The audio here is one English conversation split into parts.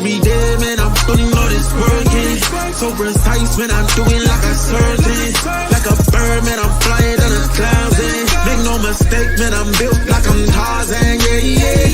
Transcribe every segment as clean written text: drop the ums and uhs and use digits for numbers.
Every day, man, I'm putting all this work in. So precise, man, I'm doing like a surgeon. Like a bird, man, I'm flying to the clouds, and make no mistake, man, I'm built like I'm Tarzan, yeah, yeah.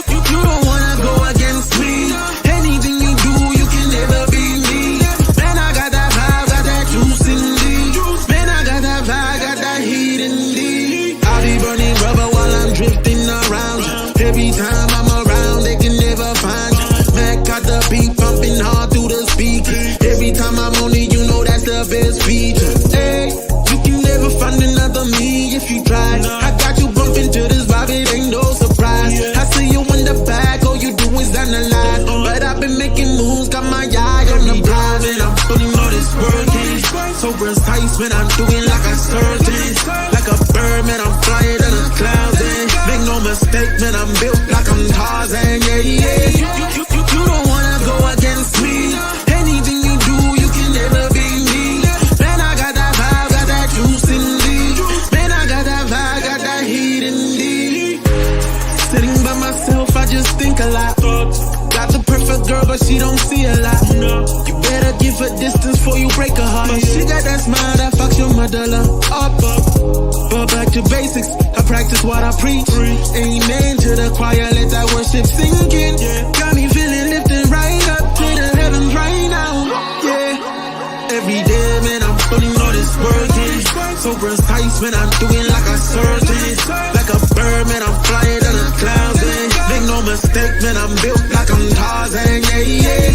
You don't wanna go against me. Anything you do, you can never be me. Man, I got that vibe, got that juice in me. Man, I got that vibe, got that heat in me. I be burning rubber while I'm drifting around. Every time I'm around, they can never find you. Man, got the beat pumping hard through the speaker. Every time I'm on it, you know that's the best feature. Hey, you can never find another me if you try. I got you bumping to this vibe, it ain't no surprise. I see you in the back, all you do is analyze. But I've been making moves, got my eye on the prize, and I'm putting all this work in. So precise, man, I'm doing like a surgeon. Like a bird, man, I'm flying to the clouds, and make no mistake, man, I'm built like I'm Tarzan, yeah, yeah. You don't wanna go against me. Anything you do, you can never be me. Man, I got that vibe, got that juice in me. Man, I got that vibe, got that heat in me. Sitting by myself, I just think a lot. Got the perfect girl, but she don't see a lot. You better give her distance before you break her heart. But she got that smile that fucks your medulla up. But back to basics, I practice what I preach. Amen to the choir, let that worship sink in. Got me feeling lifted right up to the heavens right now. Yeah. Every day, man, I'm putting all this work in. So precise, man, I'm doing like a surgeon. Like a bird, man, I'm flying to the clouds, and make no mistake, man, I'm built like I'm Tarzan, yeah, yeah.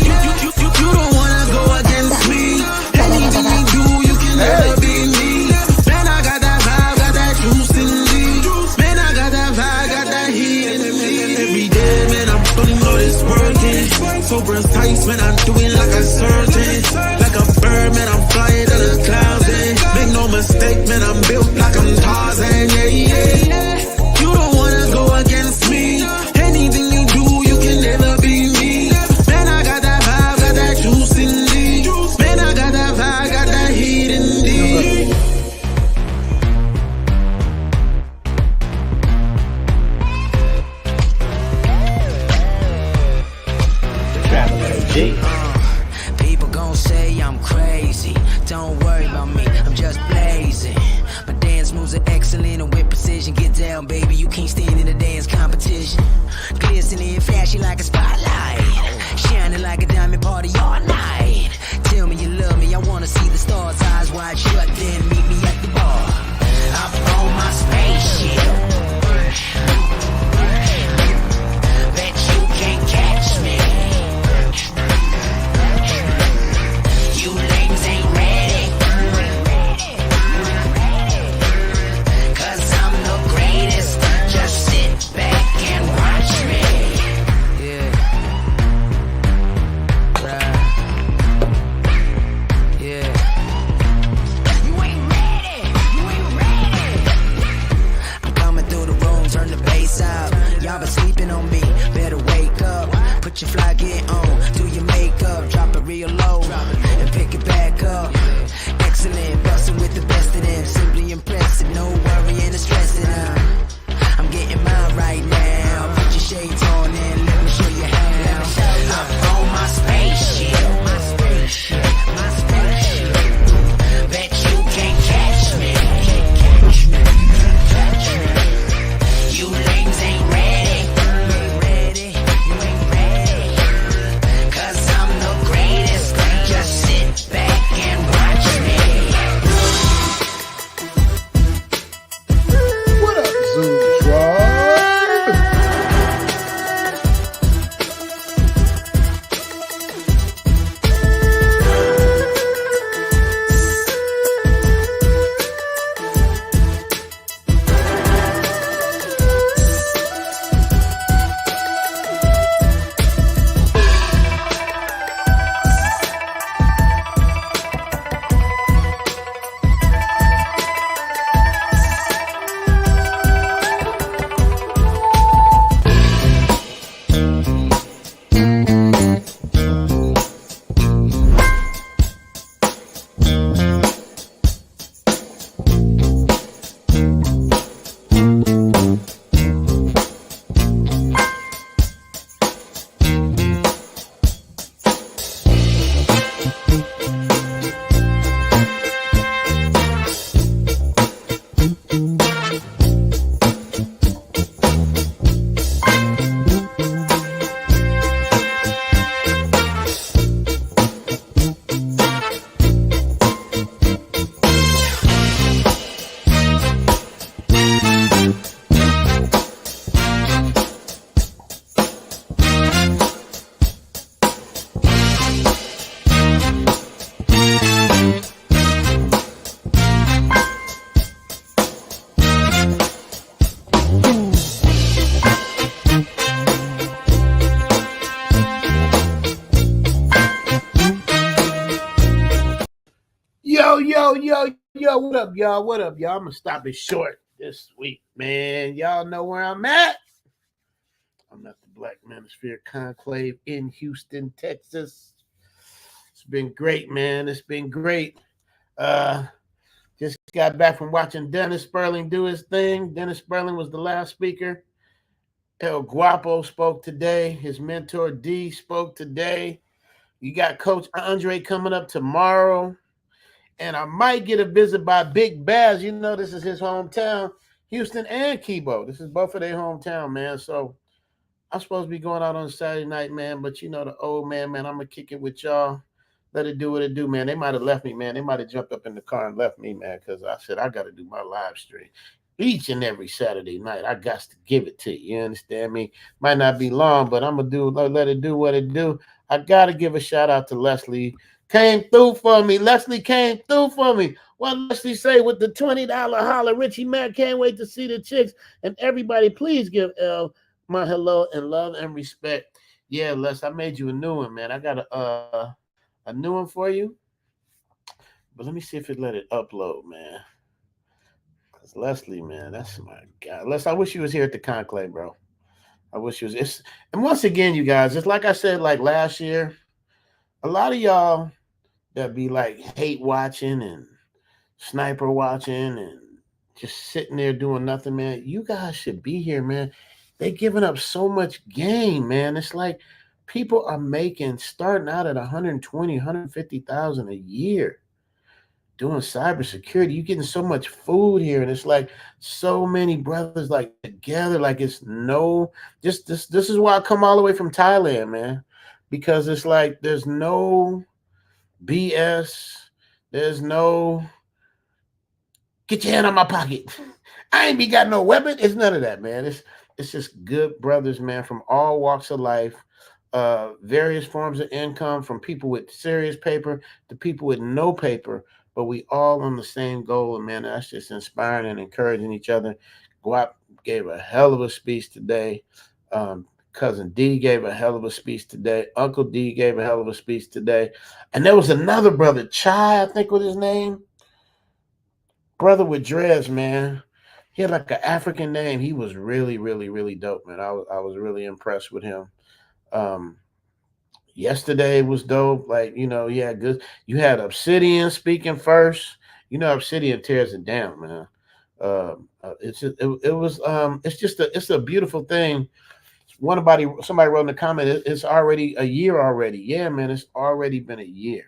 You don't wanna go against me. Anything you do, you can never be me. Man, I got that vibe, got that juice in me. Man, I got that vibe, got that heat in me. Every day, man, I'm putting all this work in. So precise, man, I'm doing like a surgeon. Like a bird, man, I'm flying to the clouds, and make no mistake, man, I'm built like I'm Tarzan, yeah, yeah. You don't wanna go against me. Anything you do, you can never be me. Man, I got that vibe, got that juice in me. Man, I got that vibe, got that heat in me. People gon' say I'm crazy. Don't worry about me, I'm just blazing. My dance moves are excellent and with precision. Get down, baby, you can't stand in a dance competition. Glistening, flashy like a spotlight, shining like a diamond party all night. Tell me you love me, I wanna see the stars. Eyes wide shut, then meet me at the bar. I'm on my spaceship. Bet you can't catch me. You ladies ain't ready, 'cause I'm the greatest. Just sit back and watch me. Yeah. Right. Yo, what up, y'all? What up, y'all? I'm gonna stop it short this week, man. Y'all know where I'm at. I'm at the Black Manosphere Conclave in Houston, Texas. It's been great, man. It's been great. Uh just got back from watching Dennis Sperling do his thing. Dennis Sperling was the last speaker. El Guapo spoke today. His mentor D spoke today. You got Coach Andre coming up tomorrow. And I might get a visit by Big Baz. You know, this is his hometown, Houston and Kibo. This is both of their hometown, man. So I'm supposed to be going out on Saturday night, man. But you know, the old man, I'm going to kick it with y'all. Let it do what it do, man. They might have left me, man. They might have jumped up in the car and left me, man, because I said I got to do my live stream each and every Saturday night. I got to give it to you. You understand me? Might not be long, but I'm going to let it do what it do. I got to give a shout out to Leslie. Came through for me. Leslie came through for me. What Leslie say with the $20 holler? Richie Mack can't wait to see the chicks. And everybody, please give L my hello and love and respect. Yeah, Les, I made you a new one, man. I got a new one for you. But let me see if it let it upload, man. Because Leslie, man, that's my God. Les, I wish you was here at the conclave, bro. I wish you was. And once again, you guys, it's like I said, like last year, a lot of y'all that be like hate watching and sniper watching and just sitting there doing nothing, man. You guys should be here, man. They giving up so much game, man. It's like people are starting out at 120, 150,000 a year doing cybersecurity. You're getting so much food here, and it's like so many brothers like together. Like it's this is why I come all the way from Thailand, man. Because it's like there's no BS. There's no get your hand on my pocket. I ain't got no weapon. It's none of that, man. It's just good brothers, man, from all walks of life, various forms of income, from people with serious paper to people with no paper, but we all on the same goal, and man, that's just inspiring and encouraging each other. Guap gave a hell of a speech today. Cousin D gave a hell of a speech today. Uncle D gave a hell of a speech today. And there was another brother, Chai, I think was his name. Brother with dreads, man. He had like an African name. He was really, really, really dope, man. I was really impressed with him. Yesterday was dope. Like, you know, yeah, good. You had Obsidian speaking first. You know, Obsidian tears it down, man. It's a beautiful thing. Somebody wrote in the comment, it's already a year already. Yeah, man, it's already been a year.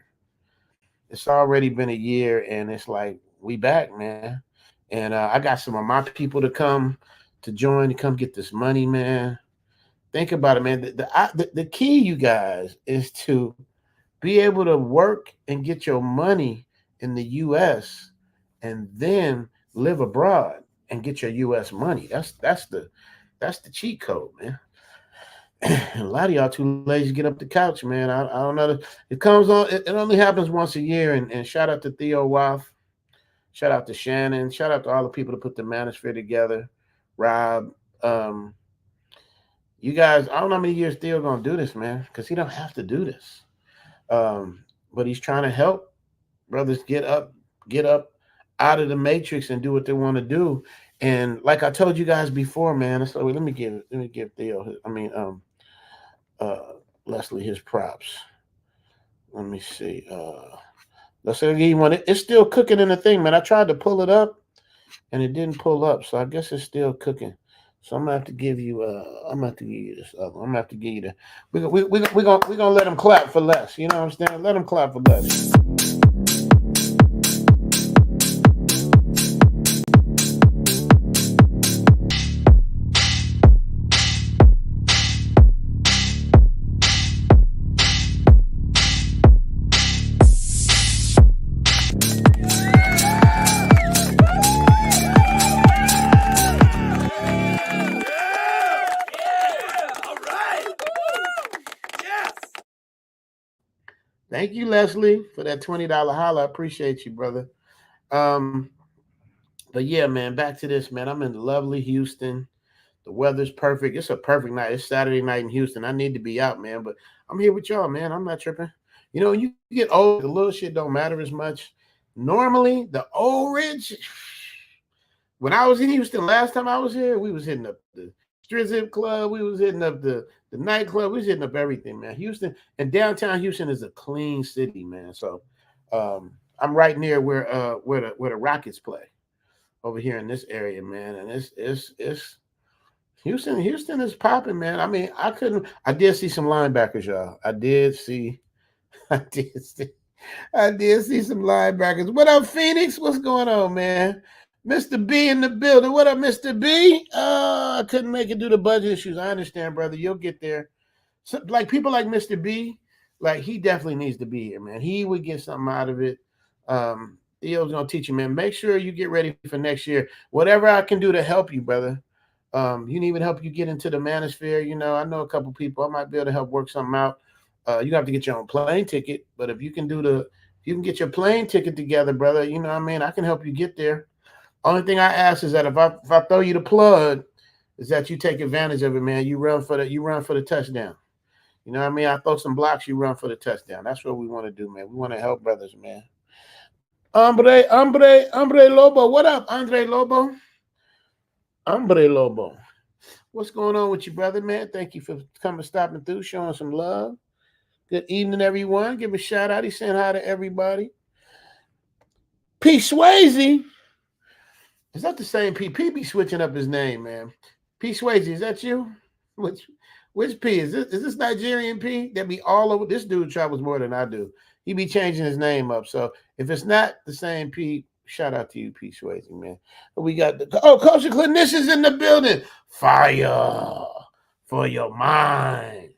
It's already been a year, and it's like we back, man. And I got some of my people to come to join to come get this money, man. Think about it, man. The key, you guys, is to be able to work and get your money in the U.S. and then live abroad and get your U.S. money. That's the cheat code, man. A lot of y'all too lazy to get up the couch, man. I don't know. It comes on. It only happens once a year. And shout out to Theo Waff. Shout out to Shannon. Shout out to all the people that put the Manosphere together. Rob. You guys, I don't know how many years Theo gonna do this, man, because he don't have to do this. But he's trying to help brothers get up out of the matrix and do what they want to do. And like I told you guys before, man. So let me give Theo. Leslie his props. Let me see. Let's say he one. It's still cooking in the thing, man. I tried to pull it up, and it didn't pull up. So I guess it's still cooking. So I'm gonna have to give you. I'm gonna have to give you this other. I'm gonna have to give you the. We're gonna let him clap for less. You know what I'm saying? Let him clap for less. Thank you, Leslie, for that $20 holla. I appreciate you, brother. But yeah, man, back to this, man. I'm in lovely Houston. The weather's perfect. It's a perfect night. It's Saturday night in Houston. I need to be out, man, but I'm here with y'all, man. I'm not tripping. You know, when you get old, the little shit don't matter as much. Normally, the Old Ridge, when I was in Houston last time I was here, we was hitting up the Strizip Club, we was hitting up the nightclub, we was hitting up everything, man. Houston and downtown Houston is a clean city, man. So I'm right near where the Rockets play over here in this area, man. And it's Houston is popping, man. I mean, I did see some linebackers, y'all. I did see I did see some linebackers. What up, Phoenix? What's going on, man? Mr. B in the building. What up, Mr. B? I couldn't make it due to budget issues. I understand, brother. You'll get there. So, like people like Mr. B, like he definitely needs to be here, man. He would get something out of it. Theo's gonna teach you, man. Make sure you get ready for next year. Whatever I can do to help you, brother. You need even help you get into the Manosphere. You know, I know a couple people. I might be able to help work something out. You have to get your own plane ticket, but if you can get your plane ticket together, brother, you know what I mean? I can help you get there. Only thing I ask is that if I throw you the plug, is that you take advantage of it, man. You run for the touchdown. You know what I mean? I throw some blocks, you run for the touchdown. That's what we want to do, man. We want to help brothers, man. Hombre Lobo. What up, Andre Lobo? Hombre Lobo. What's going on with you, brother, man? Thank you for stopping through, showing some love. Good evening, everyone. Give a shout out. He's saying hi to everybody. P. Swayze. Is that the same P? P be switching up his name, man. P. Swayze, is that you? Which P? Is this Nigerian P? That be all over. This dude travels more than I do. He be changing his name up. So if it's not the same P, shout out to you, P. Swayze, man. We got Culture Clinicians in the building. Fire for your mind.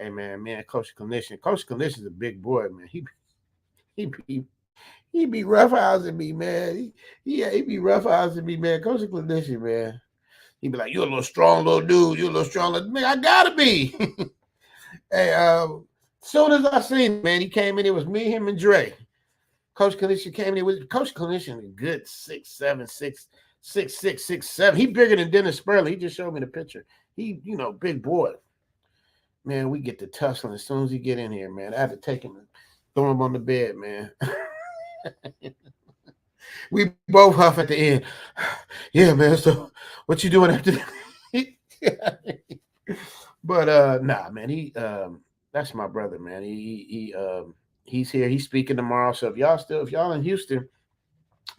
Hey, man, Coach Clinician. Coach Clinician's a big boy, man. He be roughhousing me, man. He be roughhousing me, man. Coach Clinician, man. He be like, you're a little strong little dude. You're a little strong little man. I gotta be. Hey, soon as I seen him, man, he came in. It was me, him, and Dre. Coach Clinician came in. With Coach Clinician, a good 6'7", 6'6", He bigger than Dennis Spurley. He just showed me the picture. He, big boy. Man, we get to tussling as soon as he get in here, man. I had to take him and throw him on the bed, man. We both huff at the end. Yeah, man. So what you doing after that? But nah, man. That's my brother, man. He's here. He's speaking tomorrow. So if y'all in Houston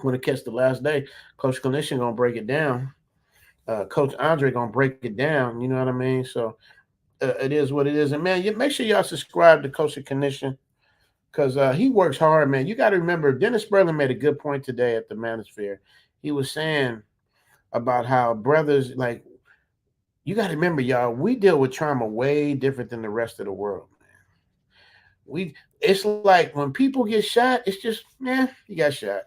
want to catch the last day, Coach Clinician gonna break it down. Coach Andre gonna break it down. You know what I mean? So it is what it is. And man, make sure y'all subscribe to Coach Clinician because he works hard, man. You got to remember, Dennis Spurley made a good point today at the Manosphere. He was saying about how brothers, like, you got to remember, y'all, we deal with trauma way different than the rest of the world, man. It's like when people get shot, it's just, he got shot.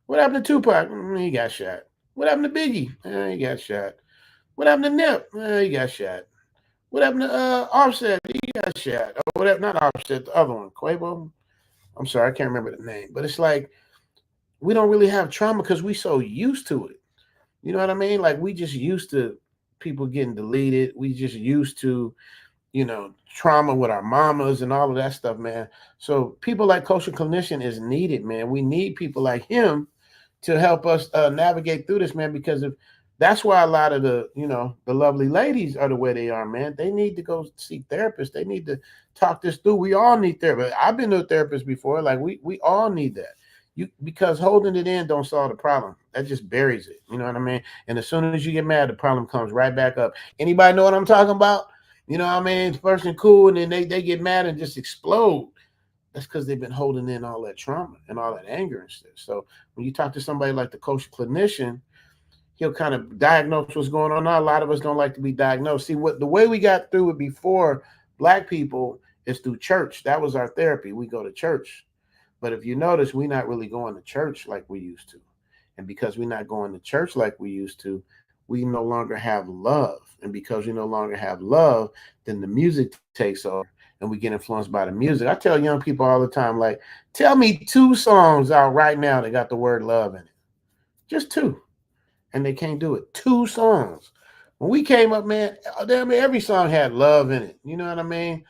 What happened to Tupac? He got shot. What happened to Biggie? He got shot. What happened to Nip? He got shot. What happened to Offset? He got shot. Or whatever, not Offset, the other one, Quavo. I'm sorry, I can't remember the name. But it's like we don't really have trauma because we so used to it. You know what I mean? Like we just used to people getting deleted. We just used to, trauma with our mamas and all of that stuff, man. So people like Coach Clinician is needed, man. We need people like him to help us navigate through this, man, because that's why a lot of the lovely ladies are the way they are, man. They need to go see therapists. They need to talk this through. We all need therapy. I've been to a therapist before. Like we all need that. Because holding it in don't solve the problem. That just buries it. You know what I mean? And as soon as you get mad, the problem comes right back up. Anybody know what I'm talking about? You know what I mean? First and cool, and then they get mad and just explode. That's because they've been holding in all that trauma and all that anger and stuff. So when you talk to somebody like the Coach Clinician, he'll kind of diagnose what's going on. Now, a lot of us don't like to be diagnosed. See, the way we got through it before, Black people, is through church. That was our therapy. We go to church. But if you notice, we're not really going to church like we used to. And because we're not going to church like we used to, we no longer have love. And because we no longer have love, then the music takes over and we get influenced by the music. I tell young people all the time, like, tell me 2 songs out right now that got the word love in it. Just 2. And they can't do it. 2 songs. When we came up, man, every song had love in it. You know what I mean?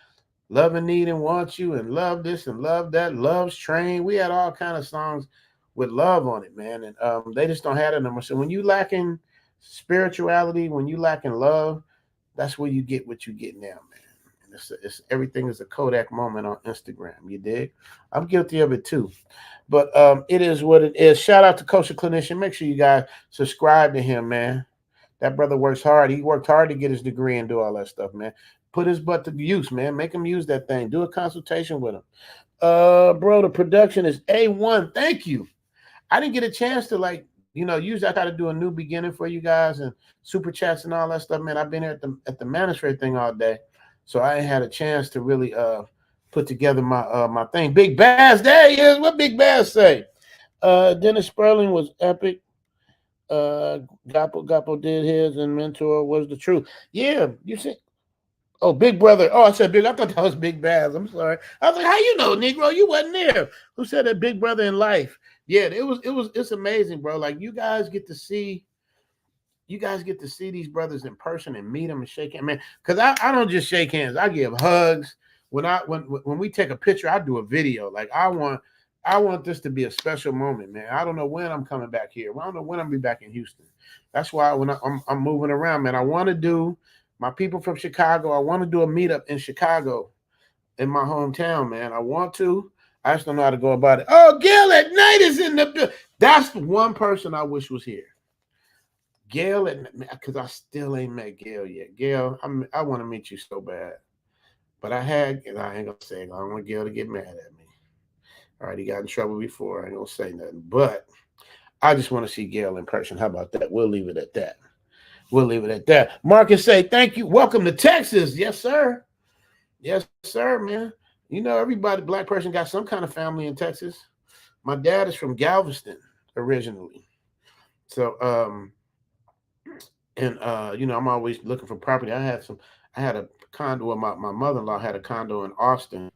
Love and Need and Want You and Love This and Love That, Love's Train. We had all kind of songs with love on it, man. And they just don't have it no more. So when you lacking spirituality, when you lacking love, that's where you get what you get now, man. And it's everything is a Kodak moment on Instagram. You dig? I'm guilty of it too. But it is what it is. Shout out to Kosher Clinician. Make sure you guys subscribe to him, man. That brother works hard. He worked hard to get his degree and do all that stuff, man. Put his butt to use, man. Make him use that thing. Do a consultation with him. Bro, the production is A1. Thank you. I didn't get a chance to use. I got to do a new beginning for you guys and super chats and all that stuff, man. I've been here at the Manosphere thing all day, so I ain't had a chance to really put together my thing. Big Bass, there he is. What Big Bass say? Dennis Sperling was epic. Gapo did his, and Mentor was the truth. Yeah, you see. Oh, Big Brother. Oh, I said Big. I thought that was Big Bass. I'm sorry. I was like, how you know, Negro? You wasn't there. Who said that Big Brother in life? Yeah, it's amazing, bro. Like you guys get to see these brothers in person and meet them and shake hands, man. Because I don't just shake hands. I give hugs. When we take a picture, I do a video. Like I want this to be a special moment, man. I don't know when I'm coming back here. I don't know when I'll be back in Houston. That's why when I'm moving around, man, I want to do my people from Chicago. I want to do a meetup in Chicago, in my hometown, man. I want to. I just don't know how to go about it. Oh, Gail at Night is in the building. That's the one person I wish was here. Gail, because I still ain't met Gail yet. Gail, I want to meet you so bad. But I ain't going to say it. I don't want Gail to get mad at me. All right, he got in trouble before. I ain't going to say nothing. But I just want to see Gail in person. How about that? We'll leave it at that. Marcus say, thank you. Welcome to Texas. Yes, sir. Yes, sir, man. You know, everybody, black person got some kind of family in Texas. My dad is from Galveston originally. So, I'm always looking for property. I had a condo. My mother-in-law had a condo in Austin.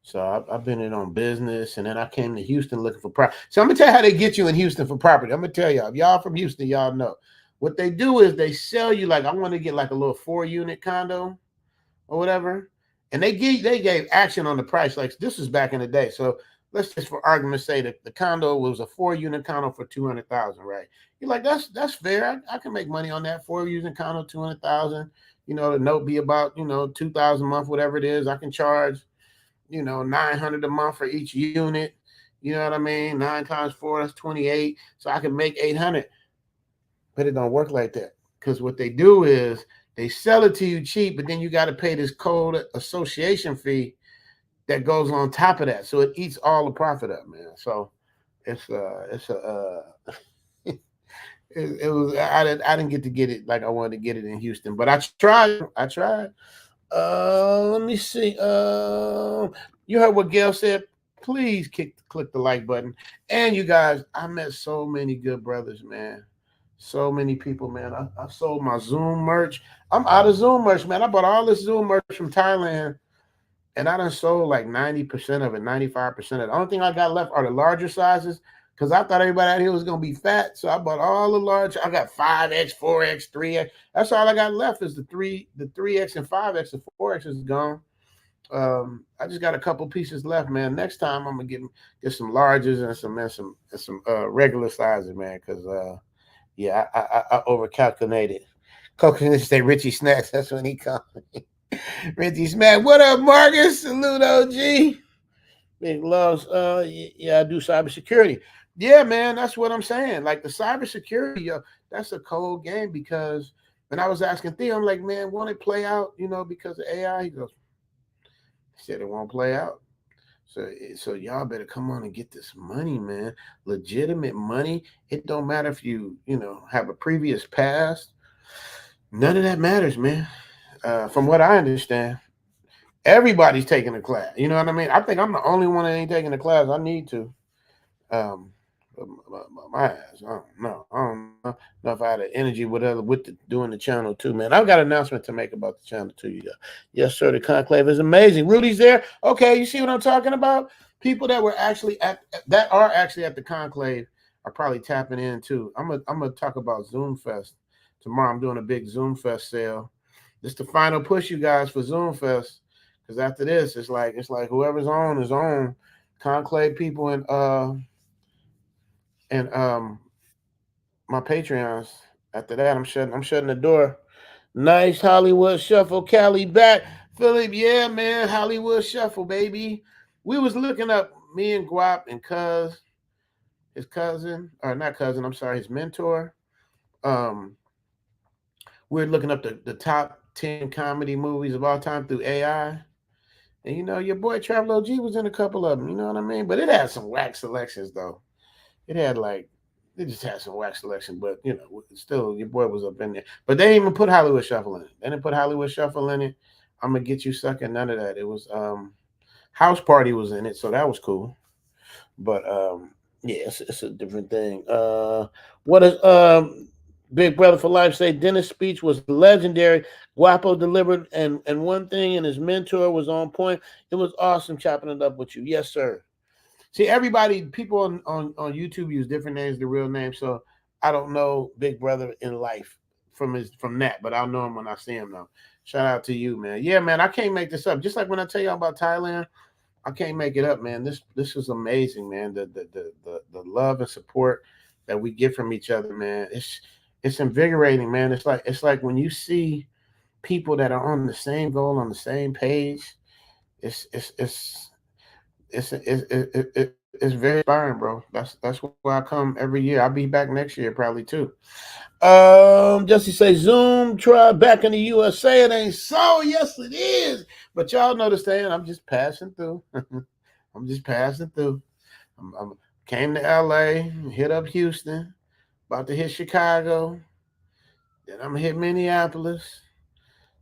So I've been in on business, and then I came to Houston looking for property. So I'm going to tell you how they get you in Houston for property. I'm going to tell y'all. If y'all from Houston, y'all know. What they do is they sell you, like, I want to get like a little 4-unit condo or whatever. And they gave action on the price. Like this was back in the day. So let's just, for argument's sake, that the condo was a 4-unit condo for $200,000, right? You're like, that's fair. I can make money on that 4-unit condo, $200,000. You know, the note be about $2,000 a month, whatever it is. I can charge $900 a month for each unit. You know what I mean? 9 times 4, that's 28. So I can make $800. But it don't work like that, because what they do is they sell it to you cheap, but then you got to pay this code association fee that goes on top of that. So it eats all the profit up, man. So I didn't get it like I wanted to get it in Houston, but I tried. Let me see. You heard what Gail said. Please click the like button. And you guys, I met so many good brothers, man. So many people, man. I sold my Zoom merch. I'm out of Zoom merch, man. I bought all this Zoom merch from Thailand, and I done sold like 90% of it, 95% of it. The only thing I got left are the larger sizes, because I thought everybody out here was going to be fat. So I bought all the large. I got 5X, 4X, 3X. That's all I got left is the 3X and 5X. The 4X is gone. I just got a couple pieces left, man. Next time I'm going to get some larges and some regular sizes, man, because yeah, I overcalculated. Coconut say Richie Snacks. That's when he called me. Richie Snack. What up, Marcus? Salute, OG. Big loves. Yeah, I do cybersecurity. Yeah, man, that's what I'm saying. Like the cybersecurity, that's a cold game, because when I was asking Theo, I'm like, man, won't it play out, because of AI? He said it won't play out. So y'all better come on and get this money, man. Legitimate money. It don't matter if you have a previous past. None of that matters, man. From what I understand, everybody's taking a class. You know what I mean? I think I'm the only one that ain't taking a class. I need to. My ass. I don't know if I had the energy doing the channel too, man. I've got an announcement to make about the channel too. Yes, sir. The conclave is amazing. Rudy's there. Okay, you see what I'm talking about? People that are actually at the conclave are probably tapping in too. I'm gonna talk about Zoom Fest tomorrow. I'm doing a big Zoom Fest sale. This is the final push, you guys, for Zoom Fest, Because after this, it's like whoever's on is on. Conclave people and my Patreons. After that, I'm shutting the door. Nice Hollywood Shuffle, Cali back. Philip, yeah, man, Hollywood Shuffle, baby. We was looking up me and Guap and his cousin, or not cousin, I'm sorry, his mentor. Um, we're looking up the top 10 comedy movies of all time through AI. And your boy Travel OG was in a couple of them, you know what I mean? But it had some whack selections though. It had like they just had some whack selection, but still your boy was up in there. But they didn't even put Hollywood Shuffle in it. They didn't put Hollywood Shuffle in it. I'm gonna get you sucking, none of that. It was House Party was in it, so that was cool. But yeah, it's a different thing. What is Big Brother for Life say? Dennis' speech was legendary. Guapo delivered, and one thing, and his mentor was on point. It was awesome chopping it up with you. Yes, sir. See, people on YouTube use different names, the real name. So I don't know Big Brother in life from that, but I'll know him when I see him though. Shout out to you, man. Yeah, man, I can't make this up. Just like when I tell y'all about Thailand, I can't make it up, man. This is amazing, man. The love and support that we get from each other, man. It's invigorating, man. It's like when you see people that are on the same goal, on the same page. It's it's it's it's very inspiring, bro. That's why I come every year. I'll be back next year probably too. Jesse say Zoom try back in the USA. It ain't so. Yes, it is. But y'all know the saying. I'm just passing through. I'm just passing through. I'm came to LA, hit up Houston, about to hit Chicago. Then I'm gonna hit Minneapolis.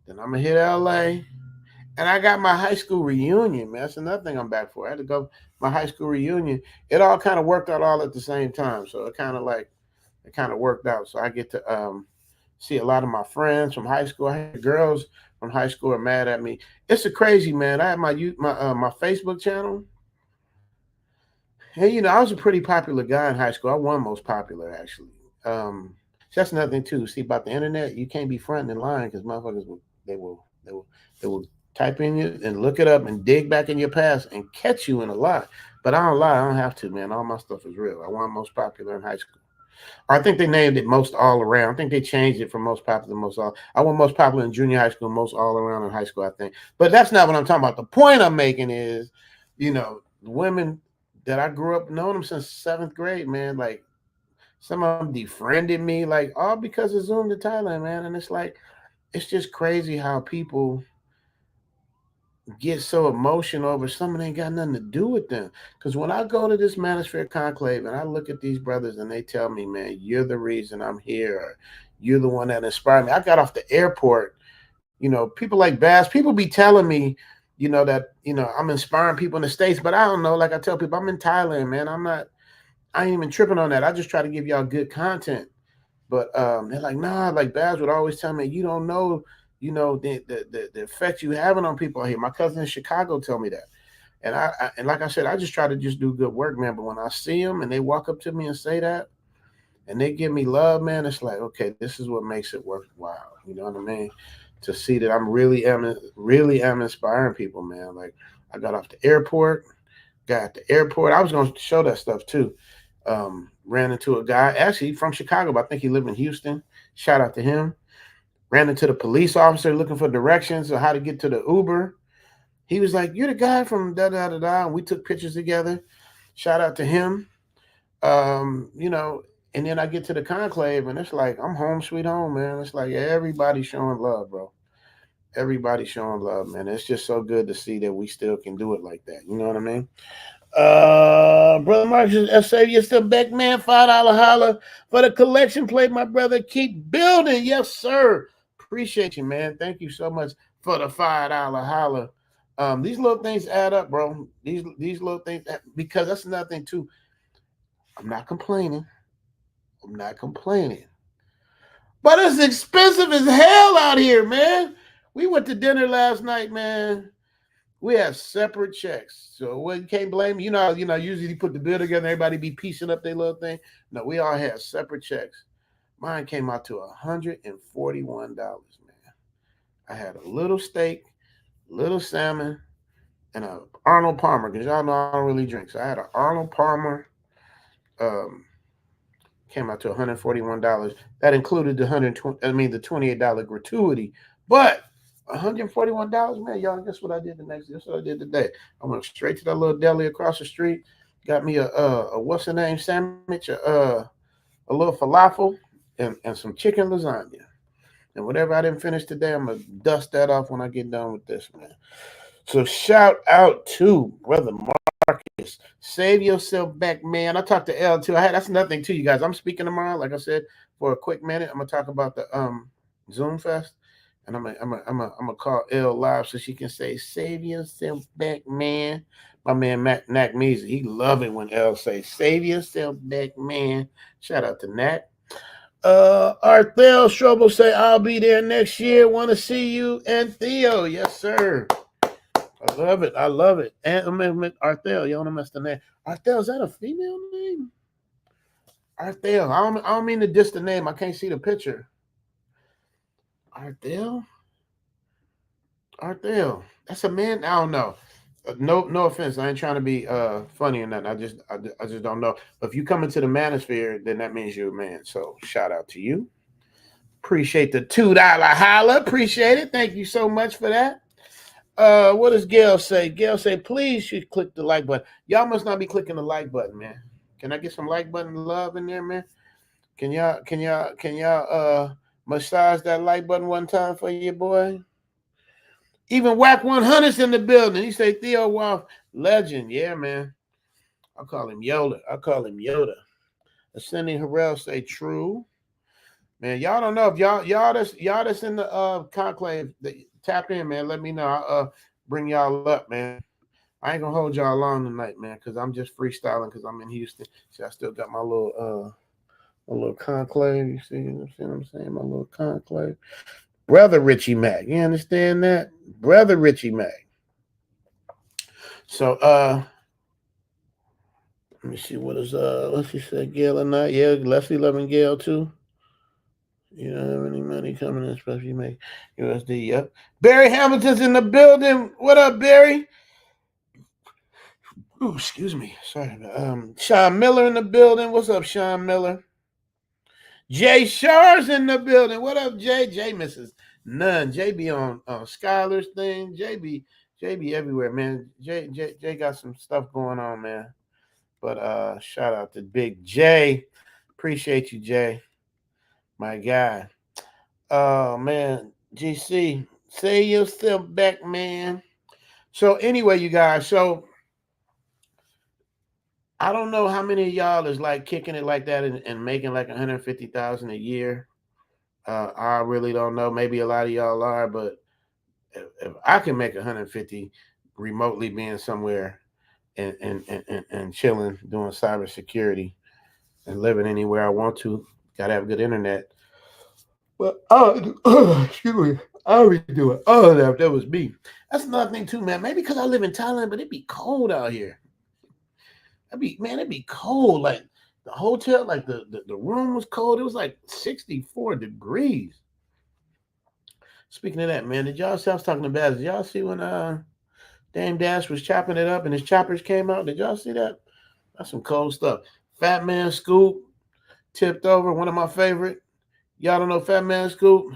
Then I'm gonna hit LA. And I got my high school reunion, man. That's another thing I'm back for. I had to go my high school reunion. It all kind of worked out all at the same time. So it kind of worked out. So I get to see a lot of my friends from high school. I had girls from high school are mad at me. It's a crazy, man. I have my Facebook channel. Hey, I was a pretty popular guy in high school. I won most popular actually. So that's another thing too. See about the internet, you can't be fronting and lying because motherfuckers they will type in you and look it up and dig back in your past and catch you in a lie. But I don't lie. I don't have to, man. All my stuff is real. I won most popular in high school. Or I think they named it most all around. I think they changed it from most popular to most all. I won most popular in junior high school, most all around in high school, I think. But that's not what I'm talking about. The point I'm making is, the women that I grew up knowing them since seventh grade, man, like some of them befriended me, like all because of Zoom to Thailand, man. And it's just crazy how people get so emotional over something that ain't got nothing to do with them. Because when I go to this Manosphere Conclave and I look at these brothers and they tell me, man, you're the reason I'm here, or you're the one that inspired me. I got off the airport, people like Bass, people be telling me, that, I'm inspiring people in the States, but I don't know. Like I tell people, I'm in Thailand, man. I ain't even tripping on that. I just try to give y'all good content. But they're like, nah, like Baz would always tell me, you don't know, the effect you having on people here. My cousin in Chicago tell me that. And and like I said, I just try to just do good work, man. But when I see them and they walk up to me and say that, and they give me love, man, it's like, okay, this is what makes it worthwhile. You know what I mean? To see that I'm really am inspiring people, man. Like I got off the airport, got at the airport. I was going to show that stuff too. Ran into a guy actually from Chicago, but I think he lived in Houston. Shout out to him. Ran into the police officer looking for directions on how to get to the Uber. He was like, "You're the guy from da da da da," and we took pictures together. Shout out to him. And then I get to the conclave, and it's like I'm home, sweet home, man. It's like everybody showing love, bro. Everybody showing love, man. It's just so good to see that we still can do it like that. You know what I mean? Brother Marcus, Xavier still back, man. $5 holler for the collection plate, my brother. Keep building, yes, sir. Appreciate you, man. Thank you so much for the $5 holler. These little things add up, bro. These little things, because that's another thing too. I'm not complaining. But it's expensive as hell out here, man. We went to dinner last night, man. We have separate checks. So well, you can't blame me. Usually you put the bill together, everybody be piecing up their little thing. No, we all had separate checks. Mine came out to $141, man. I had a little steak, little salmon, and a Arnold Palmer, because y'all know I don't really drink. So I had an Arnold Palmer. Um, Came out to $141. That included the 120. I mean the $28 gratuity, but $141, man. Y'all, guess what I did the next? Guess what I did today? I went straight to that little deli across the street. Got me a what's the name sandwich, a little falafel, and some chicken lasagna. And whatever I didn't finish today, I'm gonna dust that off when I get done with this, man. So shout out to brother Marcus. Save yourself back, man. I talked to L too. That's nothing to you guys. I'm speaking tomorrow, like I said, for a quick minute. I'm gonna talk about the Zoom Fest, and I'm gonna call L live so she can say, "Save yourself back, man." My man Mac Measy, he love it when L say, "Save yourself back, man." Shout out to Nat. Arthel Strobel say, "I'll be there next year. Want to see you and Theo." Yes, sir. I love it. I love it. And Arthel, you don't mess the name. Arthel, is that a female name? Arthel. I don't mean to diss the name. I can't see the picture. Arthel? Arthel. That's a man? I don't know. No offense. I ain't trying to be funny or nothing. I just don't know. But if you come into the manosphere, then that means you're a man. So shout out to you. Appreciate the $2 holla. Appreciate it. Thank you so much for that. What does Gail say? Gail say, please you click the like button. Y'all must not be clicking the like button, man. Can I get some like button love in there, man? Can y'all massage that like button one time for your boy? Even Whack 100's in the building. He say Theo Wolf, legend. Yeah, man. I call him Yoda. Ascending Harrell say true. Man, y'all don't know if y'all that's in the conclave. Tap in, man. Let me know. I'll bring y'all up, man. I ain't gonna hold y'all long tonight, man, because I'm just freestyling because I'm in Houston. See, I still got my little conclave. You see what I'm saying? My little conclave. Brother Richie Mack. You understand that? Brother Richie Mack. So let me see what is Leslie said Gail or not. Yeah, Leslie loving Gail too. You don't have any money coming in, especially you make USD. Yep. Barry Hamilton's in the building. What up, Barry? Ooh, excuse me. Sorry. Sean Miller in the building. What's up, Sean Miller? Jay Shar's in the building. What up, Jay? Jay misses none. Jay be on Skylar's thing. Jay be everywhere, man. Jay got some stuff going on, man. But shout out to Big Jay. Appreciate you, Jay. My guy. Oh man, GC, say yourself back, man. So anyway, you guys, so I don't know how many of y'all is like kicking it like that and making like 150,000 a year. I really don't know. Maybe a lot of y'all are, but if I can make 150 remotely being somewhere and chilling, doing cybersecurity and living anywhere I want to, gotta have good internet. Well, excuse me. I already do it. Oh, that was me. That's another thing too, man. Maybe because I live in Thailand, but it'd be cold out here. It'd be cold. Like the hotel, like the room was cold. It was like 64 degrees. Speaking of that, man, did y'all see? I was talking about. Did y'all see when Dame Dash was chopping it up and his choppers came out? Did y'all see that? That's some cold stuff. Fat Man Scoop tipped over. One of my favorite. Y'all don't know Fat Man Scoop?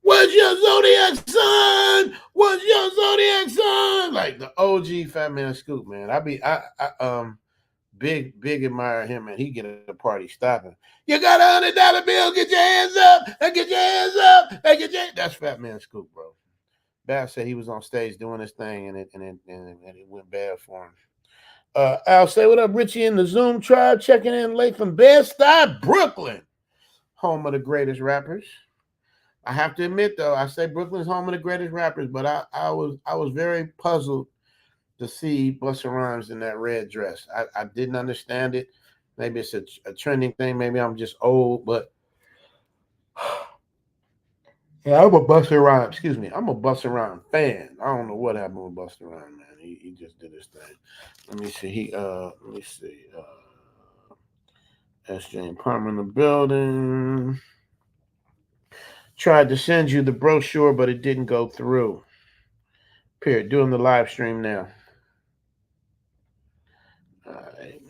What's your zodiac sign? What's your zodiac sign? Like the OG Fat Man Scoop, man. I big admire him, and he get a party stopping. You got $100 bill? Get your hands up! And get your hands up! And get your That's Fat Man Scoop, bro. Bass said he was on stage doing his thing, and it went bad for him. Al, say what up, Richie in the Zoom tribe, checking in late from Bed-Stuy, Brooklyn, home of the greatest rappers. I have to admit, though, I say Brooklyn's home of the greatest rappers, but I was very puzzled to see Busta Rhymes in that red dress. I didn't understand it. Maybe it's a trending thing. Maybe I'm just old, but yeah, I'm a Busta Rhymes. Excuse me, I'm a Busta Rhymes fan. I don't know what happened with Busta Rhymes, man. He just did his thing. Let me see. SJ Palmer in the building. Tried to send you the brochure, but it didn't go through. Period. Doing the live stream now. All right.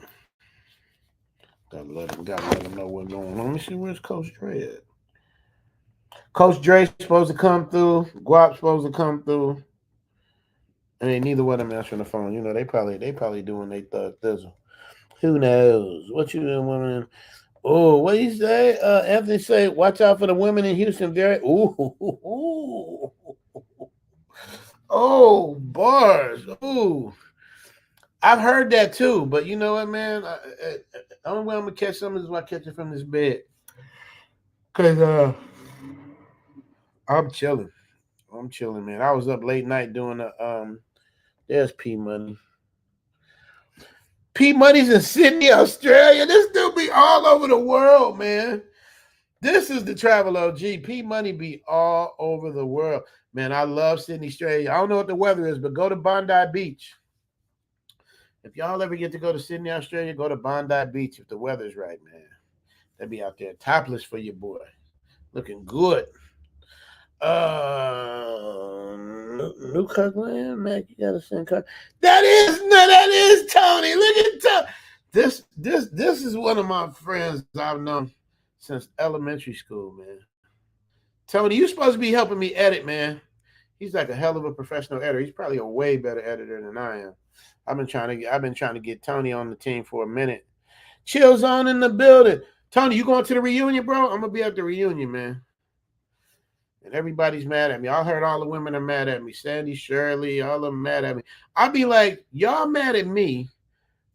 Gotta let him know what's going on. Let me see where's Coach Dre at. Coach Dre's supposed to come through. Guap's supposed to come through. I mean, neither one of them answering the phone. You know, they probably doing they thug thizzle. Who knows? What you doing, women? Oh, what you say? Anthony say, watch out for the women in Houston. Very ooh. Oh, bars. Ooh. I've heard that too, but you know what, man? The only way I'm gonna catch something is when I catch it from this bed. Cause I'm chilling. I'm chilling, man. I was up late night doing there's P Money. P Money's in Sydney, Australia. This dude be all over the world, man. This is the travel OG. P Money be all over the world. Man, I love Sydney, Australia. I don't know what the weather is, but go to Bondi Beach. If y'all ever get to go to Sydney, Australia, go to Bondi Beach if the weather's right, man. They'll be out there topless for your boy. Looking good. New Kirkland, Mac, you gotta send card. That is Tony. Look at Tony. This is one of my friends I've known since elementary school, man. Tony, you supposed to be helping me edit, man. He's like a hell of a professional editor. He's probably a way better editor than I am. I've been trying to get Tony on the team for a minute. Chill Zone in the building. Tony, you going to the reunion, bro? I'm gonna be at the reunion, man. And everybody's mad at me. I heard all the women are mad at me. Sandy, Shirley, all of them mad at me. I'll be like, y'all mad at me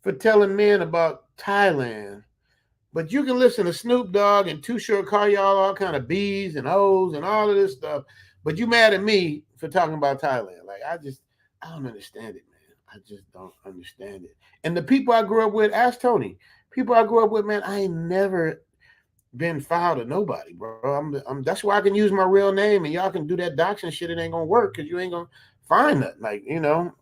for telling men about Thailand. But you can listen to Snoop Dogg and Too Short call y'all all kind of B's and O's and all of this stuff. But you mad at me for talking about Thailand. Like, I don't understand it, man. I just don't understand it. And the people I grew up with, ask Tony. People I grew up with, man, I ain't never been foul to nobody, bro. That's why I can use my real name and y'all can do that doxing shit. It ain't gonna work because you ain't gonna find nothing. Like, you know,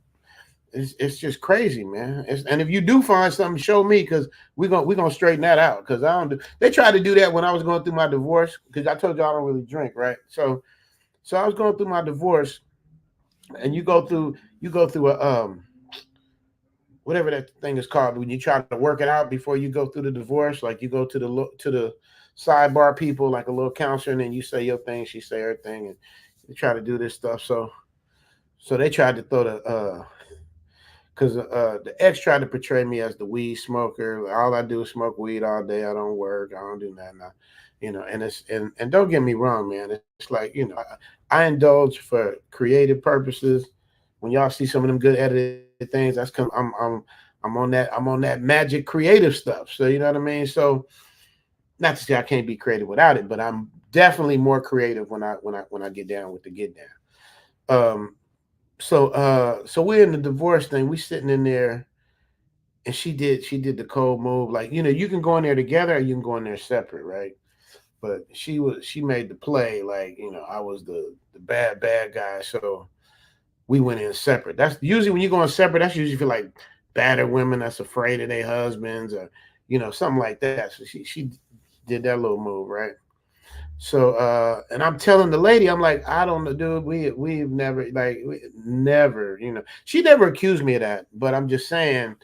it's just crazy, man. And if you do find something, show me because we're gonna straighten that out. Because they tried to do that when I was going through my divorce, because I told you I don't really drink, right? So I was going through my divorce, and you go through a whatever that thing is called when you try to work it out before you go through the divorce. Like, you go to the sidebar people, like a little counselor, and then you say your thing, she say her thing, and you try to do this stuff. So they tried to throw because the ex tried to portray me as the weed smoker. All I do is smoke weed all day. I don't work. I don't do nothing. You know, and don't get me wrong, man. It's like, you know, I indulge for creative purposes. When y'all see some of them good edited things, that's come. I'm on that magic creative stuff. So you know what I mean. So not to say I can't be creative without it, but I'm definitely more creative when I get down with the get down. So we're in the divorce thing. We sitting in there, and she did the cold move. Like, you know, you can go in there together or you can go in there separate, right? But she made the play like, you know, I was the bad guy. So we went in separate. That's usually when you go in separate, that's usually for like battered women that's afraid of their husbands or, you know, something like that. So she did that little move, right? So and I'm telling the lady, I'm like, I don't know, dude, we've never, never, you know, she never accused me of that, but I'm just saying,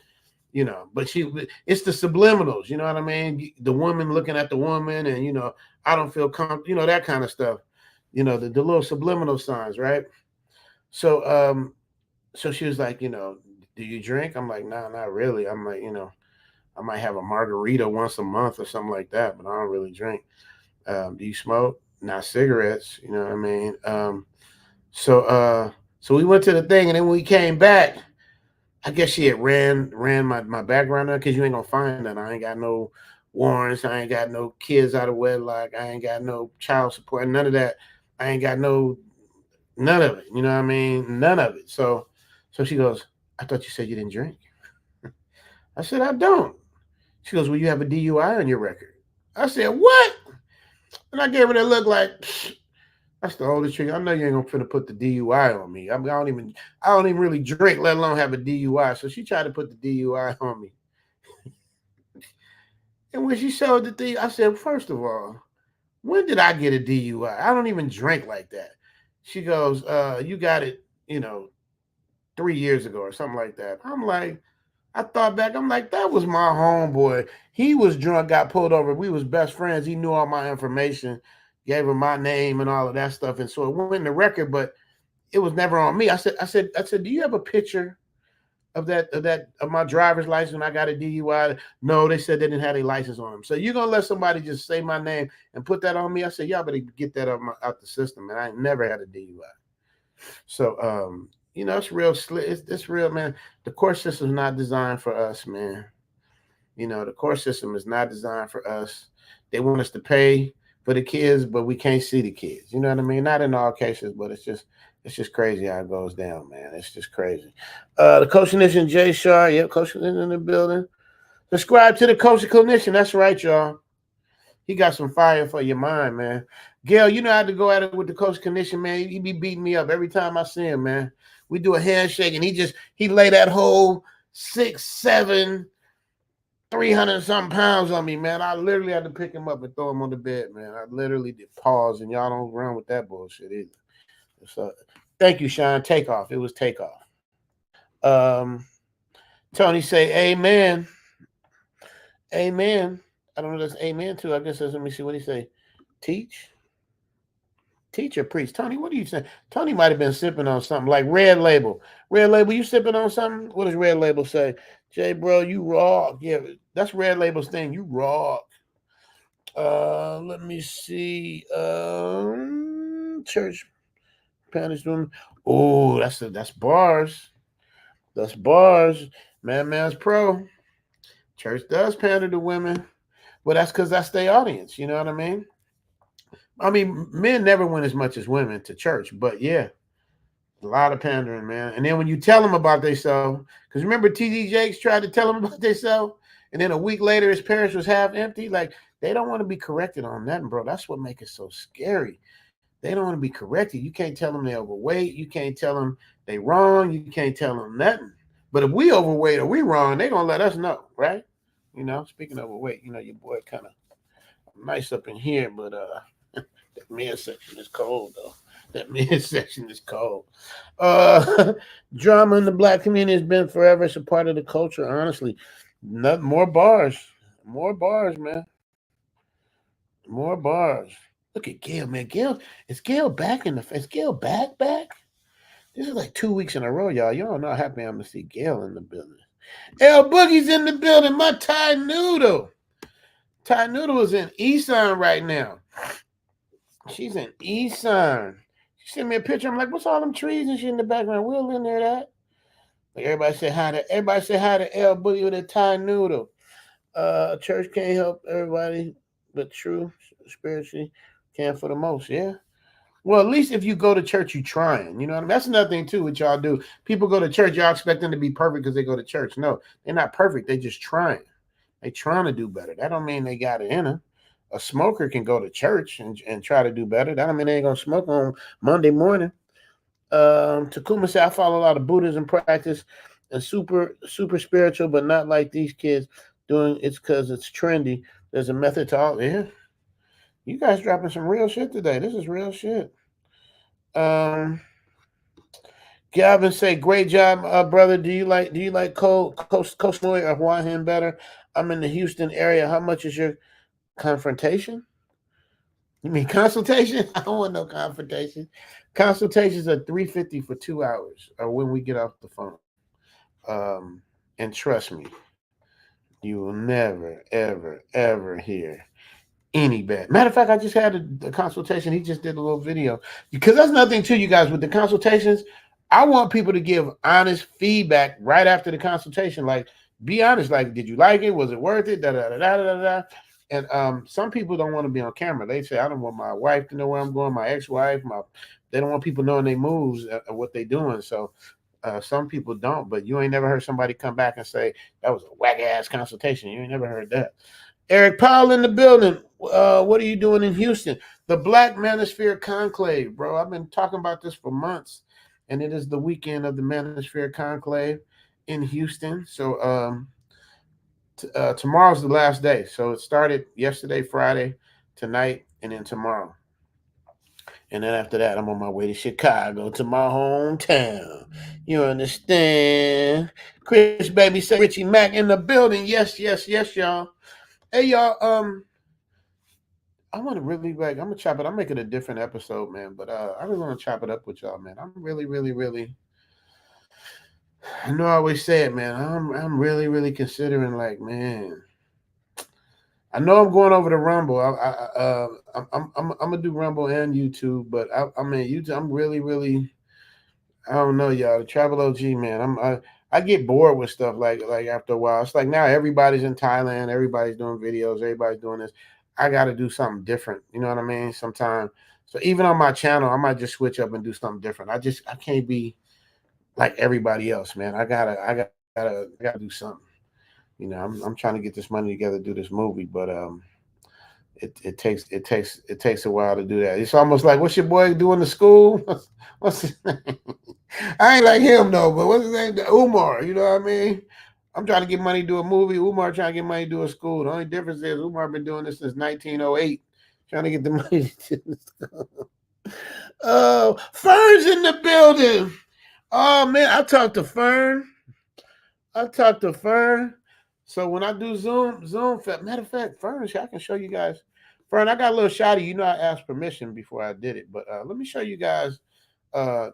you know, but it's the subliminals, you know what I mean? The woman looking at the woman, and, you know, I don't feel comfortable, you know, that kind of stuff, you know, the little subliminal signs, right? So so she was like, you know, do you drink? I'm like, nah, not really. I'm like, you know, I might have a margarita once a month or something like that, but I don't really drink. Do you smoke? Not cigarettes, you know what I mean? So we went to the thing, and then when we came back, I guess she had ran my background up, because you ain't gonna find that. I ain't got no warrants, I ain't got no kids out of wedlock, I ain't got no child support, none of that. I ain't got none of it, you know what I mean? None of it. So she goes, I thought you said you didn't drink. I said, I don't. She goes, well, you have a DUI on your record. I said, what? And I gave her that look like, that's the oldest trick. I know you ain't gonna put the DUI on me. I don't even really drink, let alone have a DUI. So she tried to put the DUI on me. And when she showed the thing, I said, first of all, when did I get a DUI? I don't even drink like that. She goes, you got it, you know, 3 years ago or something like that. I'm like, I thought back, I'm like, that was my homeboy. He was drunk, got pulled over. We was best friends. He knew all my information, gave him my name and all of that stuff. And so it went in the record, but it was never on me. I said, do you have a picture of my driver's license when I got a DUI? No, they said they didn't have a license on them. So you're gonna let somebody just say my name and put that on me? I said, y'all better get that out the system. And I ain't never had a DUI. So it's real slick. It's real, man. The court system is not designed for us, man. The court system is not designed for us. They want us to pay for the kids, but we can't see the kids. You know what I mean? Not in all cases, but it's just crazy how it goes down, man. It's just crazy. The Clinician Jay Shaw, yep, Clinician in the building. Subscribe to the Clinician. That's right, y'all. He got some fire for your mind, man. Gail, you know how to go at it with the Clinician, man. He be beating me up every time I see him, man. We do a handshake, and he lay that whole 6'7", 300-something pounds on me, man. I literally had to pick him up and throw him on the bed, man. I literally did pause, and y'all don't run with that bullshit either. So, thank you, Sean. Takeoff. It was takeoff. Tony say, amen. Amen. I don't know what that's amen to. I guess let me see what he say. Teach or preach? Tony, what are you saying? Tony might have been sipping on something like Red Label. Red Label, you sipping on something? What does Red Label say? Jay, bro, you rock. Yeah, that's Red Label's thing. You rock. Let me see. Church Spanish room. Oh, that's bars. That's bars. Man's pro. Church does pander to women. Well, that's because that's their audience. You know what I mean? I mean, men never went as much as women to church, but yeah, a lot of pandering, man. And then when you tell them about themselves, because remember TD Jakes tried to tell them about themselves, and then a week later his parents was half empty. Like, they don't want to be corrected on nothing, bro. That's what makes it so scary. They don't want to be corrected. You can't tell them they're overweight. You can't tell them they wrong. You can't tell them nothing. But if we overweight or we wrong, they're going to let us know, right? Speaking of overweight, your boy kind of nice up in here, but that men's section is cold, though. That men's section is cold. Drama in the black community has been forever. It's a part of the culture, honestly. More bars. More bars, man. More bars. Look at Gail, man. Is Gail back is Gail back? This is like 2 weeks in a row, y'all. You don't know how happy I'm to see Gail in the building. L Boogie's in the building. My Thai Noodle. Thai Noodle is in Isan right now. She's in Isan. She sent me a picture. I'm like, what's all them trees and shit in the background? We'll in there that. Like, everybody say hi to L Boogie with a Thai Noodle. Church can't help everybody, but true spiritually can for the most. Yeah. Well, at least if you go to church, you trying. You know what I mean? That's another thing too, what y'all do. People go to church, y'all expect them to be perfect because they go to church. No, they're not perfect. They just trying. They trying to do better. That don't mean they got it in them. A smoker can go to church and try to do better. That don't mean they ain't gonna smoke on Monday morning. Takuma said, I follow a lot of Buddhism practice and super spiritual, but not like these kids doing it's because it's trendy. There's a method to all. Yeah. You guys dropping some real shit today. This is real shit. Gavin say, great job, brother. Do you like Coast Noy or Hawaiian better? I'm in the Houston area. How much is your confrontation? You mean consultation? I don't want no confrontation. Consultations are $350 for 2 hours, or when we get off the phone. And trust me, you will never, ever, ever hear any bad. Matter of fact, I just had a consultation. He just did a little video. Because that's nothing to you guys with the consultations. I want people to give honest feedback right after the consultation. Like, be honest. Like, did you like it? Was it worth it? Da da da da da da. And some people don't want to be on camera. They say, I don't want my wife to know where I'm going, my ex-wife, they don't want people knowing their moves and what they're doing. So some people don't, but you ain't never heard somebody come back and say, that was a whack-ass consultation. You ain't never heard that. Eric Powell in the building. What are you doing in Houston? The Black Manosphere Conclave, bro. I've been talking about this for months, and it is the weekend of the Manosphere Conclave in Houston. So tomorrow's the last day. So it started yesterday, Friday, tonight, and then tomorrow. And then after that, I'm on my way to Chicago, to my hometown. You understand? Chris Baby say Richie Mack in the building. Yes, yes, yes, y'all. Hey, y'all. I want to really I'm gonna chop it. I'm making a different episode, man. But I really want to chop it up with y'all, man. I'm really, really, really. I know I always say it, man. I'm really, really considering, like, man. I know I'm going over to Rumble. I'm gonna do Rumble and YouTube, but I mean YouTube. I'm really, really. I don't know, y'all. The Travel OG, man. I get bored with stuff like after a while. It's like now everybody's in Thailand, everybody's doing videos, everybody's doing this. I got to do something different. You know what I mean? Sometimes. So even on my channel, I might just switch up and do something different. I can't be like everybody else, man. I gotta do something. You know, I'm trying to get this money together to do this movie, but it takes a while to do that. It's almost like, what's your boy doing to school? What's his name? I ain't like him though, but what's his name? Umar. You know what I mean? I'm trying to get money to do a movie. Umar trying to get money to do a school. The only difference is Umar been doing this since 1908, trying to get the money to do the school. Oh, Fern's in the building. Oh man, I talked to Fern. So when I do Zoom, matter of fact, Fern, I can show you guys. Fern, I got a little shotty. You know, I asked permission before I did it, but let me show you guys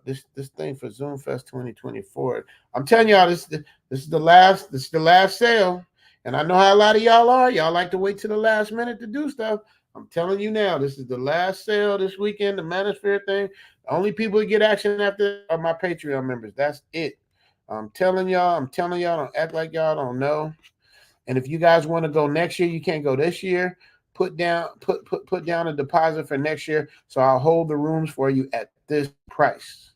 this thing for Zoom Fest 2024. I'm telling y'all, this is the last sale, and I know how a lot of y'all are. Y'all like to wait to the last minute to do stuff. I'm telling you now, this is the last sale this weekend, the Manosphere thing. The only people who get action after are my Patreon members. That's it. I'm telling y'all, don't act like y'all don't know. And if you guys want to go next year, you can't go this year. Put down a deposit for next year. So I'll hold the rooms for you at this price.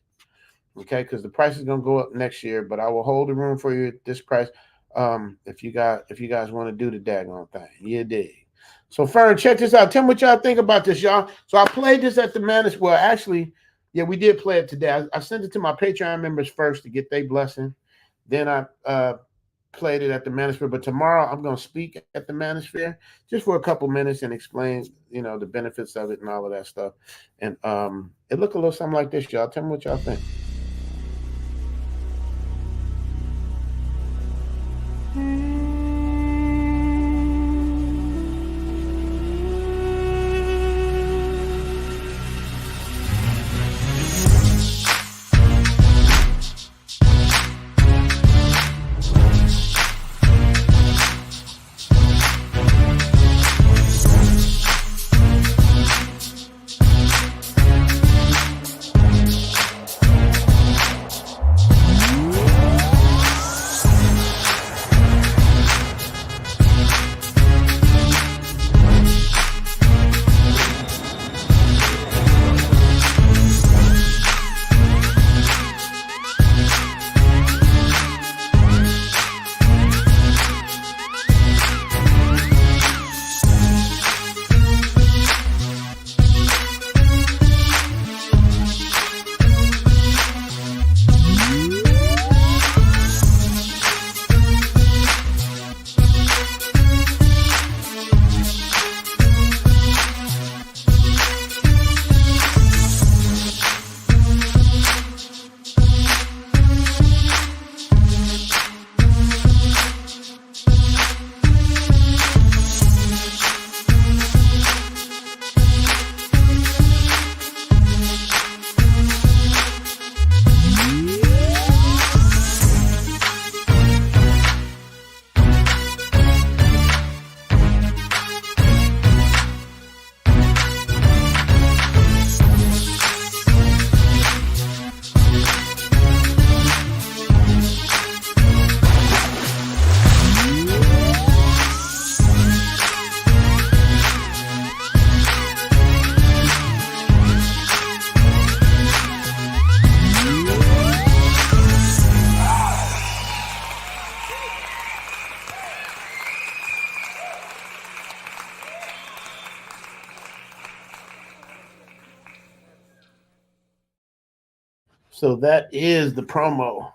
Okay, because the price is gonna go up next year, but I will hold the room for you at this price. If you guys want to do the daggone thing. You dig. So Fern, check this out. Tell me what y'all think about this, y'all. So I played this at the Manus. Well, actually, yeah, we did play it today. I sent it to my Patreon members first to get their blessing. Then I played it at the Manosphere, but tomorrow I'm going to speak at the Manosphere just for a couple minutes and explain, you know, the benefits of it and all of that stuff. And it looked a little something like this, y'all. Tell me what y'all think. So that is the promo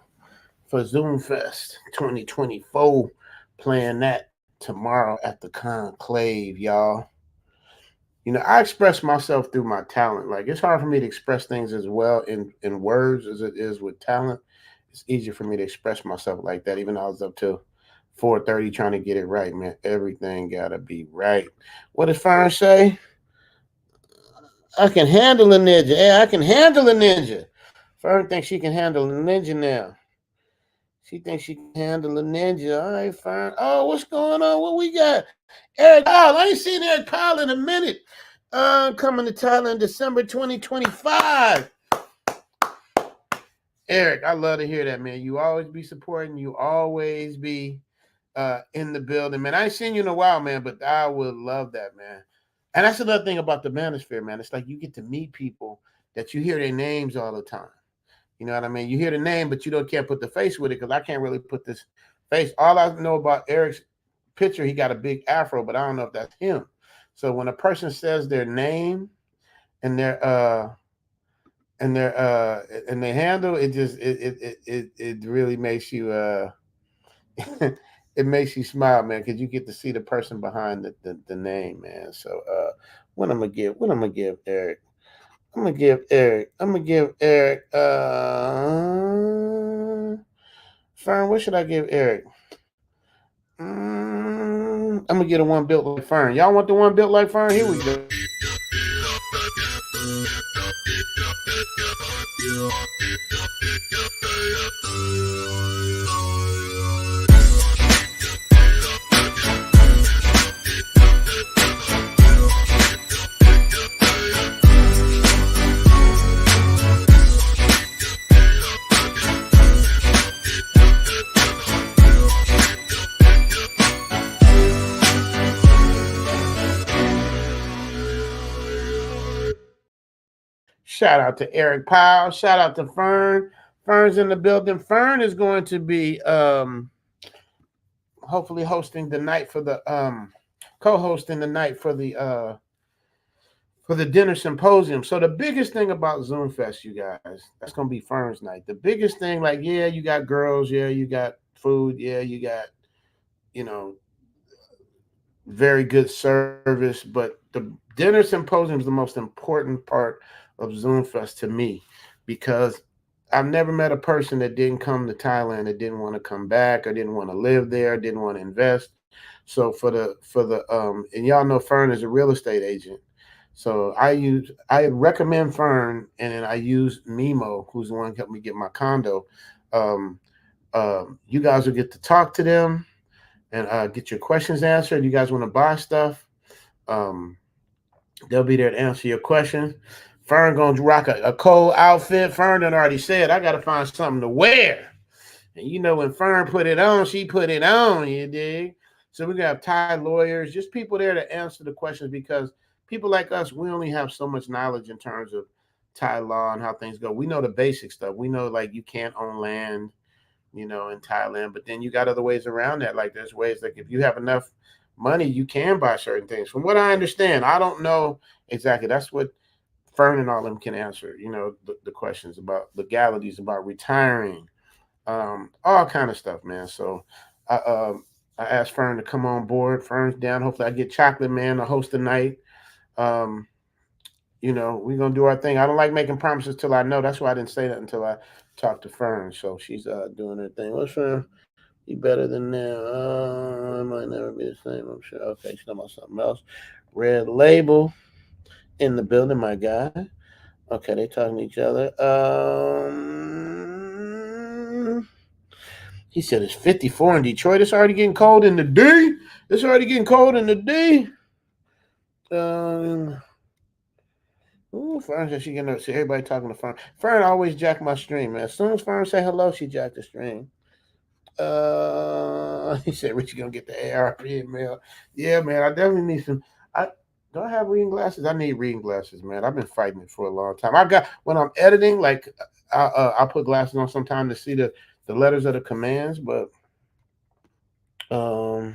for Zoom Fest 2024. Playing that tomorrow at the Conclave, y'all. I express myself through my talent. Like it's hard for me to express things as well in words as it is with talent. It's easier for me to express myself like that. Even though I was up till 4:30 trying to get it right, man. Everything gotta be right. What does Fern say? I can handle a ninja. Yeah, I can handle a ninja. Fern thinks she can handle a ninja now. She thinks she can handle a ninja. All right, Fern. Oh, what's going on? What we got? Eric Powell. I ain't seen Eric Powell in a minute. Coming to Thailand December 2025. Eric, I love to hear that, man. You always be supporting. You always be in the building, man. I ain't seen you in a while, man, but I would love that, man. And that's another thing about the Manosphere, man. It's like you get to meet people that you hear their names all the time. You know what I mean? You hear the name, but can't put the face with it because I can't really put this face. All I know about Eric's picture, he got a big afro, but I don't know if that's him. So when a person says their name and their and their handle, it really makes you it makes you smile, man, because you get to see the person behind the name, man. So what I'm gonna give Eric? I'm gonna give Eric Fern, what should I give Eric? I'm gonna get a one built like Fern. Y'all want the one built like Fern? Here we go. Shout out to Eric Powell. Shout out to Fern. Fern's in the building. Fern is going to be hopefully hosting the night for the co-hosting the night for the dinner symposium. So the biggest thing about Zoom Fest, you guys, that's gonna be Fern's night. The biggest thing, like, yeah, you got girls, yeah, you got food, yeah, you got, you know, very good service, but the dinner symposium is the most important part of Zoom Fest to me because I've never met a person that didn't come to Thailand that didn't want to come back or didn't want to live there, didn't want to invest. So for the and y'all know Fern is a real estate agent. So I recommend Fern, and then I use Mimo, who's the one who helped me get my condo. Um, you guys will get to talk to them and get your questions answered. You guys want to buy stuff? They'll be there to answer your questions. Fern gonna rock a cold outfit. Fern done already said I gotta find something to wear. And you know when Fern put it on, she put it on, you dig? So we're gonna have Thai lawyers, just people there to answer the questions because people like us, we only have so much knowledge in terms of Thai law and how things go. We know the basic stuff. We know like you can't own land, in Thailand, but then you got other ways around that. Like there's ways like if you have enough money, you can buy certain things. From what I understand, I don't know exactly. That's what Fern and all them can answer, the questions about legalities, about retiring, all kind of stuff, man. So I asked Fern to come on board. Fern's down. Hopefully I get Chocolate Man to host the night. We're going to do our thing. I don't like making promises till I know. That's why I didn't say that until I talked to Fern. So she's doing her thing. What's Fern? You better than that. It might never be the same, I'm sure. Okay, she's talking about something else. Red Label in the building, my guy. Okay, they talking to each other. He said it's 54 in Detroit. It's already getting cold in the D. It's already getting cold in the D. Fern said she can see everybody talking to Fern. Fern always jack my stream, man. As soon as Fern say hello, she jacked the stream. He said Richie gonna get the ARP mail. Yeah, man, I definitely need some. Do I have reading glasses? I need reading glasses, man. I've been fighting it for a long time. I got when I'm editing, like I put glasses on sometimes to see the letters of the commands, but oh,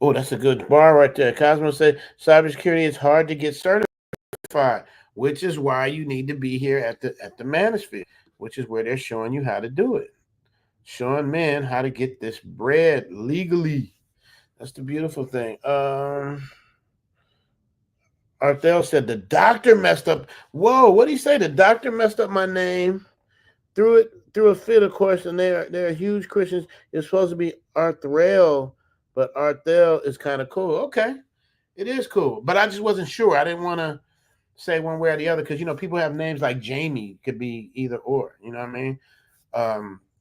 that's a good bar right there. Cosmo said cybersecurity is hard to get certified, which is why you need to be here at the Manosphere, which is where they're showing you how to do it. Showing men how to get this bread legally. That's the beautiful thing. Arthel said the doctor messed up. Whoa, what did he say? The doctor messed up my name through a fit, of course, and they're huge Christians. It's supposed to be Arthel, but Arthel is kind of cool. Okay, it is cool, but I just wasn't sure. I didn't want to say one way or the other because people have names like Jamie, could be either or. You know what I mean?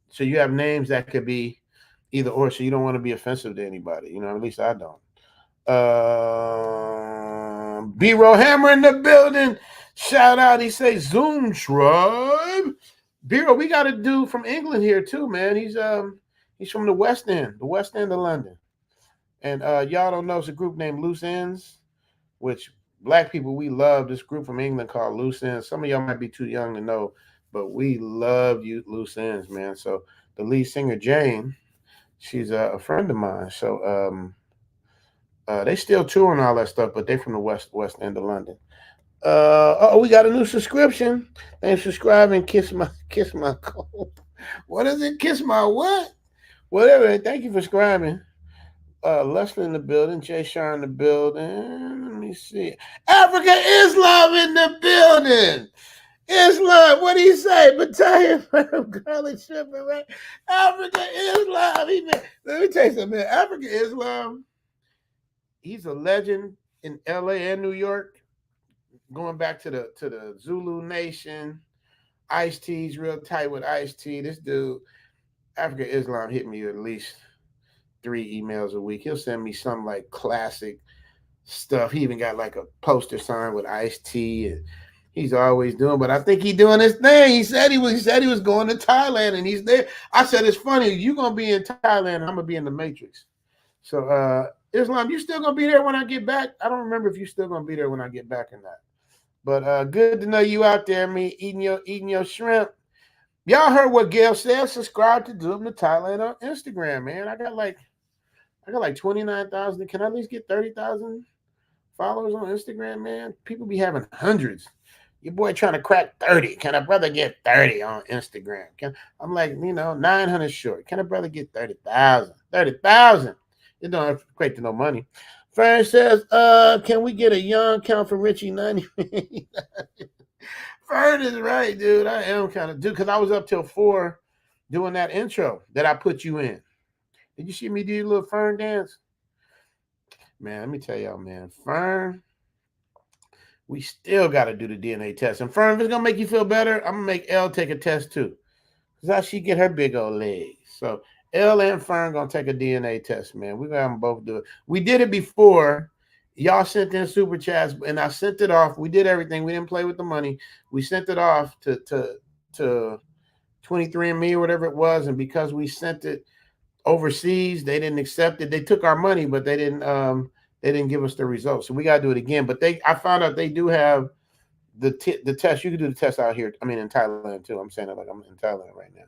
So you have names that could be either or. So you don't want to be offensive to anybody. At least I don't. B-Roll Hammer in the building. Shout out. He says Zoom Tribe. B-Roll, we got a dude from England here too, man. He's from the West End of London. And y'all don't know, it's a group named Loose Ends, which black people, we love this group from England called Loose Ends. Some of y'all might be too young to know, but we love you Loose Ends, man. So the lead singer, Jane, she's a friend of mine. So they still tour and all that stuff, but they're from the West End of London. We got a new subscription. And subscribe and kiss my cold. What is it? Kiss my what? Whatever. Thank you for subscribing. Leslie in the building. Jay Shar in the building. Let me see. Africa Islam in the building. Islam, what do you say? Battalion from Garlic Shipping, right? Africa Islam. Let me tell you something, man. Africa Islam, he's a legend in LA and New York. Going back to the Zulu Nation. Ice-T's real tight with Ice-T. This dude, Africa Islam, hit me at least 3 emails a week. He'll send me some like classic stuff. He even got like a poster sign with Ice-T, and he's always doing. But I think he's doing his thing. He said he was going to Thailand, and he's there. I said, it's funny. You're gonna be in Thailand, and I'm gonna be in the Matrix. So Islam, you still gonna be there when I get back? I don't remember if you still gonna be there when I get back or not. But good to know you out there, me eating your shrimp. Y'all heard what Gail said. Subscribe to Zoom to Thailand on Instagram, man. I got like 29,000. Can I at least get 30,000 followers on Instagram, man? People be having hundreds. Your boy trying to crack 30. Can a brother get 30 on Instagram? I'm like, 900 short. Can a brother get 30,000? 30,000. It don't equate to no money. Fern says, can we get a young count for Richie 90? Fern is right, dude. I am kind of, dude, because I was up till 4 doing that intro that I put you in. Did you see me do a little Fern dance? Man, let me tell y'all, man. Fern, we still got to do the DNA test. And Fern, if it's going to make you feel better, I'm going to make Elle take a test too. Because how she get her big old legs. So Elle and Fern going to take a DNA test, man. We're going to have them both do it. We did it before. Y'all sent in super chats, and I sent it off. We did everything. We didn't play with the money. We sent it off to 23andMe or whatever it was. And because we sent it overseas, they didn't accept it. They took our money, but they didn't give us the results. So we got to do it again. But I found out they do have the test. You can do the test out here. I mean, in Thailand too. I'm saying it like I'm in Thailand right now.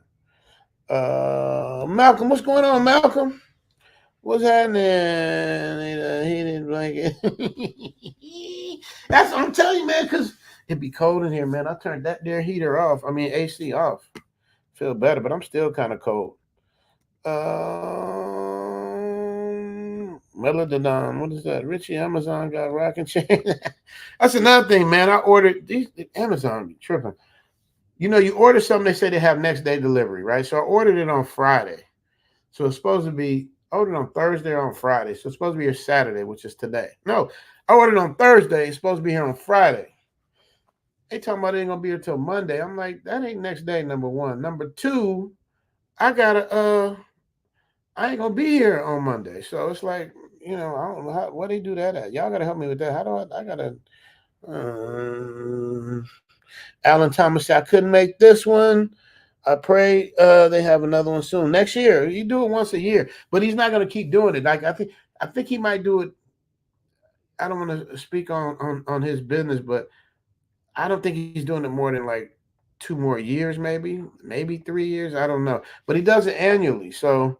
Malcolm, what's going on, Malcolm? What's happening? He didn't like it. That's what I'm telling you, man, because it'd be cold in here, man. I turned that there heater off. I mean, AC off. Feel better, but I'm still kind of cold. Melodon, what is that? Richie Amazon got rocking chain. That's another thing, man. I ordered these. Amazon be tripping. You order something, they say they have next day delivery, right? So I ordered it on Friday. So it's supposed to be ordered on Thursday or on Friday. So it's supposed to be here Saturday, which is today. No, I ordered on Thursday. It's supposed to be here on Friday. They talking about it ain't gonna be here till Monday. I'm like, that ain't next day, number one. Number two, I ain't gonna be here on Monday. So it's like, I don't know what they do that at. Y'all gotta help me with that. How do I gotta Alan Thomas said, I couldn't make this one. I pray they have another one soon. Next year. You do it once a year. But he's not going to keep doing it. Like I think he might do it. I don't want to speak on his business, but I don't think he's doing it more than like 2 more years, maybe 3 years. I don't know. But he does it annually. So,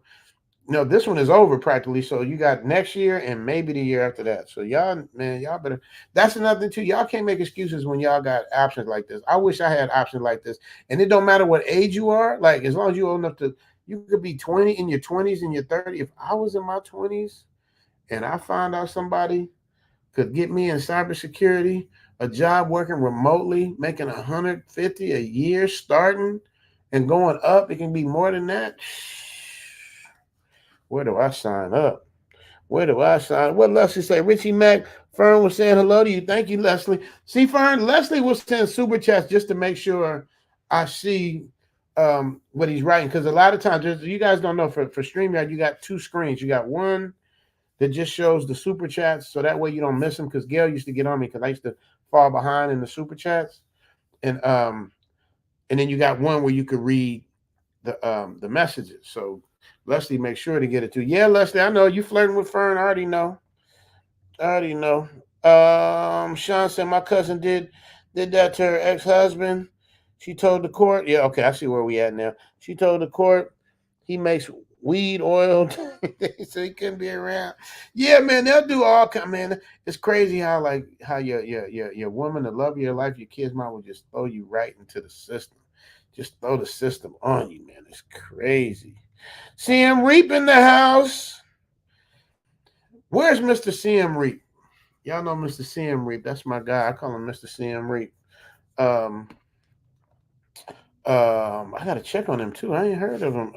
this one is over practically. So you got next year and maybe the year after that. So y'all better. That's another thing too. Y'all can't make excuses when y'all got options like this. I wish I had options like this. And it don't matter what age you are. Like as long as you're old enough you could be 20 in your 20s and your 30s. If I was in my 20s and I found out somebody could get me in cybersecurity, a job working remotely, making 150 a year starting and going up. It can be more than that. Where do I sign up? Where do I sign? What Leslie say? Richie Mack, Fern was saying hello to you. Thank you, Leslie. See, Fern, Leslie will send super chats just to make sure I see what he's writing. Because a lot of times, you guys don't know, for StreamYard, you got two screens. You got one that just shows the super chats, so that way you don't miss them. Because Gail used to get on me because I used to fall behind in the super chats, and then you got one where you could read the messages. So Leslie, make sure to get it to. Yeah, Leslie, I know you flirting with Fern. I already know. Sean said my cousin did that to her ex-husband. She told the court. Yeah, okay, I see where we at now. She told the court he makes weed oil, so he couldn't be around. Yeah, man, they'll do all kind. Man, it's crazy how your woman, the love of your life, your kids, mom will just throw you right into the system. Just throw the system on you, man. It's crazy. CM Reap in the house. Where's Mr. CM Reap? Y'all know Mr. CM Reap. That's my guy. I call him Mr. CM Reap. I gotta check on him too. I ain't heard of him.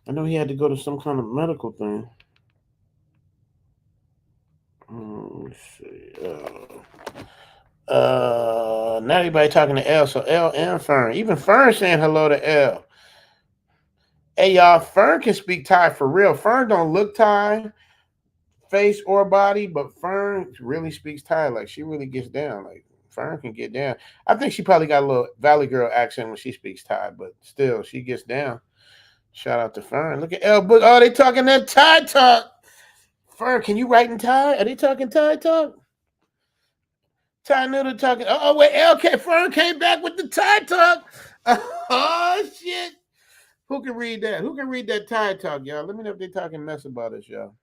I know he had to go to some kind of medical thing. Let's see. Not everybody talking to L, so L and Fern. Even Fern saying hello to L. Hey y'all, Fern can speak Thai for real. Fern don't look Thai, face or body, but Fern really speaks Thai. Like, she really gets down. Like, Fern can get down. I think she probably got a little Valley Girl accent when she speaks Thai, but still, she gets down. Shout out to Fern. Look at L Book. Oh, they talking that Thai talk. Fern, can you write in Thai? Are they talking Thai talk? Thai Noodle talking. Oh, wait, LK Fern came back with the Thai talk. Oh, shit. Who can read that? Who can read that Thai talk, y'all? Let me know if they talking mess about us, y'all.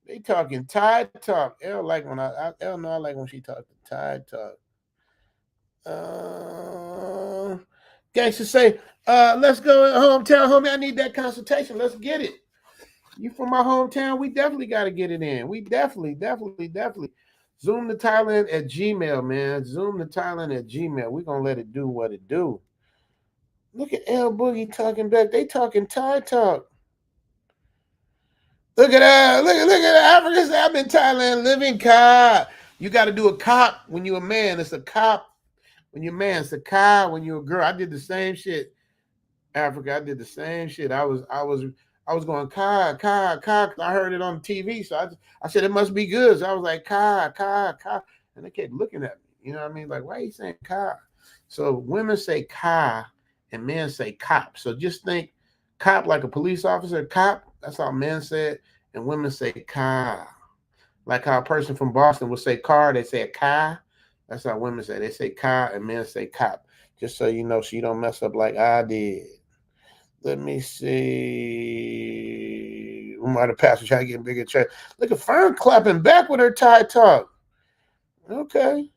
They talking Thai talk. L like when I like when she talks Thai talk. Gangsta say, let's go hometown, homie. I need that consultation. Let's get it. You from my hometown? We definitely got to get it in. We definitely. Zoom to Thailand at Gmail, man. Zoom to Thailand at Gmail. We're going to let it do what it do. Look at L Boogie talking back. They talking Thai talk. Look at that. Look at Africans. I'm in Thailand living cop. You got to do a cop when you're a man. It's a cop when you're a man. It's a cop when you're a girl. I did the same shit. Africa, I did the same shit. I was going ka. I heard it on TV, so I said it must be good. So I was like ka, and they kept looking at me. You know what I mean? Like, why are you saying ka? So women say ka and men say cop. So just think cop like a police officer, cop. That's how men say it, and women say ka. Like how a person from Boston would say car, they say a ka. That's how women say. They say ka and men say cop. Just so you know, so you don't mess up like I did. Let me see. We might have passed trying to get bigger check. Look at Fern clapping back with her Thai talk. Okay.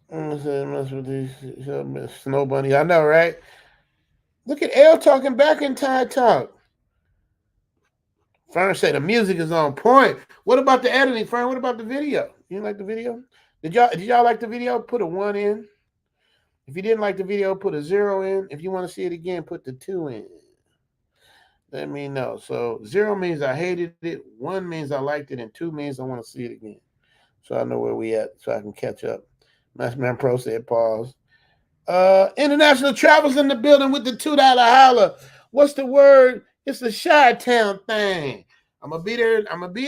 Mess with these Snow Bunny. I know, right? Look at L talking back in Thai talk. Fern said the music is on point. What about the editing, Fern? What about the video? You didn't like the video? Did y'all like the video? Put a 1 in. If you didn't like the video, put a 0 in. If you want to see it again, put the 2 in. Let me know. So 0 means I hated it, 1 means I liked it, and 2 means I want to see it again. So I know where we at, so I can catch up. Man Pro said pause. International Travels in the building with the $2 holla. What's the word? It's the Chi-Town thing. I'm gonna be there. I'm gonna be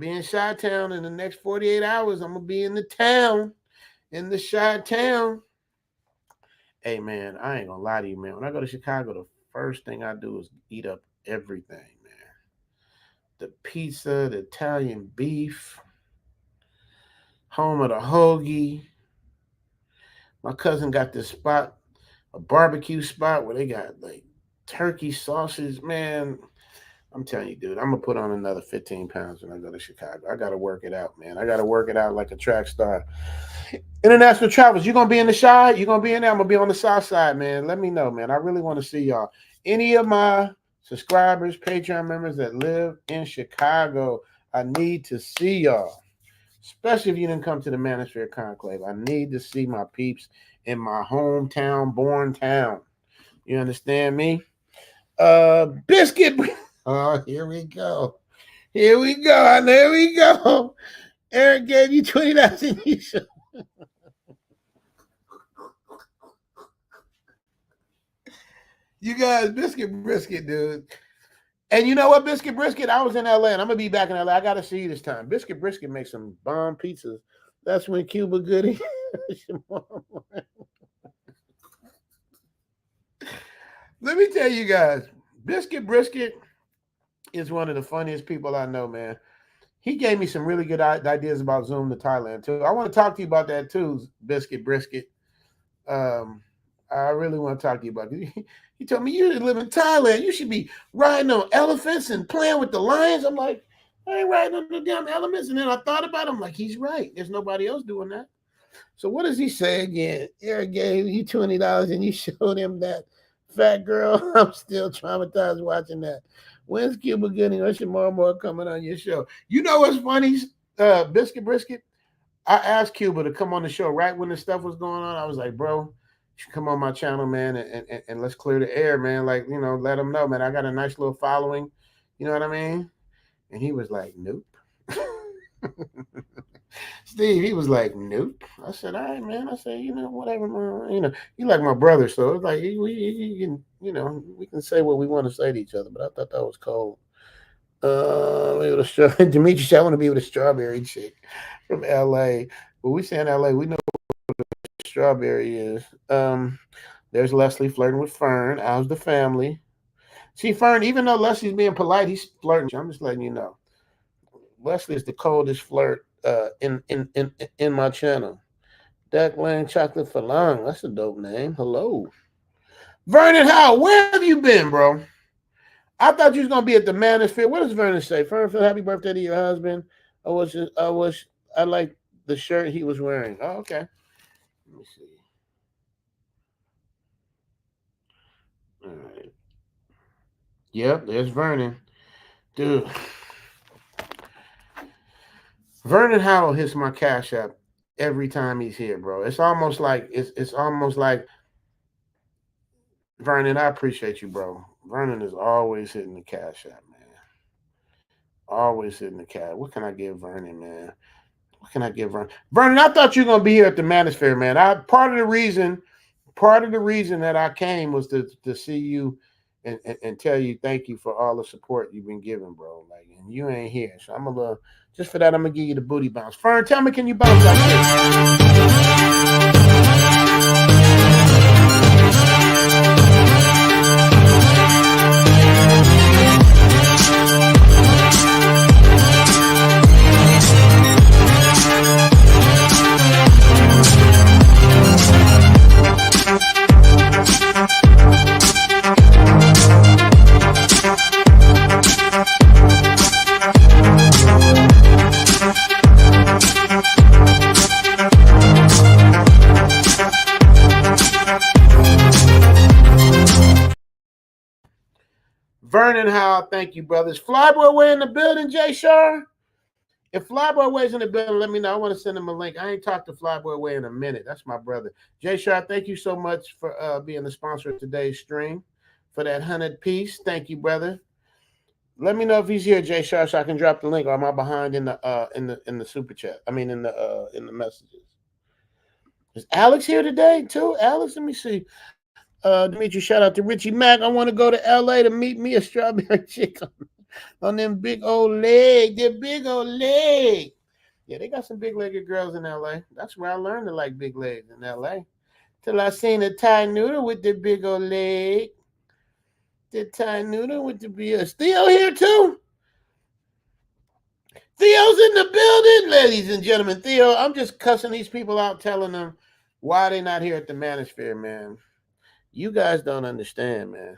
in Chi-Town in the next 48 hours. I'm gonna be in the town, in the Chi-Town. Hey man, I ain't gonna lie to you, man. When I go to Chicago, the first thing I do is eat up everything, man. The pizza, the Italian beef, home of the hoagie. My cousin got this spot, a barbecue spot where they got like turkey sausage, man. I'm telling you, dude, I'm going to put on another 15 pounds when I go to Chicago. I got to work it out, man. I got to work it out like a track star. International Travels, you going to be in the Chi? You going to be in there? I'm going to be on the south side, man. Let me know, man. I really want to see y'all. Any of my subscribers, Patreon members that live in Chicago. I need to see y'all, especially if you didn't come to the Manosphere Conclave. I need to see my peeps in my hometown, born town. You understand me? Biscuit. Oh, here we go. Here we go. There we go. Eric gave you $20 and you should. You guys, Biscuit Brisket, dude. And you know what, Biscuit Brisket? I was in LA and I'm gonna be back in LA. I gotta see you this time. Biscuit Brisket makes some bomb pizzas. That's when Cuba Gooding. Let me tell you guys, Biscuit Brisket is one of the funniest people I know, man. He gave me some really good ideas about Zoom to Thailand too. I want to talk to you about that too, Biscuit Brisket. I really want to talk to you about it. He told me, you live in Thailand. You should be riding on elephants and playing with the lions. I'm like, I ain't riding on the damn elephants. And then I thought about it. I'm like, he's right. There's nobody else doing that. So what does he say again? Eric gave you $20 and you showed him that fat girl. I'm still traumatized watching that. When's Cuba Gooding or Shamar coming on your show? You know what's funny, Biscuit Brisket? I asked Cuba to come on the show right when the stuff was going on. I was like, bro, you should come on my channel, man, and let's clear the air, man. Like, you know, let them know, man. I got a nice little following. You know what I mean? And he was like, nope. Steve, he was like, nope. I said, all right, man. I said, you know, whatever, man. You know, you like my brother, so it's like we can, you know, we can say what we want to say to each other. But I thought that was cold. Demetri said, I want to be with a strawberry chick from LA. But we say in LA, we know what strawberry is. There's Leslie flirting with Fern. How's the family? See, Fern, even though Leslie's being polite, he's flirting. I'm just letting you know. Leslie is the coldest flirt in my channel. Dak Lang Chocolate Falang. That's a dope name. Hello. Vernon Howell, where have you been, bro? I thought you was gonna be at the Manosphere. What does Vernon say? Vernon, happy birthday to your husband. I like the shirt he was wearing. Oh, okay. Let me see. All right. Yep, there's Vernon. Dude. Vernon Howell hits my Cash App every time he's here, bro. It's almost like Vernon, I appreciate you, bro. Vernon is always hitting the Cash App, man. Always hitting the cash. What can I give Vernon, man? What can I give Vernon? Vernon, I thought you were gonna be here at the Manosphere, man. Part of the reason that I came was to see you and tell you thank you for all the support you've been giving, bro. Like, and you ain't here, so I'm a little. Just for that, I'm gonna give you the booty bounce. Fern, tell me, can you bounce like this? Vernon Howell, thank you, brothers. Flyboy Way in the building, Jay Shar. If Flyboy Way's in the building, let me know. I want to send him a link. I ain't talked to Flyboy Way in a minute. That's my brother. Jay Shar, thank you so much for being the sponsor of today's stream. For that 100 piece. Thank you, brother. Let me know if he's here, Jay Shar, so I can drop the link. Or am I behind in the super chat? I mean in the messages. Is Alex here today too? Alex, let me see. Demetri, shout out to Richie Mack. I want to go to LA to meet me a strawberry chick on them big old legs. They're big old legs. Yeah, they got some big-legged girls in LA. That's where I learned to like big legs in LA. Till I seen a Thai noodle with the big old leg. The Thai noodle with the big. Is Theo here too? Theo's in the building, ladies and gentlemen. Theo, I'm just cussing these people out, telling them why they not here at the Manosphere, man. You guys don't understand, man.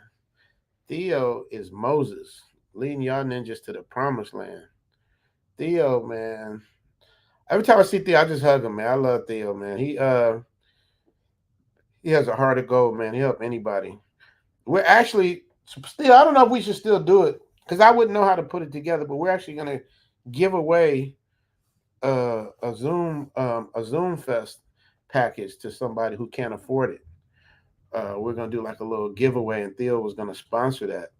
Theo is Moses, leading y'all ninjas to the promised land. Theo, man. Every time I see Theo, I just hug him, man. I love Theo, man. He has a heart of gold, man. He help anybody. We're actually So still, I don't know if we should still do it because I wouldn't know how to put it together. But we're actually going to give away a Zoom Fest package to somebody who can't afford it. We're going to do like a little giveaway, and Theo was going to sponsor that.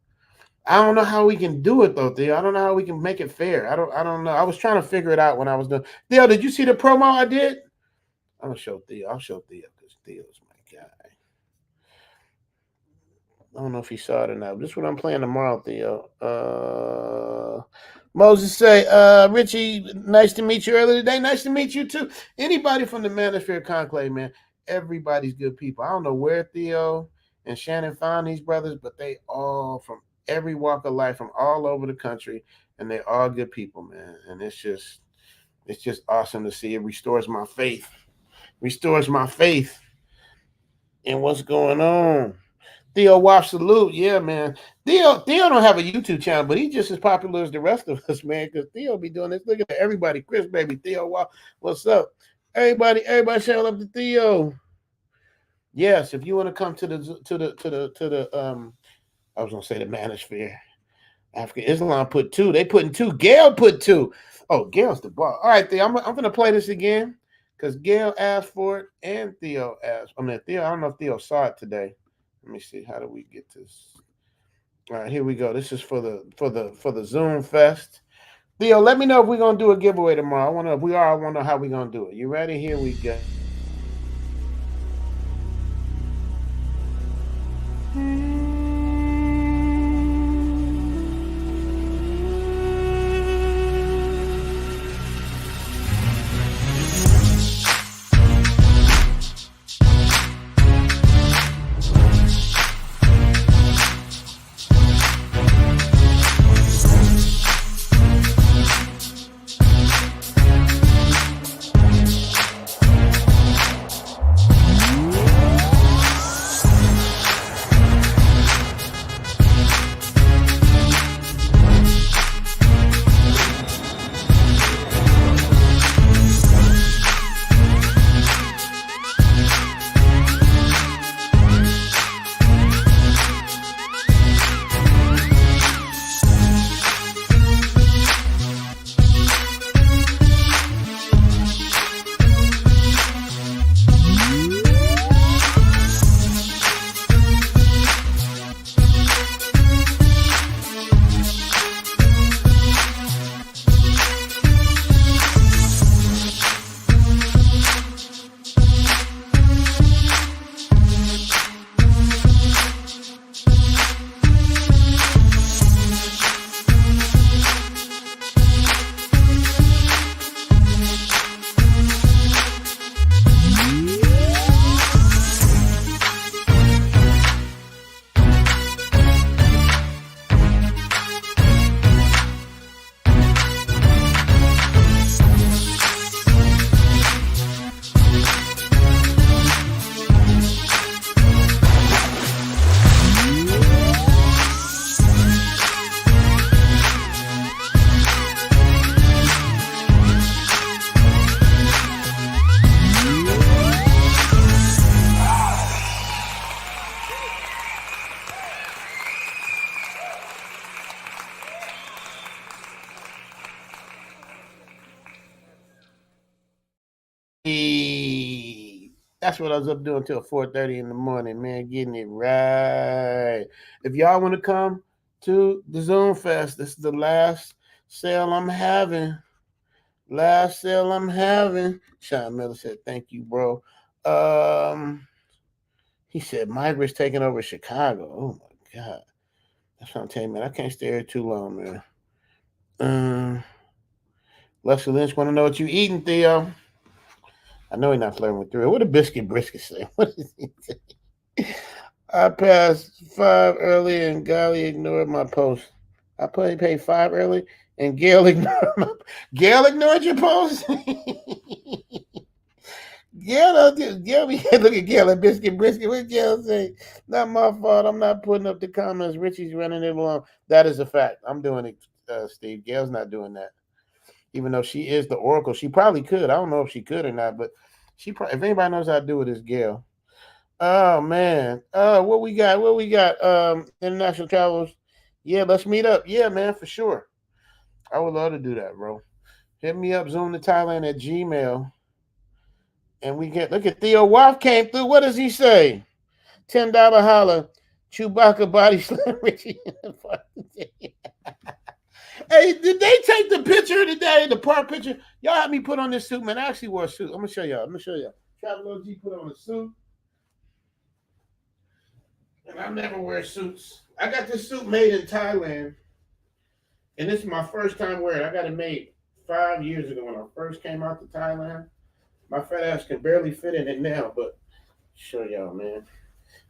I don't know how we can do it though, Theo. I don't know how we can make it fair. I don't know. I was trying to figure it out when I was doing. Theo, did you see the promo I did? I'm gonna show Theo. I'll show Theo because Theo's my guy. I don't know if he saw it or not. This is what I'm playing tomorrow, Theo. Moses say, Richie, nice to meet you earlier today. Nice to meet you too. Anybody from the Manosphere Conclave, man, everybody's good people. I don't know where Theo and Shannon found these brothers, but they all from every walk of life, from all over the country, and they all good people, man. And it's just awesome to see. It restores my faith. Restores my faith in what's going on. Theo Waff salute, yeah, man. Theo don't have a YouTube channel, but he's just as popular as the rest of us, man. Because Theo be doing this. Look at everybody, Chris, baby, Theo Waff, what's up? Everybody shout up to Theo. Yes, if you want to come to the I was gonna say the Manosphere. African Islam put 2. They putting 2. Gail put 2. Oh, Gail's the boss. All right, Theo, I'm gonna play this again because Gail asked for it and Theo asked. Theo. I don't know if Theo saw it today. Let me see. How do we get this? All right, here we go. This is for the Zoom Fest. Theo, let me know if we're gonna do a giveaway tomorrow. I want to. If we are, I want to know how we're gonna do it. You ready? Here we go. That's what I was up doing till 4:30 in the morning, man, getting it right. If y'all want to come to the Zoom Fest, this is the last sale I'm having. Last sale I'm having. Sean Miller said, "Thank you, bro." He said, "Migrants taking over Chicago." Oh my God, that's what I'm telling you, man. I can't stay here too long, man. Lester Lynch want to know what you eating, Theo. I know he's not flirting with 3. What did Biscuit Brisket say? What is he saying? I passed 5 early and Golly ignored my post. I probably paid 5 early and Gail ignored your post. Gail, look at Gail and Biscuit Brisket. What Gail say? Not my fault. I'm not putting up the comments. Richie's running it along. That is a fact. I'm doing it, Steve. Gail's not doing that. Even though she is the Oracle, she probably could. I don't know if she could or not, but if anybody knows how to do it, it's Gail. Oh man. What we got? What we got? International travels. Yeah, let's meet up. Yeah, man, for sure. I would love to do that, bro. Hit me up, Zoom to Thailand at Gmail. And we get look at Theo Waff came through. What does he say? $10 holla. Chewbacca body slam Richie. Hey, did they take the picture today? The park picture? Y'all had me put on this suit, man. I actually wore a suit. I'm gonna show y'all. Travel OG put on a suit. And I never wear suits. I got this suit made in Thailand. And this is my first time wearing it. I got it made 5 years ago when I first came out to Thailand. My fat ass can barely fit in it now, but show y'all, man,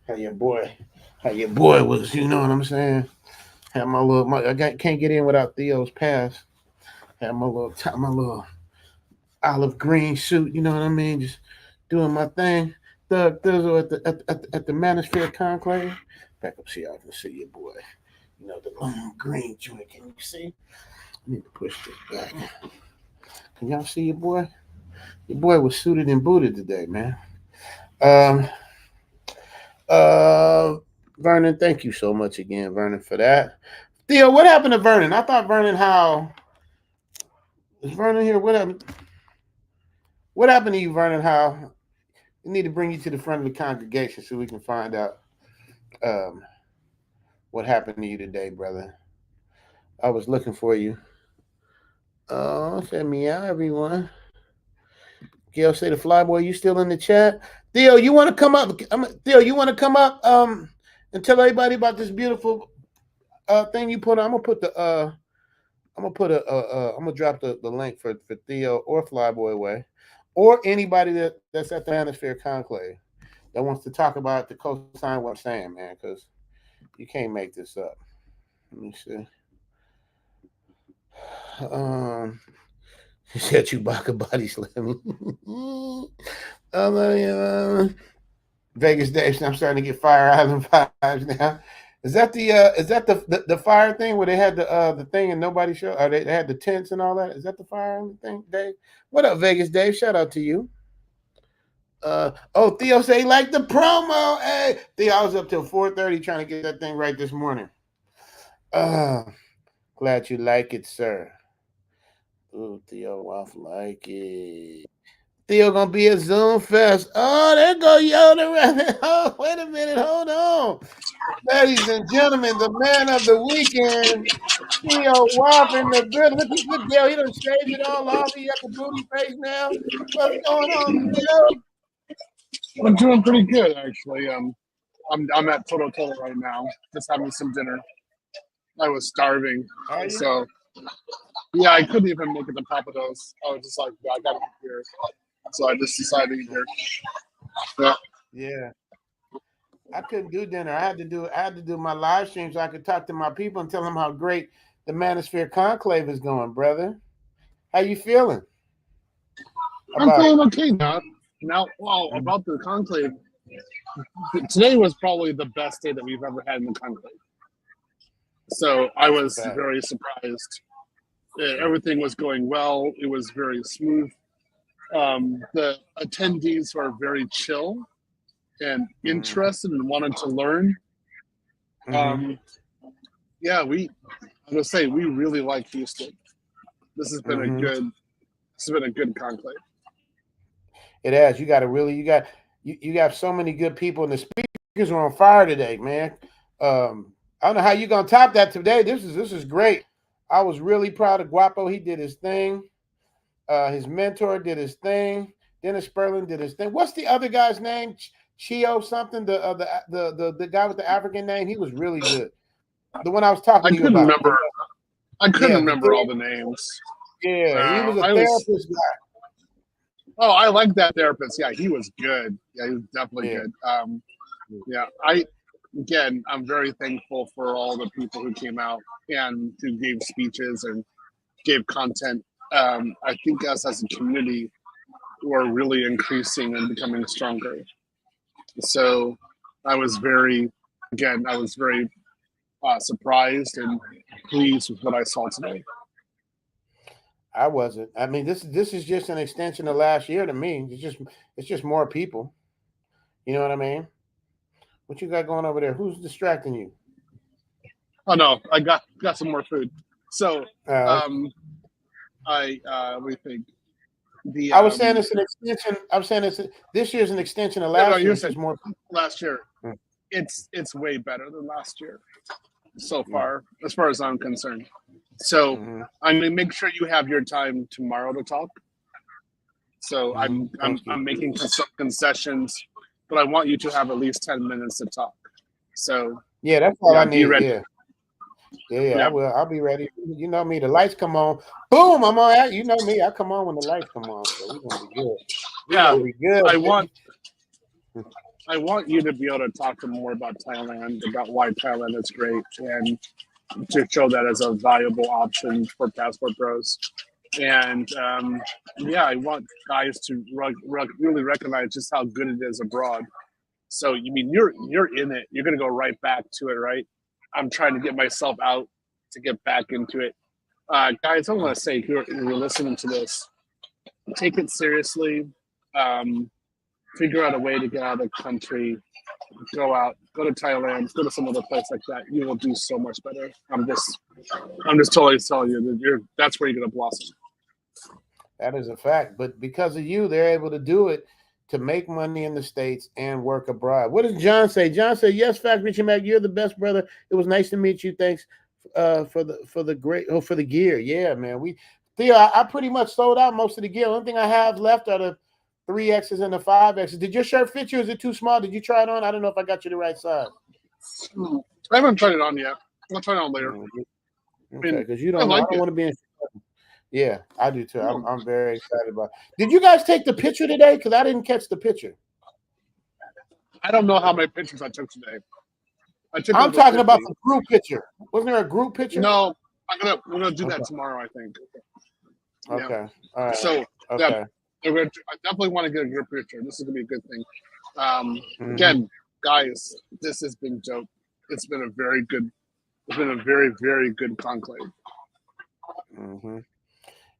how your boy was. You know what I'm saying? Had can't get in without Theo's pass. Had my little olive green suit. You know what I mean? Just doing my thing. Thug Thizzle at the Manosphere Conclave. Back up so y'all can see your boy. You know, the long green joint. Can you see? I need to push this back. Can y'all see your boy? Your boy was suited and booted today, man. Um, Vernon, thank you so much again, Vernon, for that. Theo, what happened to Vernon? I thought Vernon Howe. Is Vernon here? What happened? What happened to you, Vernon Howe? We need to bring you to the front of the congregation so we can find out what happened to you today, brother. I was looking for you. Oh, send me out, everyone. Gail say the flyboy, you still in the chat? Theo, you want to come up? Theo, you want to come up and tell everybody about this beautiful thing you put on? I'm gonna drop the link for Theo or Flyboy Way, or anybody that's at the Manosphere Conclave that wants to talk about the cosign what I'm saying, man, because you can't make this up. Let me see. He said Chewbacca body slamming. Vegas Dave, I'm starting to get Fire Island vibes now. Is that the fire thing where they had the thing and nobody showed? Or they had the tents and all that? Is that the Fire Island thing, Dave? What up, Vegas Dave? Shout out to you. Theo say like the promo. Hey, Theo, I was up till 4:30 trying to get that thing right this morning. Glad you like it, sir. Ooh, Theo Waff like it. Theo gonna be at Zoom Fest. Oh, there go Yoda Rabbit. Oh, wait a minute, hold on. Ladies and gentlemen, the man of the weekend, Theo Waff in the building. Look, Gail, he done shaved it all off. He got the booty face now. What's going on, Theo? I'm doing pretty good, actually. I'm at Toto Toto right now, just having some dinner. I was starving, so yeah, I couldn't even make it to Papados. I was just like, I gotta eat here, so I just decided to eat here. Yeah. I couldn't do dinner. I had to do my live stream so I could talk to my people and tell them how great the Manosphere Conclave is going, brother. How you feeling? I'm feeling okay now. About the conclave, today was probably the best day that we've ever had in the conclave. So I was very surprised. Everything was going well. It was very smooth. The attendees were very chill and interested and wanted to learn. Yeah, I'm gonna say we really like Houston. This has been a good conclave. It has. You got so many good people, and the speakers are on fire today, man. I don't know how you're gonna top that today. This is great. I was really proud of Guapo. He did his thing. His mentor did his thing. Dennis Sperling did his thing. What's the other guy's name? Chio something. The guy with the African name. He was really good. The one I was talking to you about. I couldn't remember all the names. Yeah, he was a therapist guy. Oh, I like that therapist. Yeah, he was good. Yeah, he was definitely good. I'm very thankful for all the people who came out and who gave speeches and gave content. I think us as a community, we're really increasing and becoming stronger. So I was very surprised and pleased with what I saw today. I wasn't. I mean, this is just an extension of last year to me. It's just more people. You know what I mean? What you got going over there? Who's distracting you? Oh no, I got some more food. So what do you think? I was saying it's an extension. I'm saying this year's an extension of last year. It's more last year. It's way better than last year so far, as far as I'm concerned. So I'm gonna make sure you have your time tomorrow to talk. So I'm making some concessions, but I want you to have at least 10 minutes to talk. So yeah, that's all I need. Ready. Yeah, I will. I'll be ready. You know me. The lights come on. Boom! I'm on. You know me. I come on when the lights come on. So we're gonna be good. We're gonna be good. I want you to be able to talk to more about Thailand, about why Thailand is great, and to show that as a valuable option for passport pros. And I want guys to really recognize just how good it is abroad. So you mean you're in it. You're gonna go right back to it, right? I'm trying to get myself out to get back into it. Guys, I want to say, if you're listening to this, take it seriously. Figure out a way to get out of the country. Go to Thailand, go to some other place like that. You will do so much better. I'm just totally telling you that that's where you're gonna blossom. That is a fact. But because of you, they're able to do it, to make money in the States and work abroad. What does John say? John said, yes, fact, Richie Mac, you're the best brother. It was nice to meet you. Thanks for the gear. Yeah, man. Theo, I pretty much sold out most of the gear. The only thing I have left are the 3Xs and the 5Xs. Did your shirt fit you? Is it too small? Did you try it on? I don't know if I got you the right size. I haven't tried it on yet. I'll try it on later. Okay, because you don't know. I don't want to be in. Yeah, I do too. I'm very excited about it. Did you guys take the picture today? Because I didn't catch the picture. I don't know how many pictures I took today. I'm talking about the group picture. Wasn't there a group picture? No, we're gonna do that tomorrow, I think. Okay. Yeah. All right. So okay. I definitely want to get a group picture. This is gonna be a good thing. Again, guys, this has been dope. It's been a very, very good conclave. Mm-hmm.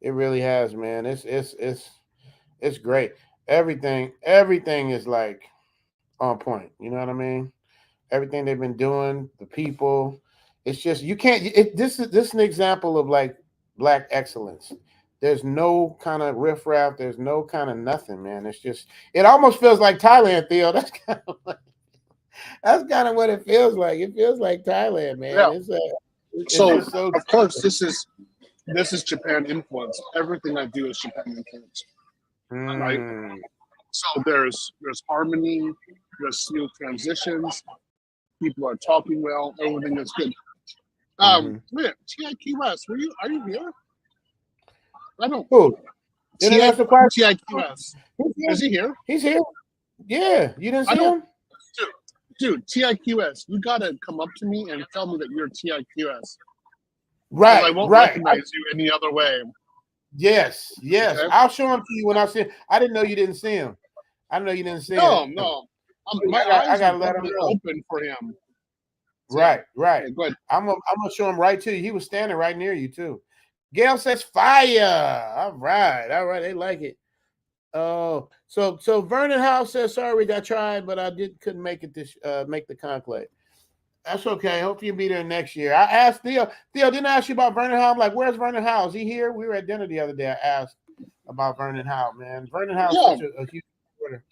It really has, man. It's great. Everything is like on point. You know what I mean? Everything they've been doing, the people. It's just you can't. This is an example of like Black excellence. There's no kind of riffraff. There's no kind of nothing, man. It's just. It almost feels like Thailand, Theo. That's kind of what it feels like. It feels like Thailand, man. Yeah. So of course this is Japan influence. Everything I do is Japan influence, right? So there's harmony, there's smooth transitions, people are talking well, everything is good. Wait, TIQS, are you here? I don't. Who? TIQS. Is he here? He's here. Yeah, you didn't see him? Dude, TIQS, you gotta come up to me and tell me that you're TIQS. Right, I won't recognize you any other way. Yes. Okay. I'll show him to you when I see him. I didn't know you didn't see him. I know you didn't see him. No. My eyes are definitely open for him. Right. Okay, good. I'm gonna show him right to you. He was standing right near you too. Gail says fire. All right. They like it. Oh, so Vernon House says sorry I tried, but I couldn't make it make the conclave. That's okay. Hope you'll be there next year. I asked Theo. Theo, didn't I ask you about Vernon Howe? I'm like, where's Vernon Howe? Is he here? We were at dinner the other day. I asked about Vernon Howe, man. Vernon Howe is such a huge supporter.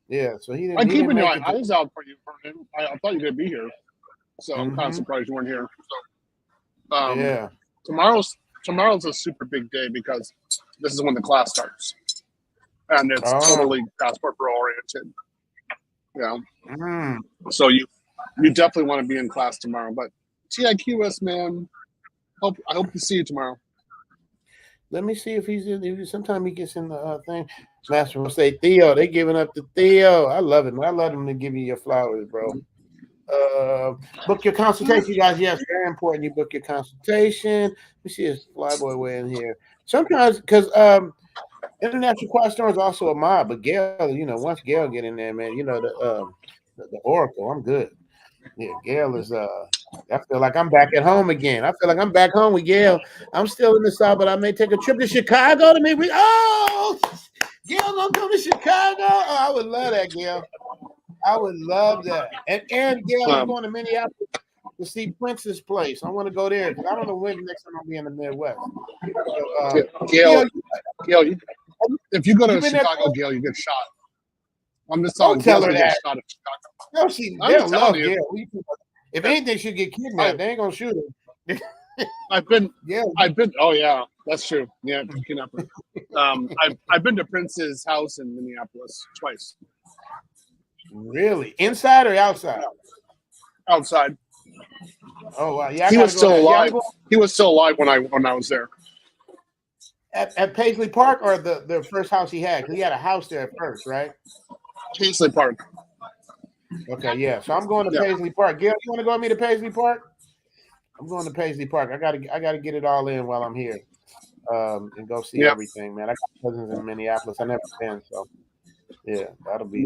Yeah, so he didn't. I'm keeping your eyes out for you, Vernon. I thought you could be here, so I'm kind of surprised you weren't here. So, yeah. Tomorrow's a super big day because this is when the class starts, and it's totally passport pro oriented. Yeah. So you definitely want to be in class tomorrow. But TIQS, man, I hope to see you tomorrow. Let me see if he's in. Sometime he gets in the thing. Master will say, Theo, they giving up to Theo. I love it, man. I love them to give you your flowers, bro. Book your consultation, you guys. Yes, very important. You book your consultation. Let me see his flyboy way in here. Sometimes, because International Quiet Storm is also a mob, but Gail, once Gail get in there, man, the Oracle, I'm good. Yeah, Gail is I feel like I'm back at home again. I feel like I'm back home with Gail. I'm still in the South, but I may take a trip to Chicago to meet Gail gonna come to Chicago. Oh, I would love that, Gail. I would love that. And Gail, I'm Um, going to Minneapolis to see Prince's place. I want to go there because I don't know when next time I'll be in the Midwest. So, Gail, if you go you to been there? Chicago, Gail, you get shot. I'm just Don't telling tell Gail's her gonna get that. shot in Chicago. No, I'm they'll just love telling you. Gail. If anything, she'll get kidnapped. They ain't gonna shoot her. I've been. Yeah, Oh yeah, that's true. Yeah, kidnapper. I've been to Prince's house in Minneapolis twice. really? Inside or outside? Outside. Oh wow, yeah. He was still alive. Yeah, He was still alive when I was there. at Paisley Park or the first house he had? Because he had a house there at first, right? Paisley Park. Okay, yeah. So I'm going to Paisley Park. Gail, you want to go with me to Paisley Park? I'm going to Paisley Park. I gotta get it all in while I'm here, and go see everything, man. I got cousins in Minneapolis. I never been, so yeah, that'll be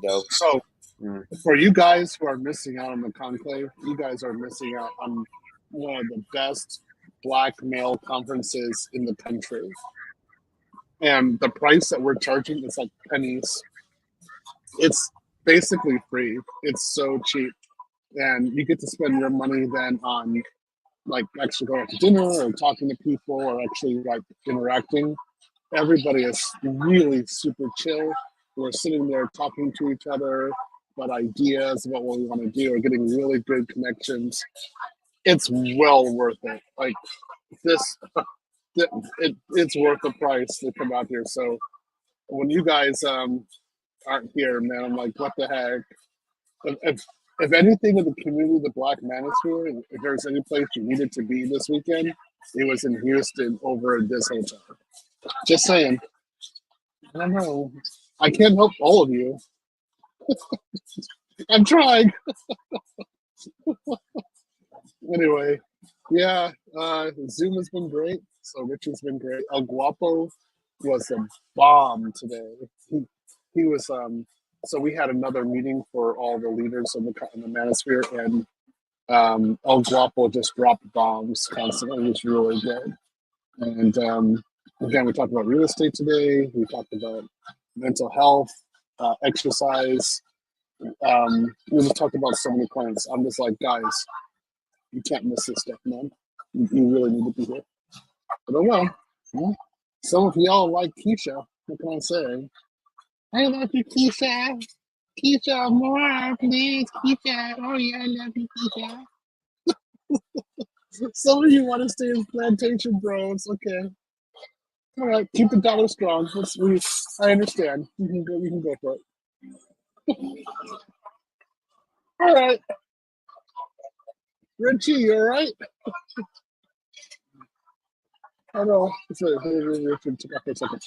dope. So for you guys who are missing out on the conclave, you guys are missing out on one of the best Black male conferences in the country. And the price that we're charging is like pennies. It's basically free. It's so cheap. And you get to spend your money then on like actually going out to dinner or talking to people or actually like interacting. Everybody is really super chill. We're sitting there talking to each other about ideas about what we want to do or getting really good connections. It's well worth it. Like this, it's worth the price to come out here. So when you guys aren't here, man, I'm like, what the heck? If anything in the community, the Black Manosphere, if there's any place you needed to be this weekend, it was in Houston over at this hotel. Just saying. I don't know. I can't help all of you. I'm trying. Anyway, yeah, Zoom has been great. So Richard's been great. El Guapo was a bomb today. He was so we had another meeting for all the leaders in the Manosphere, and El Guapo just dropped bombs constantly. It was really good. And again, we talked about real estate today. We talked about mental health, exercise. We just talked about so many points. I'm just like, guys, you can't miss this stuff, man. You really need to be here. But oh well. Some of y'all like Keisha. What can I say? I love you, Keisha. Keisha, more, please. Keisha. Oh, yeah, I love you, Keisha. Some of you want to stay in plantation, bros. Okay. All right. Keep the dollar strong. I understand. We can go for it. All right. Richie, you all right? I know. Sorry, Richard took off for a second.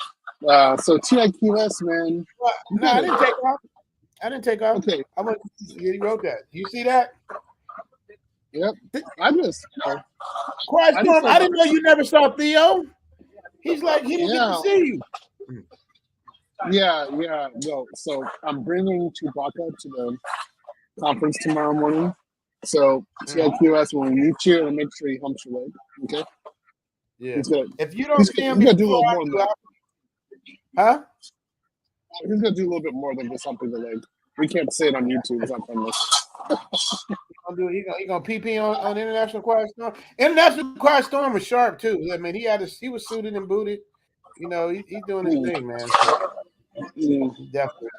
So TIQS, man. No, I didn't take off. Okay. You wrote that. You see that? Yep. I just. Quiet Storm. I didn't know you never saw Theo. He's like, he didn't get to see you. Yeah. No. So I'm bringing Chewbacca to the conference tomorrow morning. So TIQS, when we meet you, and make sure he humps your leg. Okay. Yeah. If you don't see him, he's gonna do a little more than that. Huh? He's gonna do a little bit more than just humping the leg. We can't say it on YouTube. It's not famous. He gonna PP on International Quiet Storm. International Quiet Storm was sharp too. I mean, he was suited and booted. You know, he's doing his thing, man. So, definitely.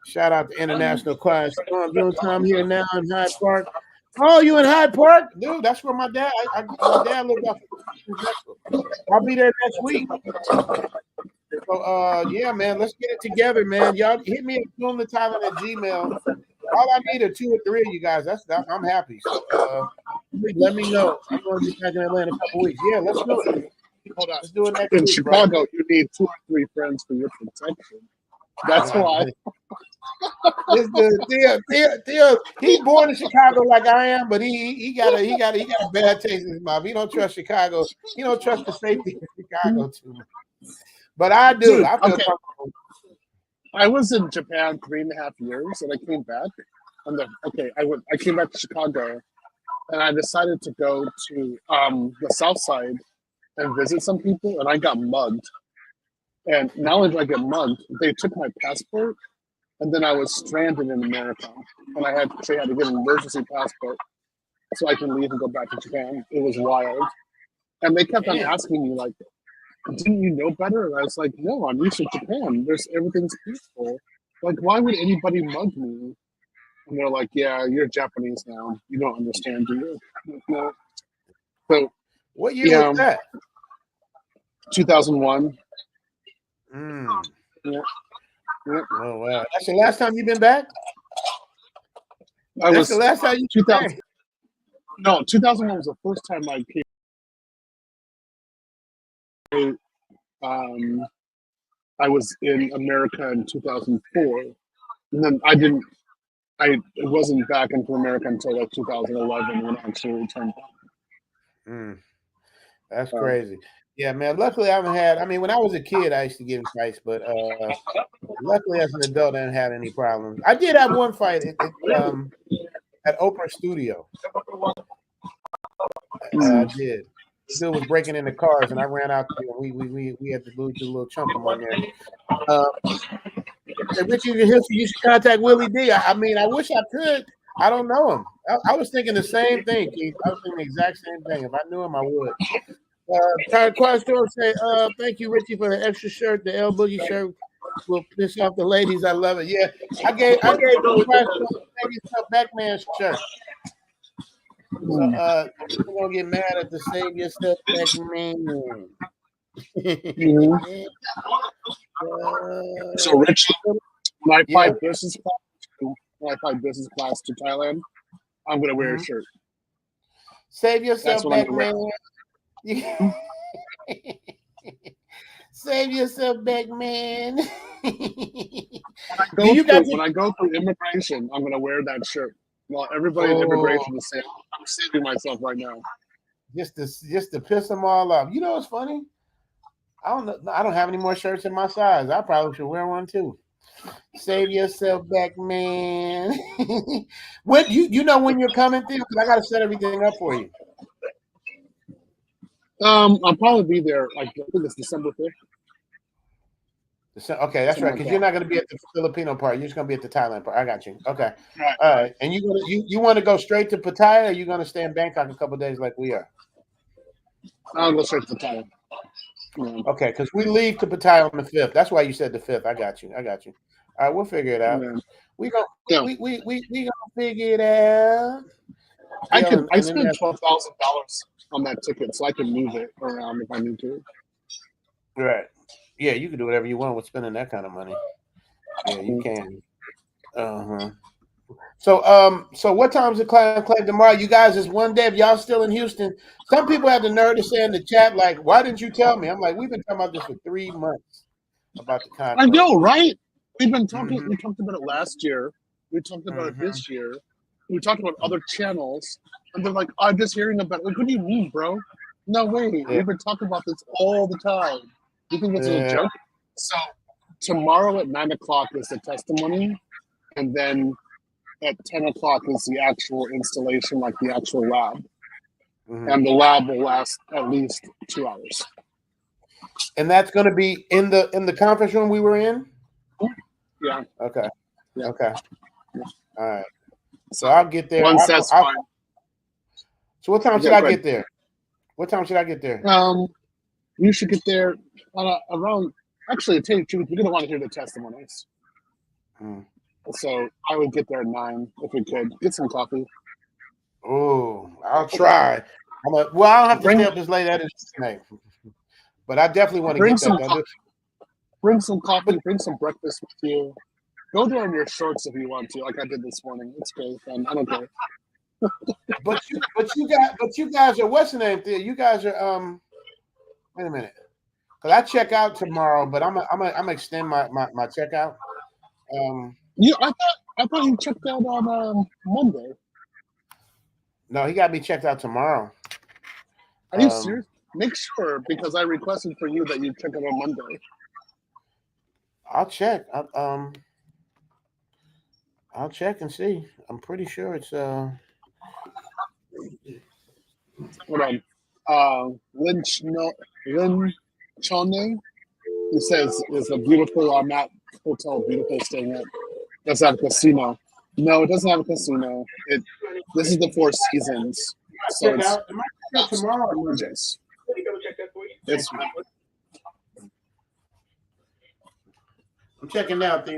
Shout out to International Quiet Storm. Doing time here now in Hyde Park. Oh, you in Hyde Park, dude? That's where my dad. My dad lived up in Texas. I'll be there next week. So, yeah, man, let's get it together, man. Y'all hit me at Thailand at Gmail. All I need are 2 or 3 of you guys. I'm happy. So, let me know. I'm going to be back in Atlanta in a couple weeks. Yeah, let's do it. Hold on. Let's do it next in week, Chicago, bro. you need 2 or 3 friends for your protection. That's why. This dude, Theo, he's born in Chicago like I am, but he got a bad taste in his mouth. He don't trust Chicago. He don't trust the safety of Chicago too much. But I do. Dude, I feel comfortable. I was in Japan 3.5 years, and I came back. I came back to Chicago, and I decided to go to the South Side and visit some people, and I got mugged. And not only did I get mugged, they took my passport, and then I was stranded in America, and I had to get an emergency passport so I can leave and go back to Japan. It was wild, and they kept on asking me like, "Didn't you know better?" And I was like, "No, I'm used to Japan. Everything's peaceful. Like, why would anybody mug me?" And they're like, "Yeah, you're Japanese now. You don't understand, do you?" No. So, What year was that? 2001. Mm. Yeah. Oh wow, that's the last time you've been back. That's the last time you 2000. No, 2001 was the first time I came. I was in America in 2004, and then I wasn't back into America until like 2011 when I actually returned back. That's crazy. Yeah, man. Luckily, I haven't had. I mean, when I was a kid, I used to get in fights, but luckily, as an adult, I didn't have any problems. I did have one fight at Oprah Studio. I did. The dude was breaking into cars, and I ran out there. We had to do a little chunk him on there. Richie, you should contact Willie D. I mean, I wish I could. I don't know him. I was thinking the same thing, Keith. I was thinking the exact same thing. If I knew him, I would. Ty Quastro say, thank you, Richie, for the extra shirt. The L Boogie shirt will piss off the ladies. I love it. Yeah, I gave yourself Backman shirt. So you're gonna get mad at the Save Yourself Backman. So Richie, when I fly business class to Thailand, I'm gonna wear a shirt. Save yourself, Backman. Save yourself, Backman. When I go through immigration, I'm gonna wear that shirt. Well, everybody in immigration is saying, I'm saving myself right now. Just to piss them all off. You know what's funny? I don't have any more shirts in my size. I probably should wear one too. Save yourself, Backman. When you know when you're coming through? I gotta set everything up for you. I'll probably be there. Like, I think it's December 5th. Okay, that's right. Because you're not going to be at the Filipino part. You're just going to be at the Thailand part. I got you. Okay, right. All right. And you want to go straight to Pattaya, or are you going to stay in Bangkok a couple of days like we are? I'll go straight to Pattaya. Yeah. Okay, because we leave to Pattaya on the 5th. That's why you said the 5th. I got you. All right, we'll figure it out. Yeah. We gonna figure it out. I spent $12,000 on that ticket, so I can move it around if I need to. Right. Yeah, you can do whatever you want with spending that kind of money. Yeah, you can. So what time's the conclave tomorrow? You guys, it's one day. If y'all still in Houston, some people have the nerve to say in the chat, like, "Why didn't you tell me?" I'm like, we've been talking about this for 3 months about the conclave. I know, right? We've been talking. We talked about it last year. We talked about it this year. We talked about other channels, and they're like, "I'm just hearing about it." Like, what do you mean, bro? No way. Yeah. We've been talking about this all the time. You think it's a joke? So tomorrow at 9 o'clock is the testimony, and then at 10 o'clock is the actual installation, like the actual lab. And the lab will last at least 2 hours. And that's going to be in the conference room we were in? Yeah. Okay. Yeah. Okay. Yeah. All right. So I'll get there. Fine. So what time should I get there? What time should I get there? You should get there around. Actually, to tell you the truth, you're gonna want to hear the testimonies. So I would get there at 9 if we could. Get some coffee. Oh, I'll try. I don't have to stay up as late as tonight, but I definitely want to get that. Bring some coffee. Bring some breakfast with you. Go there in your shorts if you want to, like I did this morning. It's great fun. I don't care. but you guys are what's the name? You guys are Wait a minute, because I check out tomorrow, but I'm gonna extend my checkout. I thought you checked out on Monday. No, he got me checked out tomorrow. Are you serious? Make sure, because I requested for you that you check out on Monday. I'll check. I'll check and see. I'm pretty sure it's Hold on. Lin Chone. He says it's a beautiful. I'm at hotel. Beautiful staying at. Does have a casino? No, it doesn't have a casino. This is the Four Seasons. So Check out. It might be out tomorrow. or Monday. it's it's I'm checking out the.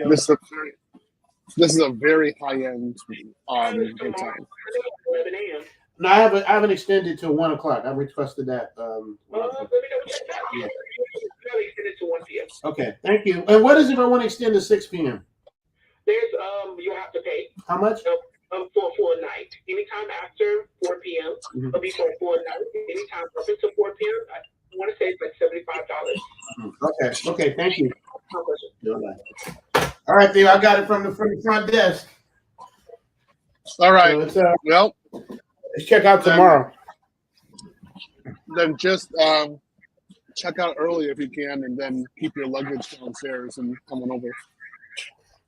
this is a very high end hotel. No, I haven't extended to 1 o'clock. I requested that. Yeah. Okay, thank you. And what is if I want to extend to 6 p.m.? There's you have to pay. How much? For a night. Anytime after 4 p.m. Or before 4 night. Anytime up until 4 p.m. I want to say it's like $75. Okay, thank you. All right, Theo, I got it from the front desk. All right. So well, let's check out tomorrow. Then just check out early if you can, and then keep your luggage downstairs and come on over.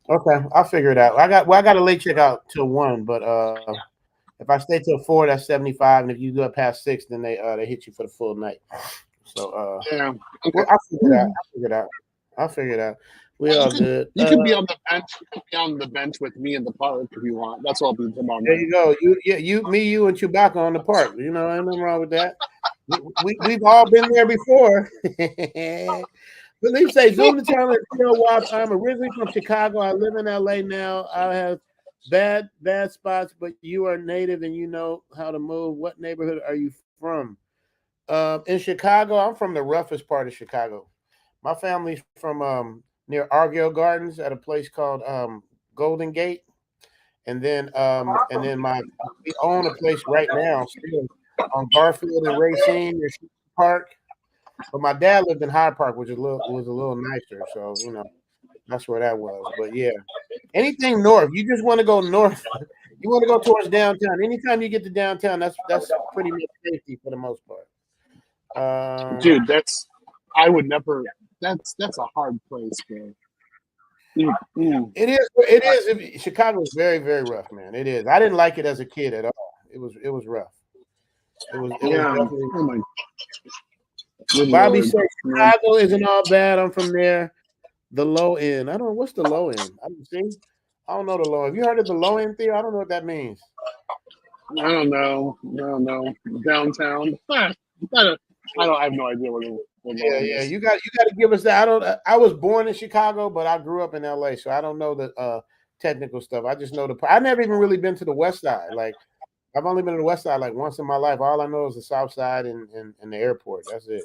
Okay, I'll figure it out. I got a late checkout till 1, but if I stay till 4, that's 75, and if you go past 6, then they hit you for the full night. So yeah, okay. Well, I'll figure it out. We all good. You can be on the bench. You can be on the bench with me in the park if you want. That's what I'll be tomorrow. There you go. You, and Chewbacca on the park. You know, ain't nothing wrong with that. We've all been there before. Believe say Zoom the channel. I'm originally from Chicago. I live in LA now. I have bad spots, but you are native and you know how to move. What neighborhood are you from? In Chicago, I'm from the roughest part of Chicago. My family's from near Argyle Gardens at a place called Golden Gate, and then we own a place right now still on Garfield and Racine near Park. But my dad lived in Hyde Park, which was a little nicer. So you know, that's where that was. But yeah, anything north, you just want to go north. You want to go towards downtown. Anytime you get to downtown, that's pretty much safety for the most part. Dude, I would never. That's a hard place, man. It is. Chicago is very, very rough, man. It is. I didn't like it as a kid at all. It was rough. It was definitely. Oh my. Bobby said Chicago isn't all bad. I'm from there. The low end. I don't know what's the low end. I don't know the low. Have you heard of the low end, Theo? I don't know what that means. I don't know. Downtown. I have no idea what. Yeah. You got to give us that. I was born in Chicago, but I grew up in LA, so I don't know the technical stuff. I just know I never even really been to the West Side. Like I've only been to the West Side like once in my life. All I know is the South Side and the airport. That's it.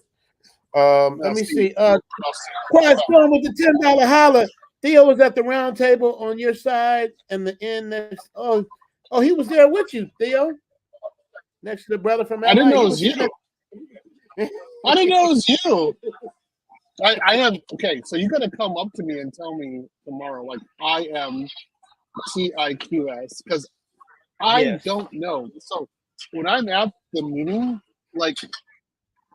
Let me see. Quiet Storm with the $10 holler. Theo was at the round table on your side and the end next. Oh, he was there with you, Theo. Next to the brother from LA. I didn't know it was you. I didn't know it was you. I am okay. So you got to come up to me and tell me tomorrow, like I am TIQS, because I don't know. So when I'm at the meeting, like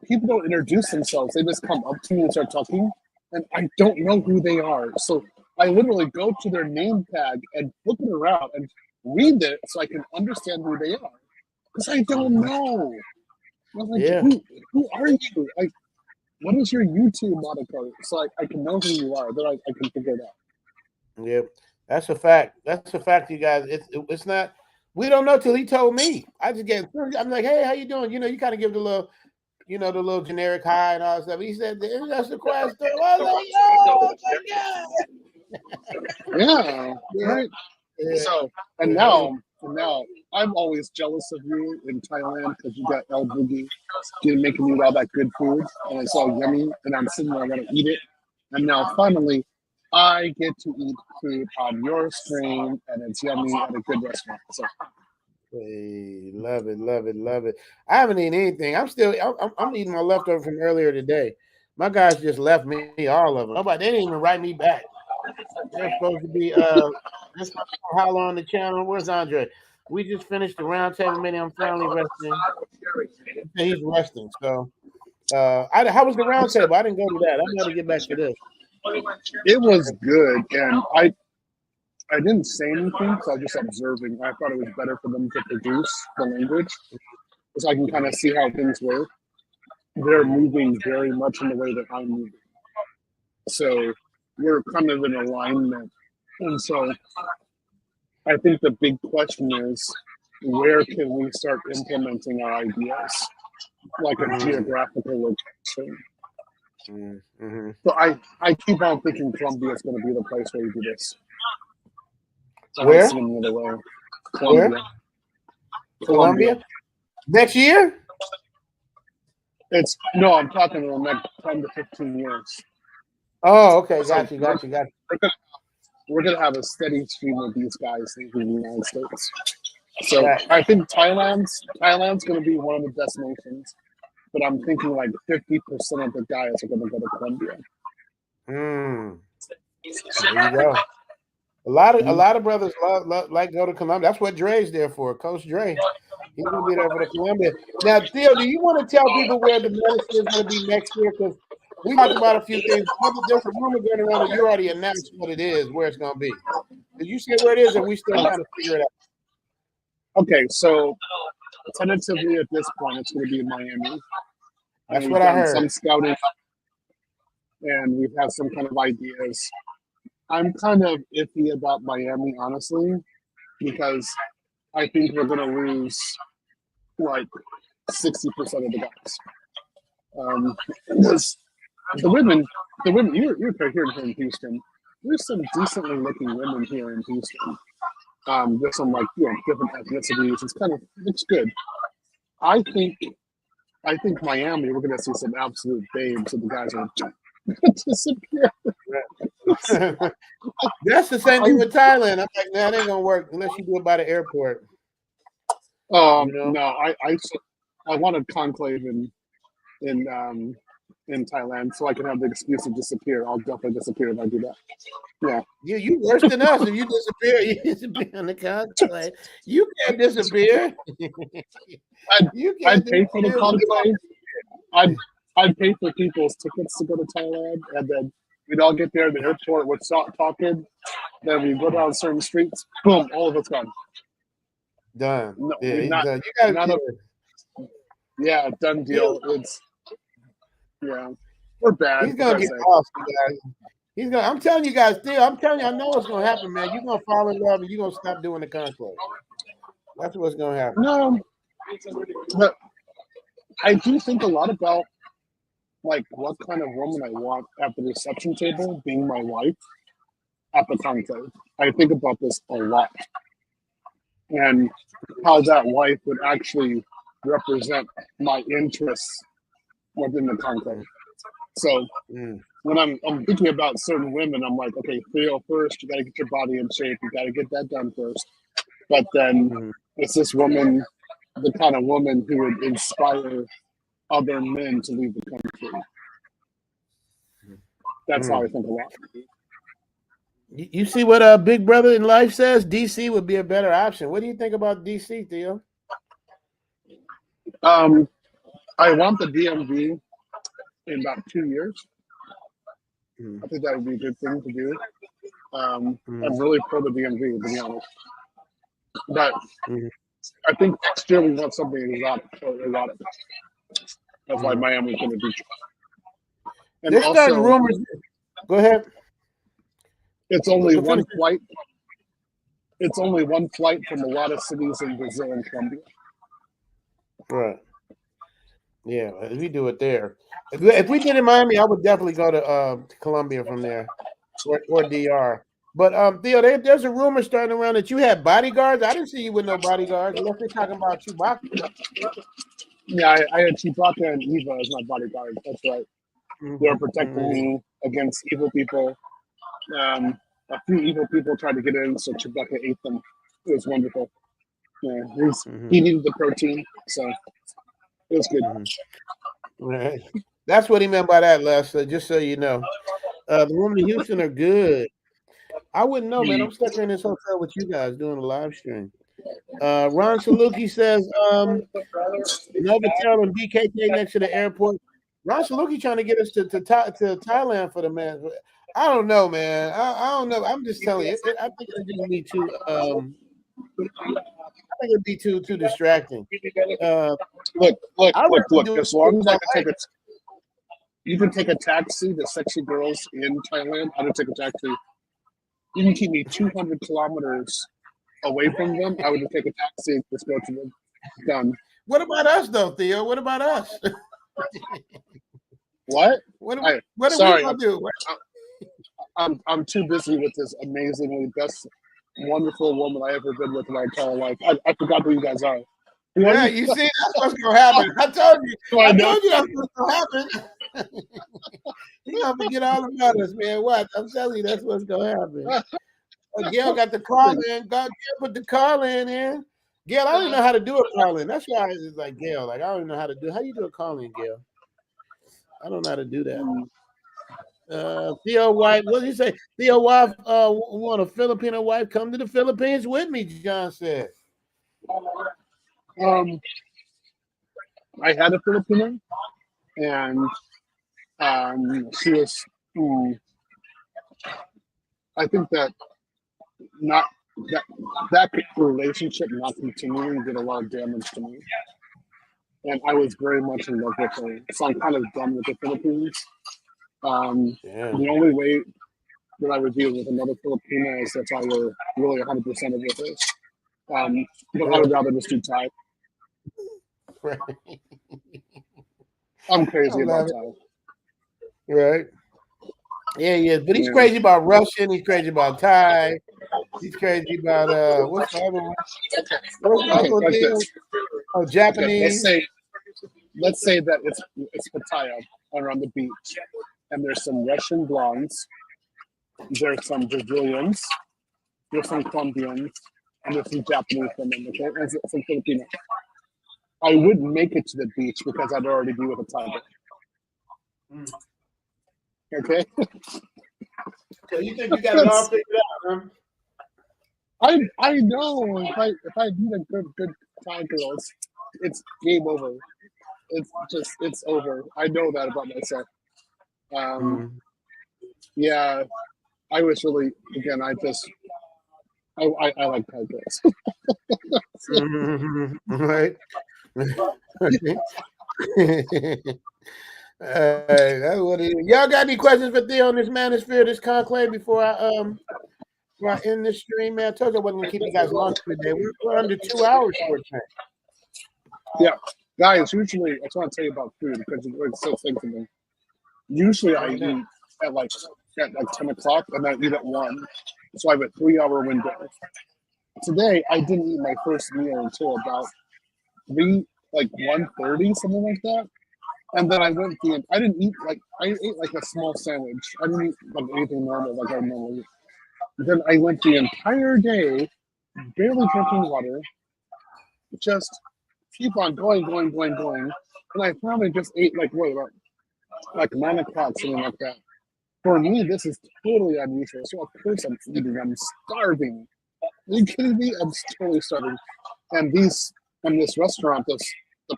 people don't introduce themselves; they just come up to me and start talking, and I don't know who they are. So I literally go to their name tag and flip it around and read it so I can understand who they are, because I don't know. I'm like, who are you? Like, what is your YouTube moniker? So I can know who you are. Then I can figure it out. Yep, that's a fact. That's a fact, you guys. It's not. We don't know till he told me. I just get. I'm like, hey, how you doing? You know, you kind of give the little, the little generic hi and all that stuff. He said, "That's the question." I was like, oh my god. Yeah. Right. Yeah. So and now I'm always jealous of you in Thailand because you got El Boogie making me all that good food and it's all yummy and I'm sitting there, I gotta eat it. And now finally I get to eat food on your stream and it's yummy at a good restaurant. So hey, love it. I haven't eaten anything. I'm eating my leftover from earlier today. My guys just left me all of them. They didn't even write me back. They're supposed to be how long the channel? Where's Andre? We just finished the round table meeting. I'm finally resting. He's resting. So how was the round table? I didn't go to that. I'm gonna get back to this. It was good, and I didn't say anything because I was just observing. I thought it was better for them to produce the language so I can kind of see how things work. They're moving very much in the way that I'm moving. So we're kind of in alignment And so I think the big question is, where can we start implementing our ideas, like a geographical location? Mm-hmm. So I keep on thinking Colombia is going to be the place where we do this. Where? Colombia. Where? Colombia? Next year? I'm talking about the next 10 to 15 years. Oh, okay. Got you. We're gonna have a steady stream of these guys in the United States. So Right. I think Thailand's gonna be one of the destinations, but I'm thinking like 50% of the guys are gonna go to Colombia. There you go. A lot of brothers like go to Colombia. That's what Dre's there for. Coach Dre. He's gonna be there for the Colombia. Now, Theo, do you want to tell people where the Manosphere is gonna be next year? Because we talked about a few things. There's a rumor going around that you already announced what it is, where it's gonna be. Did you say where it is, or we still trying to figure it out? Okay, so tentatively at this point, it's going to be in Miami. That's what I heard. Some scouting, and we've had some kind of ideas. I'm kind of iffy about Miami, honestly, because I think we're going to lose like 60% of the guys. Because the women, you're here in Houston. There's some decently looking women here in Houston. There's some different ethnicities. It's good. I think Miami, we're gonna see some absolute babes, and the guys are disappear. That's the same thing with Thailand. I'm like, man, it ain't gonna work unless you do it by the airport. No, I want a conclave in Thailand, so I can have the excuse to disappear. I'll definitely disappear if I do that. Yeah. You worse than us. If you disappear on the conclave. You can't disappear. I'd pay for the conclave. I'd pay for people's tickets to go to Thailand, and then we'd all get there at the airport, we'd start talking, then we go down certain streets, boom, all of it's gone. Done. No, done. Done deal. We're bad. He's gonna get lost, guys. I'm telling you guys, Theo, I'm telling you, I know what's gonna happen, man. You're gonna fall in love and you're gonna stop doing the conclave. That's what's gonna happen. No, but I do think a lot about like what kind of woman I want at the reception table being my wife at the conclave. I think about this a lot. And how that wife would actually represent my interests within the conclave. So when I'm thinking about certain women, I'm like, okay, Theo, first, you got to get your body in shape. You got to get that done first. But then it's this woman, the kind of woman who would inspire other men to leave the country. That's how I think a lot. You see what Big Brother in Life says? DC would be a better option. What do you think about DC, Theo? I want the DMV in about 2 years. I think that would be a good thing to do. I'm really pro the DMV, to be honest. But I think next year we want something exotic. That's why Miami's going to do. And there's starting rumors. Go ahead. It's only one flight. It's only one flight from a lot of cities in Brazil and Colombia. Right. Yeah, if we do it there. If we did it in Miami, I would definitely go to Colombia from there or DR. But Theo, there's a rumor starting around that you had bodyguards. I didn't see you with no bodyguards unless they're talking about Chewbacca. Yeah, I had Chewbacca and Eva as my bodyguards. That's right. They were protecting me against evil people. A few evil people tried to get in, so Chewbacca ate them. It was wonderful. Yeah, he needed the protein, so it was good. Right. That's what he meant by that, Les. Just so you know. The women in Houston are good. I wouldn't know, man. I'm stuck in this hotel with you guys doing a live stream. Ron Saluki says, Novotel and BKK next to the airport. Ron Saluki trying to get us to Thailand for the man. I don't know, man. I don't know. I'm just telling you. I think it'd just be too. I think it'd be too distracting. Look. As long as I can you can take a taxi to sexy girls in Thailand. I would take a taxi. You can keep me 200 kilometers away from them. I would just take a taxi and just go to them. Done. What about us, though, Theo? What about us? What? What are we gonna do? I'm too busy with this amazingly best, wonderful woman I ever been with in my entire life. I forgot who you guys are. Yeah, you see, that's what's gonna happen. I told you. I told you that's what's gonna happen. You're gonna forget all about us, man. What? I'm telling you, that's what's gonna happen. Gail got the call in. Gail put the call in. Gail, I don't even know how to do a call in. That's why it's like Gail. Like I don't even know how to do. How you do a call in, Gail? I don't know how to do that. Theo wife, what did you say? Theo wife want a Filipino wife. Come to the Philippines with me, John said. I had a Filipino, and she was. I think that that relationship not continuing did a lot of damage to me, and I was very much in love with her. So I'm kind of done with the Philippines. The only way that I would deal with another Filipino is if I were really 100% with her. But I would rather just do Thai. Right. I'm crazy about Thai. Right. Yeah, he is. But he's crazy about Russian. He's crazy about Thai. He's crazy about what's the other one? Oh, Japanese. Okay, let's say that it's Pattaya around the beach, and there's some Russian blondes, there's some Brazilians, there's some Colombians, and there's some Japanese women, okay, and some Filipino. I wouldn't make it to the beach because I'd already be with a tiger. Okay. So you think you got it all figured out, huh? I know if I meet a good Thai girl, it's game over. It's over. I know that about myself. Yeah, I was really again. I like Thai girls. Right. That's what it is. Y'all got any questions for Theo on this Manosphere, this conclave before I end this stream, man? I told you I wasn't gonna keep you guys long today. We're under 2 hours for it. Yeah, guys. Usually, I just want to tell you about food because it's so thing to me. Usually, I eat at like 10 o'clock and I eat at 1, so I have a 3-hour window. Today, I didn't eat my first meal until about 1:30, something like that. And then I didn't eat I ate like a small sandwich. I didn't eat like anything normal like I normally eat. Then I went the entire day, barely drinking water, just keep on going. And I finally just ate like 9 o'clock, something like that. For me, this is totally unusual. So of course I'm eating. I'm starving. Are you kidding me? I'm totally starving. And this restaurant, the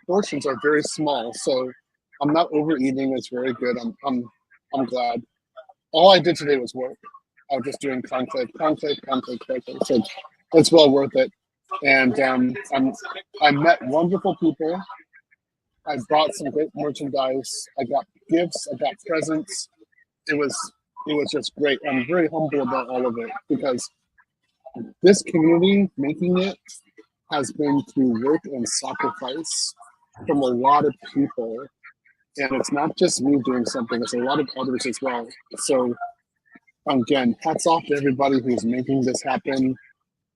portions are very small, so I'm not overeating. It's very good. I'm glad. All I did today was work. I was just doing conclave. So it's well worth it. And I met wonderful people. I bought some great merchandise. I got gifts. I got presents. It was just great. I'm very humble about all of it because this community making it has been through work and sacrifice from a lot of people. And it's not just me doing something, it's a lot of others as well. So again, hats off to everybody who's making this happen.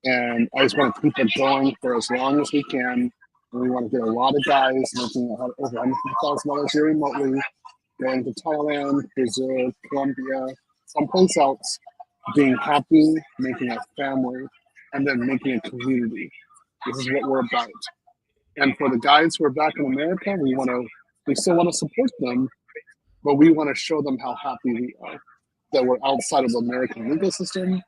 And I just want to keep it going for as long as we can. And we want to get a lot of guys making over $150,000 here remotely, going to Thailand, Brazil, Colombia, someplace else, being happy, making a family, and then making a community. This is what we're about. And for the guys who are back in America, we still want to support them, but we want to show them how happy we are that we're outside of the American legal system.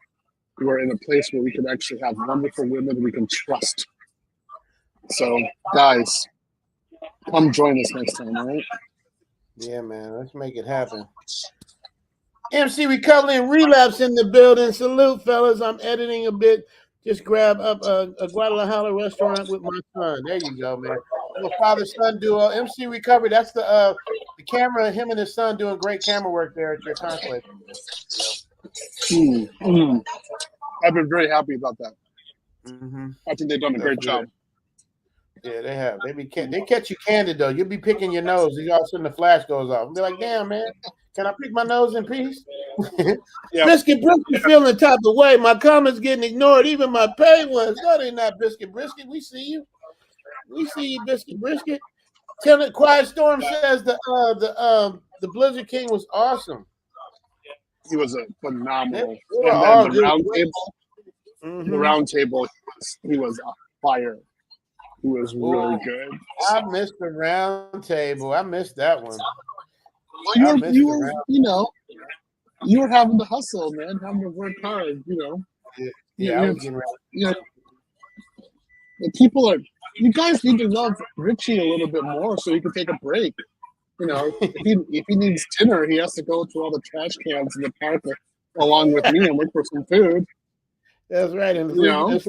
We're in a place where we can actually have wonderful women we can trust. So, guys, come join us next time, all right? Yeah, man. Let's make it happen. MC Recovery and Relapse in the building. Salute, fellas. I'm editing a bit. Just grab up a Guadalajara restaurant with my son. There you go, man. I'm a father-son duo. MC Recovery. That's the camera. Him and his son doing great camera work there at your conclave. I've been very happy about that. Mm-hmm. I think they've done a great job. Yeah, they have. They catch you candid though. You'll be picking your nose, and all of a sudden the flash goes off. And be like, "Damn, man, can I pick my nose in peace?" Yep. Biscuit Brisket feeling type of way. My comments getting ignored, even my paid ones. No, they not Biscuit Brisket. We see you. We see you, Biscuit Brisket. Tell it. Quiet Storm says the Blizzard King was awesome. He was a phenomenal. They were And all then good. the round table, he was a fire. He was really good. I missed the round table. I missed that one. Well, you were having to hustle, man, having to work hard, You guys need to love Richie a little bit more so he can take a break. If he needs dinner, he has to go to all the trash cans in the park along with me and look for some food. That's right. And sleep on the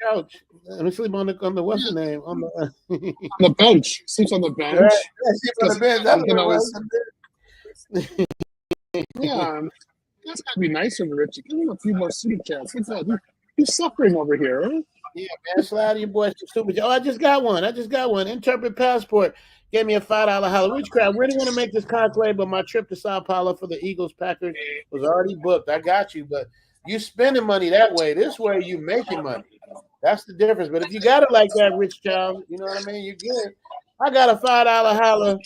couch. And sleep on the what's the name? On the bench. Sleeps on the bench. Right. Yeah, sleep on the bench. That's what it was. Yeah. That's gotta be nicer to Richie. Give him a few more super chats. What's that? He's suffering over here. Huh? Yeah, man. Slide your boys to stupid. Oh, I just got one. Interpret passport. Gave me a $5 holler. Rich crowd. Really want to make this conclave, but my trip to Sao Paulo for the Eagles Packers was already booked. I got you, but you spending money that way. This way you making money. That's the difference. But if you got it like that, Rich Child, you know what I mean? You good. I got a $5 holler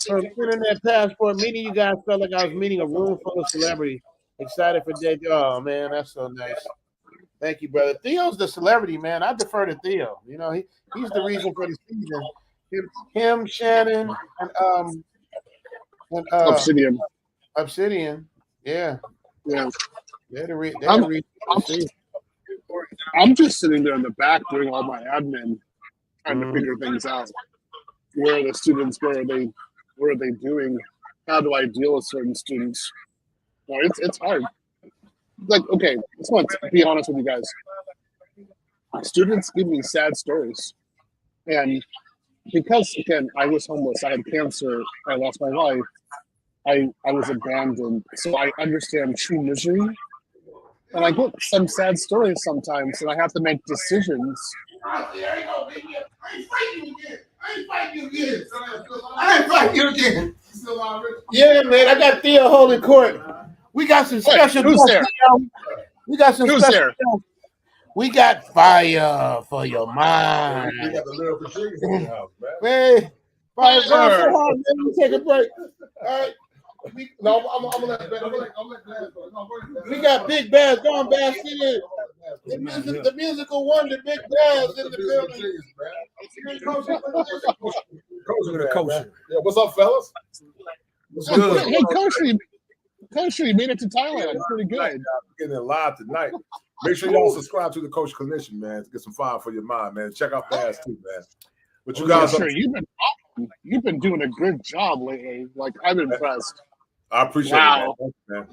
from Internet Passport. Meeting you guys felt like I was meeting a room full of celebrities. Excited for day. Oh man, that's so nice. Thank you, brother. Theo's the celebrity, man. I defer to Theo. He's the reason for the season. Him, Shannon, and Obsidian. Yeah. They're the reason for the season. I'm just sitting there in the back doing all my admin, trying to figure things out. Where are the students? What are they doing? How do I deal with certain students? It's hard. Like, okay, let's be honest with you guys. Students give me sad stories. And because, again, I was homeless, I had cancer, I lost my life, I was abandoned. So I understand true misery. And I get some sad stories sometimes, and I have to make decisions. I ain't fighting you again. Yeah, man, I got Theo holding court. We got some special. Who's there? We got some Who's special. there? We got fire for your mind. We got the lyrical trees in the house, man. Man, fire, go on, man. Take a break. All right. I'm gonna let we got Big Bass. Go on, Bass. The musical wonder, Big Bass in the building. Kosher. Yeah, what's up, fellas? What's good? Hey, Kosher, you made it to Thailand. Pretty good. Getting it live tonight. Make sure y'all subscribe to the Kosher Clinician, man, to get some fire for your mind, man. Check out Bass too, man. But you guys, you've been doing a good job lately. Like, I'm impressed. I appreciate it, man.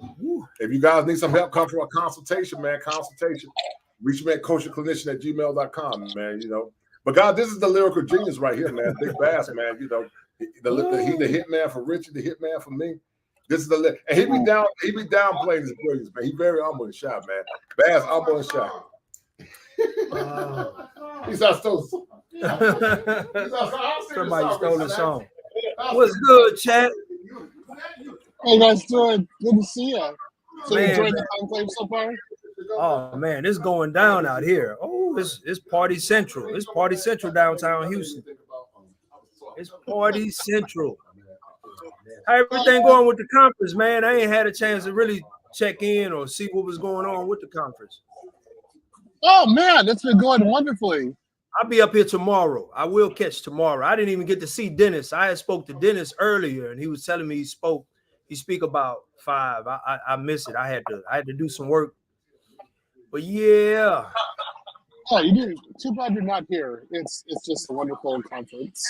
If you guys need some help, come for a consultation, man. Reach me at kosherclinician@gmail.com, man. But God, this is the lyrical genius right here, man. Big Bass, man. He the hitman for Richie, the hitman for me. This is and he be downplaying his brilliance, man. He very humble and shy, man. Bass, humble and shy. He's not so. Somebody stole the song. What's good, chat? Hey guys, doing good to see you. So you enjoying the conclave so far? Oh man, it's going down out here. Oh, it's party central. It's party central downtown Houston. It's party central. How everything going with the conference, man? I ain't had a chance to really check in or see what was going on with the conference. Oh man, it's been going wonderfully. I'll be up here tomorrow. I will catch tomorrow. I didn't even get to see Dennis. I had spoke to Dennis earlier, and he was telling me he speak about 5. I missed it. I had to do some work. But yeah. Oh, you do. Too bad you're not here. It's just a wonderful conference.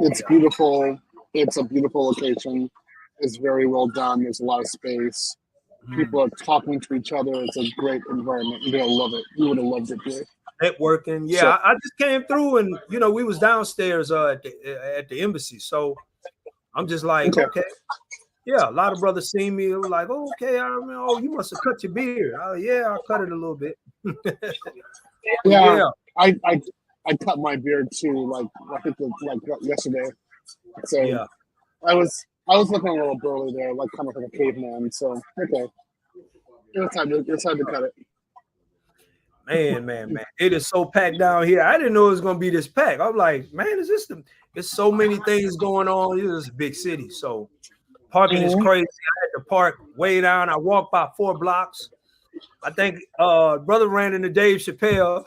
It's beautiful. It's a beautiful location. It's very well done. There's a lot of space. People are talking to each other. It's a great environment. You're gonna love it. You would have loved it here. Networking. Yeah, so, I just came through and we was downstairs at the embassy. So I'm just like, okay. Yeah, a lot of brothers seen me. It was like, oh, okay, I mean, oh, you must have cut your beard. Oh, yeah, I cut it a little bit. Yeah, Yeah. I cut my beard too. Like I think it was like yesterday. So Yeah. I was looking a little burly there, like kind of like a caveman. So okay, it's time to cut it. Man. It is so packed down here. I didn't know it was gonna be this packed. I'm like, man, there's so many things going on. This is a big city. So parking is crazy. I had to park way down. I walked by 4 blocks. I think brother ran into Dave Chappelle.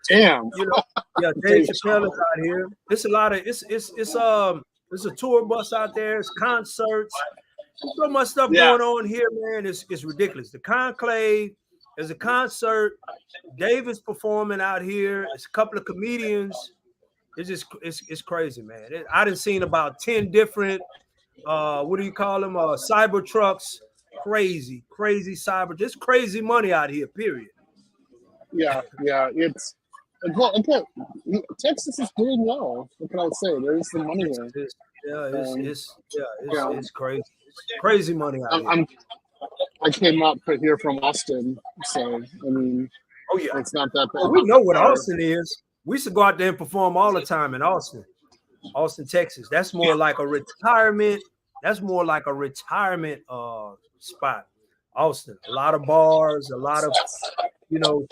Damn. You know, yeah, Dave Chappelle is out here. It's a lot of it's a tour bus out there. It's concerts. There's so much stuff going on here, man. It's ridiculous. The Conclave, there's a concert. Dave is performing out here. It's a couple of comedians. It's just it's crazy, man. I done seen about 10 different what do you call them? Cyber trucks. Crazy cyber. Just crazy money out here, period. Yeah. It's Texas is doing well. What can I say? There's some money there. It's crazy. It's crazy money out here. I came up here from Austin, so I mean, oh yeah, it's not that bad. Well, we know what Austin is. We used to go out there and perform all the time in Austin, Texas. That's more like a retirement. That's more like a retirement spot. Austin, a lot of bars, a lot of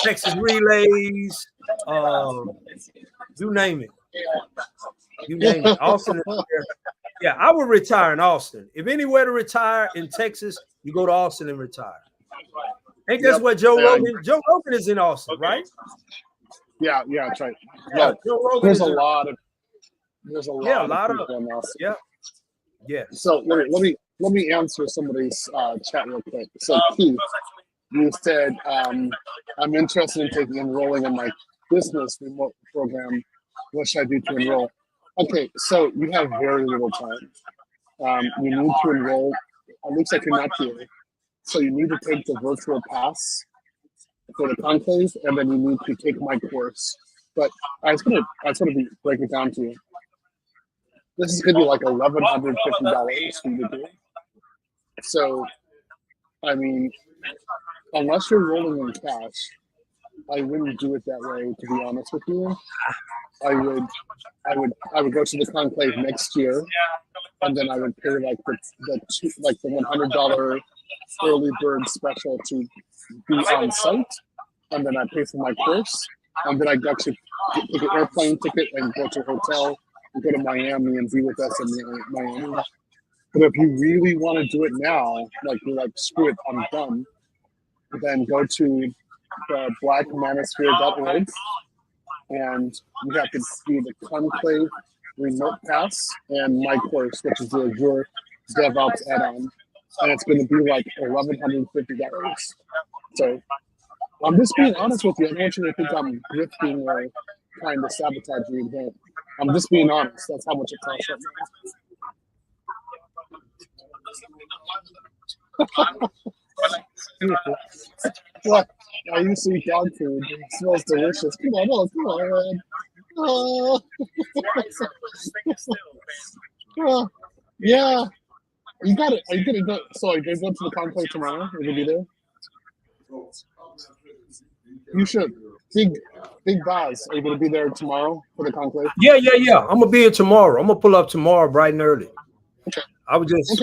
Texas relays, you name it. Austin is there. Yeah, I would retire in Austin. If anywhere to retire in Texas, you go to Austin and retire. I think that's where Joe Rogan. Joe Rogan is in Austin, right? Yeah, that's right. Yeah, Joe Rogan there's a lot of people in Austin. Yeah. So let me answer somebody's chat real quick. So Keith, you said I'm interested in enrolling in my business remote program. What should I do to enroll? Okay, so you have very little time. You need to enroll. It looks like you're not here, so you need to take the virtual pass for the conclave, and then you need to take my course. But I was gonna break it down to you. This is gonna be like $1,150 for you to do. So, I mean, unless you're rolling in cash, I wouldn't do it that way. To be honest with you, I would go to the conclave next year, and then I would pay like the $100 early bird special to be on site, and then I pay for my course, and then I got to take an airplane ticket and go to a hotel and go to Miami and be with us in Miami. But if you really want to do it now, like you're like, screw it, I'm done, then go to the blackmanosphere.org, and you have to do the Conclave remote pass and my course, which is the Azure DevOps add-on, and it's going to be like $1,150. So I'm just being honest with you. I don't want you to think I'm grifting or trying to sabotage your event. I'm just being honest. That's how much it costs right now. What? I used to eat dog food. It smells delicious. Come on. Yeah. You got it. Are you gonna go? So are you gonna go to the conclave tomorrow? Are you gonna be there? You should. Big Boz, are you gonna be there tomorrow for the conclave? Yeah. I'm gonna be here tomorrow. I'm gonna pull up tomorrow bright and early. Okay. I would just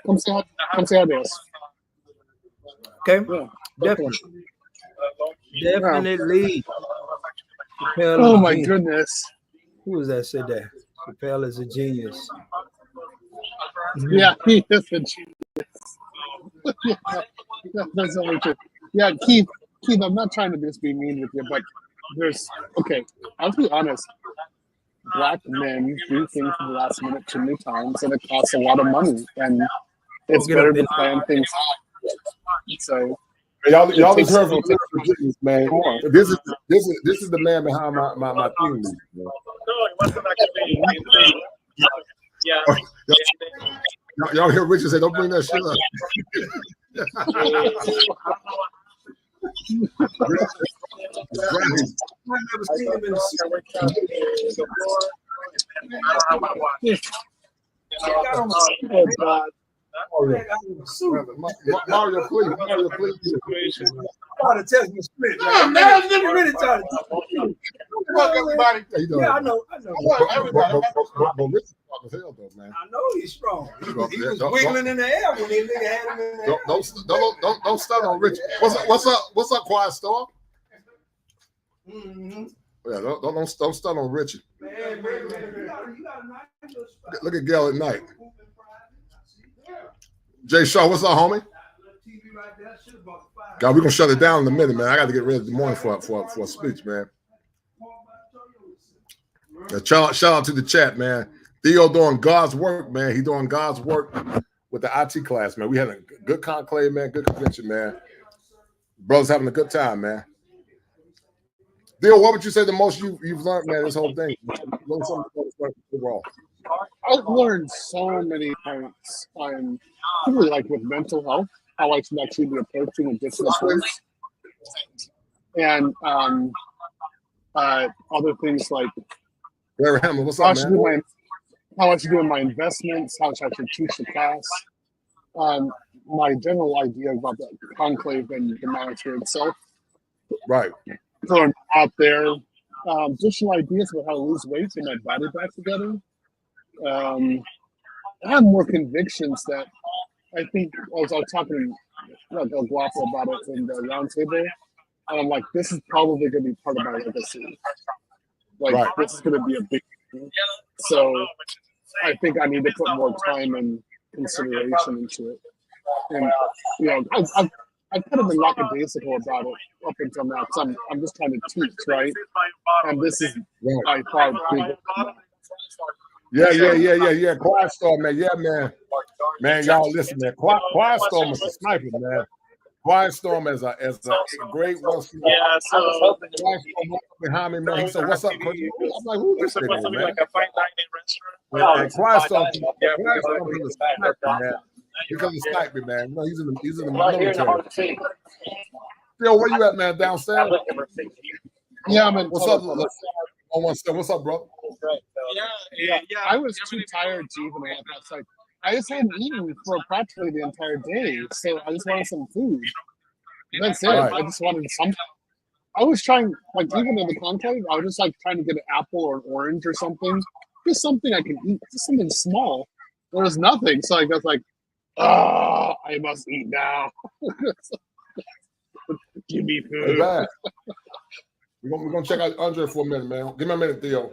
come say hi to us. Okay. Yeah, definitely. Oh my goodness. Who was that said that? Chappelle is a genius. Yeah, he is a genius. That's only true. Yeah, Keith, I'm not trying to just be mean with you, but I'll be honest. Black men do things for the last minute too many times, and it costs a lot of money, and it's better to plan things out. So y'all just heard from Virginians, man. This is the man behind my theme music, man. Y'all hear Richard say, "Don't bring that shit up." Oh God. Mario, please. Mario, please. Trying to test my split. No, man, it's I'm really trying to Fuck everybody. Yeah, I know. But Rich is strong as hell, though, man. I know he's strong. He was wiggling in the air when they nigga had him in there. Don't stun on Rich. What's up, Quiet Storm? Mm-hmm. Yeah, don't stun on Richard. Man, you got a nice little spot. Look at Gail at night. Jay Shaw, what's up, homie? God, we're gonna shut it down in a minute, man. I got to get ready in the morning for a speech, man. Yeah, shout out to the chat, man. Theo doing God's work, man. He doing God's work with the IT class, man. We had a good conclave, man. Good convention, man. Brothers having a good time, man. Theo, what would you say the most you've learned, man, this whole thing? I've learned so many points on, particularly like with mental health, how I should actually be approaching a different approach. And other things like Larry Hamlin, what's up, man? How I should do in my investments, how I should actually teach the class. My general idea about the conclave and the manager itself. Right. So out there, just some ideas about how to lose weight and my body back together. I have more convictions that I think I was talking like El Guapo about it in the roundtable, and I'm like, this is probably going to be part of my legacy. Like, this is going to be a big thing. So I think I need to put more time and consideration into it. And you know, I've kind of been lackadaisical about it up until now because I'm just trying to teach, right? And this is by far bigger. Yeah. Quiet Storm, man. Yeah, man. Man, y'all listen, man. Quiet Storm is a sniper, man. Quiet Storm as a great one. Yeah, so Quiet Storm behind me, man. He said, "What's up, Chris?" I'm like, "Who's this nigga, man?" like a fine dining restaurant. And Quiet Storm is a sniper, man. He comes to snipe me, man. You know, he's in the military. Yo, where you at, man? Downstairs? Yeah, I'm in. What's up? What's up, bro? Yeah. I was too tired to even walk outside. I just hadn't eaten for practically the entire day, so I just wanted some food. That's it. Right. I just wanted something. I was trying, like, even in the conclave, I was just like trying to get an apple or an orange or something, just something I can eat, just something small. There was nothing, so I was like, I must eat now. Give me food. Hey, we're gonna check out Andre for a minute, man. Give me a minute, Theo.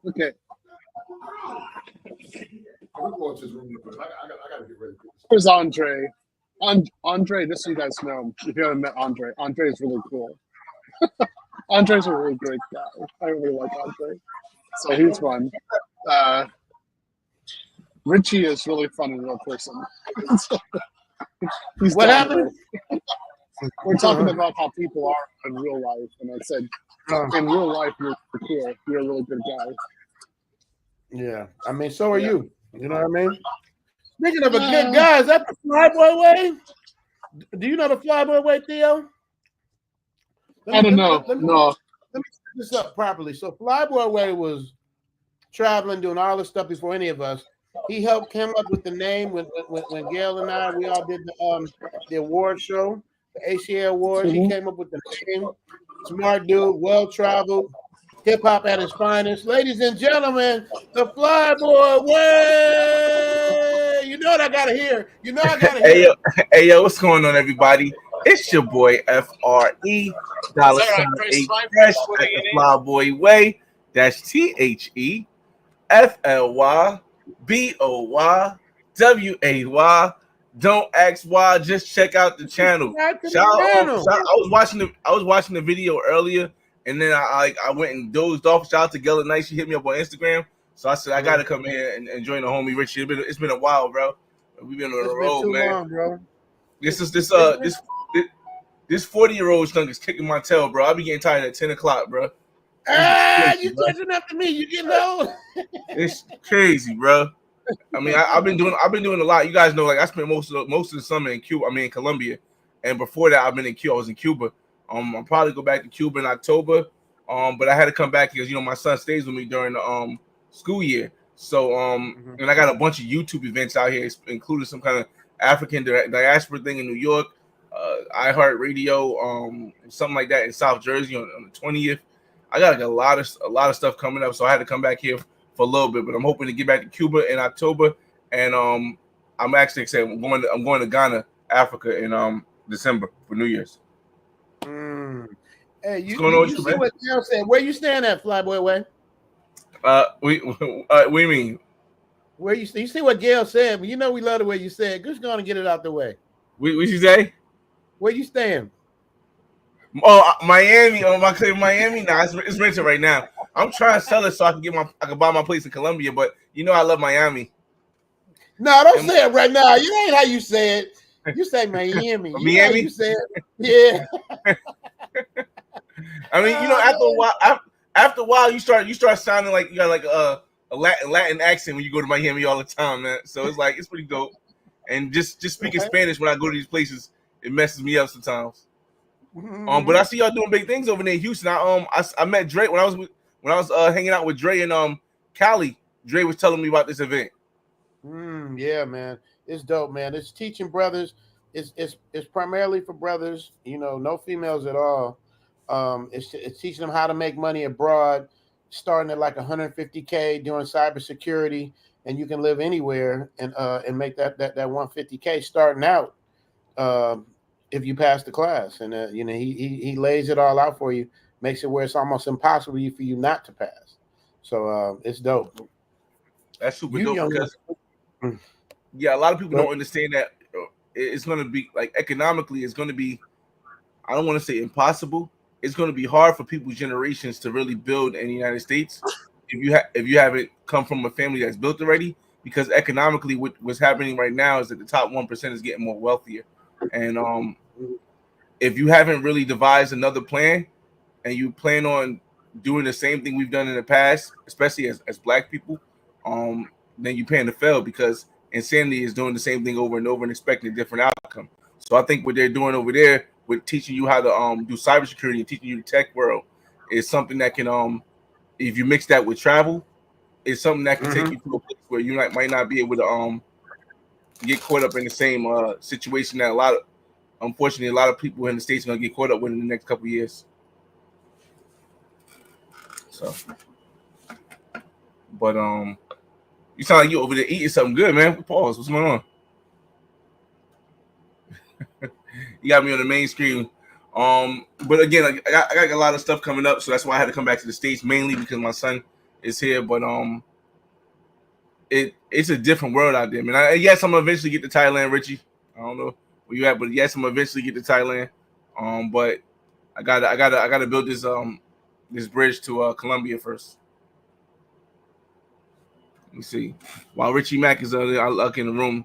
Okay. I gotta get ready. Here's Andre. Andre, just so you guys know, if you haven't met Andre is really cool. Andre's a really great guy. I really like Andre. So he's fun. Richie is really fun in real person. What happened? We're talking about how people are in real life, and I said, in real life, you're cool. You're a really good guy. Yeah, I mean, so are you. You know what I mean? Speaking of a good guy, is that the Flyboy way? Do you know the Flyboy way, Theo? I don't know. No. Let me set this up properly. So Flyboy way was traveling, doing all this stuff before any of us. He helped come up with the name when Gail and I, we all did the award show, the ACA Awards. Mm-hmm. He came up with the name. Smart dude, well-traveled, hip-hop at its finest. Ladies and gentlemen, the Flyboy way. You know what I got to hear. You know I got to hear. Hey, yo, what's going on, everybody? It's your boy, FRE, $8 at the Flyboy way. That's THEFLYBOYWAY. Don't ask why. Just check out the channel. I was watching the video earlier, and then I went and dozed off. Shout out to Gella Night. She hit me up on Instagram, so I said I gotta come here and join the homie Richie. It's been a while, bro. We've been on the road, man. Long, bro. This 40-year-old stunk is kicking my tail, bro. I be getting tired at 10 o'clock, bro. You catching up to me? You getting old? It's crazy, bro. I mean, I've been doing a lot. You guys know, like I spent most of the summer in Cuba. I mean, in Colombia, and before that, I've been in Cuba. I was in Cuba. I'll probably go back to Cuba in October. But I had to come back because my son stays with me during the school year. So and I got a bunch of YouTube events out here, including some kind of African diaspora thing in New York, iHeart Radio, something like that in South Jersey on the 20th. I got like a lot of stuff coming up, so I had to come back here for a little bit. But I'm hoping to get back to Cuba in October, and I'm actually excited. I'm going to Ghana, Africa in December for New Year's. Hey, What's going on with you, see man? what Gail said? Where you staying at, Flyboy Way? What do you mean? Where you see what Gail said? But you know we love the way you said. Just going to get it out the way. What you say? Where you staying? Oh, Miami. Oh, my Miami. Nah, it's rented right now. I'm trying to sell it so I can buy my place in Colombia. But you know I love Miami. No, don't say it right now. You ain't how you say it. You say Miami. You know how Miami? you say it. Yeah. I mean, you know, after a while, you start sounding like you got like a Latin accent when you go to Miami all the time, man. So it's like it's pretty dope. And just speaking Spanish when I go to these places, it messes me up sometimes. But I see y'all doing big things over there in Houston. I met Dre when I was hanging out with Dre in Cali. Dre was telling me about this event. Yeah, man, it's dope, man. It's teaching brothers. It's primarily for brothers. You know, no females at all. It's teaching them how to make money abroad, starting at like 150K, doing cybersecurity, and you can live anywhere and make that 150K starting out. If you pass the class, and you know he lays it all out for you, makes it where it's almost impossible for you not to pass. So it's dope. That's super dope because a lot of people don't understand that it's going to be like economically, it's going to be, I don't want to say impossible. It's going to be hard for people's generations to really build in the United States if you haven't come from a family that's built already. Because economically, what's happening right now is that the top 1% is getting more wealthier, and if you haven't really devised another plan and you plan on doing the same thing we've done in the past, especially as Black people, then you're paying to fail, because insanity is doing the same thing over and over and expecting a different outcome. So I think what they're doing over there with teaching you how to do cybersecurity and teaching you the tech world is something that can, if you mix that with travel, is something that can take you to a place where you might not be able to get caught up in the same situation that unfortunately a lot of people in the States are gonna get caught up with in the next couple of years. So, but you sound like you over there eating something good, man. Pause. What's going on? You got me on the main screen. But again, I got a lot of stuff coming up, so that's why I had to come back to the States, mainly because my son is here. But it's a different world out there, man. Yes, I'm gonna eventually get to Thailand, Richie. I don't know where you at, but yes, I'm gonna eventually get to Thailand. But I gotta build this this bridge to Colombia first. Let me see. While Richie Mack is in the room,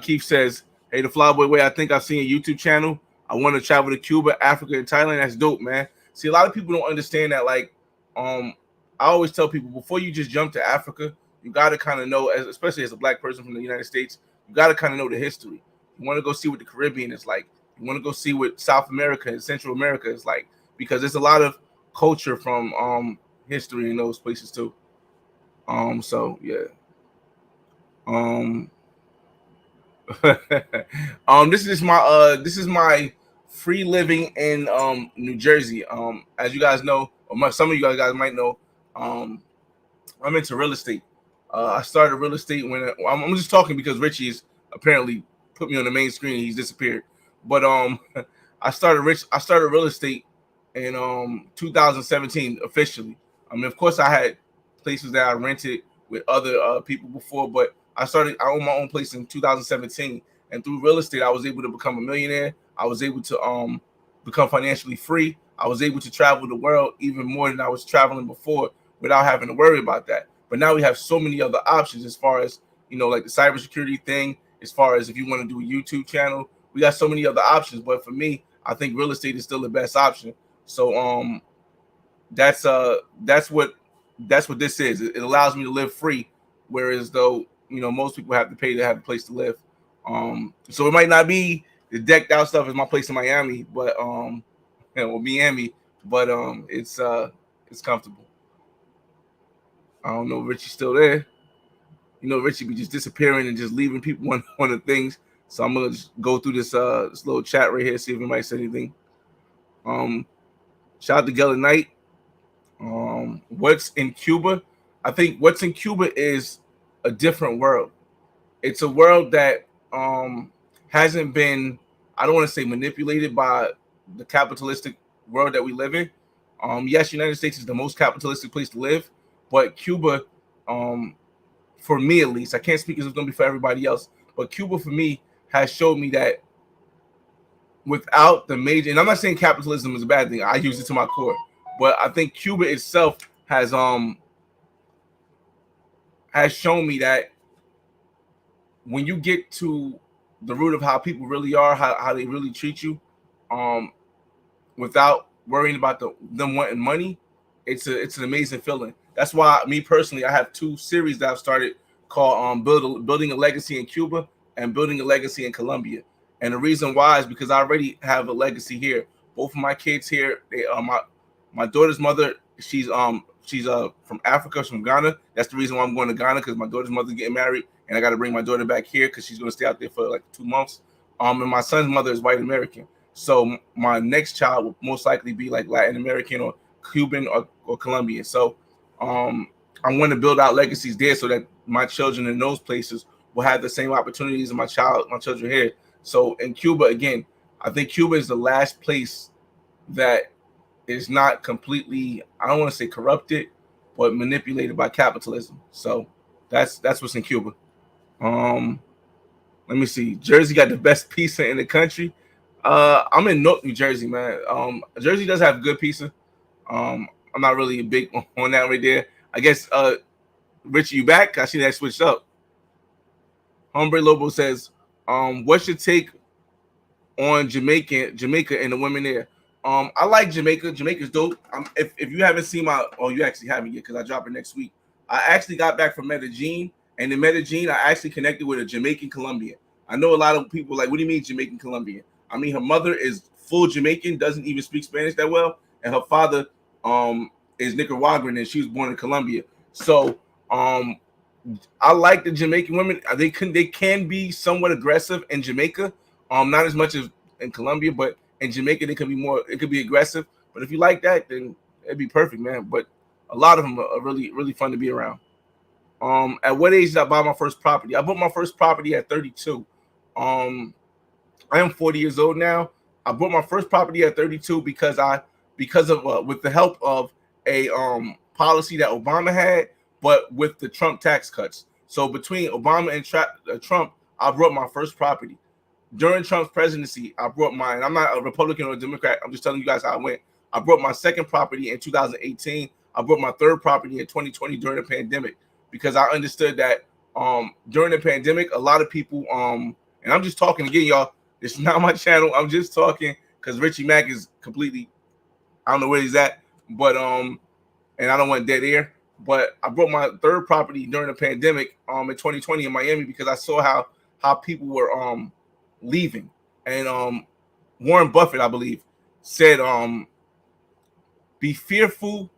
Keith says, "Hey, the Flyboy Way. I think I've seen a YouTube channel. I want to travel to Cuba, Africa, and Thailand. That's dope, man. See, a lot of people don't understand that. Like, I always tell people before you just jump to Africa, you got to kind of know, especially as a Black person from the United States, you got to kind of know the history. You want to go see what the Caribbean is like. You want to go see what South America and Central America is like, because there's a lot of culture from history in those places too. So yeah. This is my free living in New Jersey. As you guys know, or some of you guys might know, I'm into real estate. I started real estate when I'm just talking because Richie's apparently put me on the main screen and he's disappeared. But I started real estate in 2017 officially. I mean, of course, I had places that I rented with other people before, but I owned my own place in 2017, and through real estate, I was able to become a millionaire. I was able to become financially free. I was able to travel the world even more than I was traveling before without having to worry about that. But now we have so many other options as far as, like the cybersecurity thing, as far as if you want to do a YouTube channel, we got so many other options. But for me, I think real estate is still the best option. So that's what this is. It allows me to live free, whereas though most people have to pay to have a place to live. So it might not be the decked out stuff as my place in Miami, but Miami, but it's comfortable. I don't know if Richie's still there. you know, Richie be just disappearing and just leaving people on the things. So I'm gonna just go through this this little chat right here, see if anybody said anything. Shout out to Gella Knight. What's in Cuba? I think what's in Cuba is a different world. It's a world that hasn't been, I don't want to say manipulated by the capitalistic world that we live in. Yes, United States is the most capitalistic place to live, but Cuba, for me at least, I can't speak as it's going to be for everybody else, but Cuba for me has showed me that without the major, and I'm not saying capitalism is a bad thing. I use it to my core, but I think Cuba itself has shown me that when you get to the root of how people really are, how they really treat you, without worrying about them wanting money, it's an amazing feeling. That's why me personally, I have 2 series that I've started called Building a Legacy in Cuba and Building a Legacy in Colombia. And the reason why is because I already have a legacy here. Both of my kids here, they my daughter's mother, she's from Africa, she's from Ghana. That's the reason why I'm going to Ghana, because my daughter's mother getting married, and I got to bring my daughter back here because she's going to stay out there for like 2 months. And my son's mother is white American. So my next child will most likely be like Latin American or Cuban or Colombian. So I want to build out legacies there so that my children in those places will have the same opportunities as my children here. So in Cuba, again, I think Cuba is the last place that is not completely, I don't want to say corrupted, but manipulated by capitalism. So that's what's in Cuba. Let me see. Jersey got the best pizza in the country. I'm in Newark, New Jersey, man. Jersey does have good pizza. I'm not really big on that right there. I guess Richie, you back? I see that switched up. Hombre Lobo says, what's your take on Jamaica and the women there? I like Jamaica. Jamaica's dope. If you haven't seen you actually haven't yet because I drop it next week. I actually got back from Medellin, and in Medellin, I actually connected with a Jamaican Colombian. I know a lot of people like, what do you mean Jamaican Colombian? I mean, her mother is full Jamaican, doesn't even speak Spanish that well, and her father is Nicaraguan, and she was born in Colombia. So I like the Jamaican women. They can be somewhat aggressive in Jamaica, not as much as in Colombia, but in Jamaica they can be more. It could be aggressive, but if you like that, then it'd be perfect, man. But a lot of them are really, really fun to be around. At what age did I buy my first property? I bought my first property at 32. I am 40 years old now. I bought my first property at 32 because of with the help of a policy that Obama had, but with the Trump tax cuts. So between Obama and Trump, I bought my first property. During Trump's presidency, I bought mine. I'm not a Republican or a Democrat. I'm just telling you guys how I went. I bought my second property in 2018. I bought my third property in 2020 during the pandemic because I understood that during the pandemic, a lot of people, and I'm just talking again, y'all. It's not my channel. I'm just talking because Richie Mack is completely, I don't know where he's at, but and I don't want dead air. But I bought my third property during the pandemic in 2020 in Miami because I saw how people were leaving. And Warren Buffett, I believe, said be fearful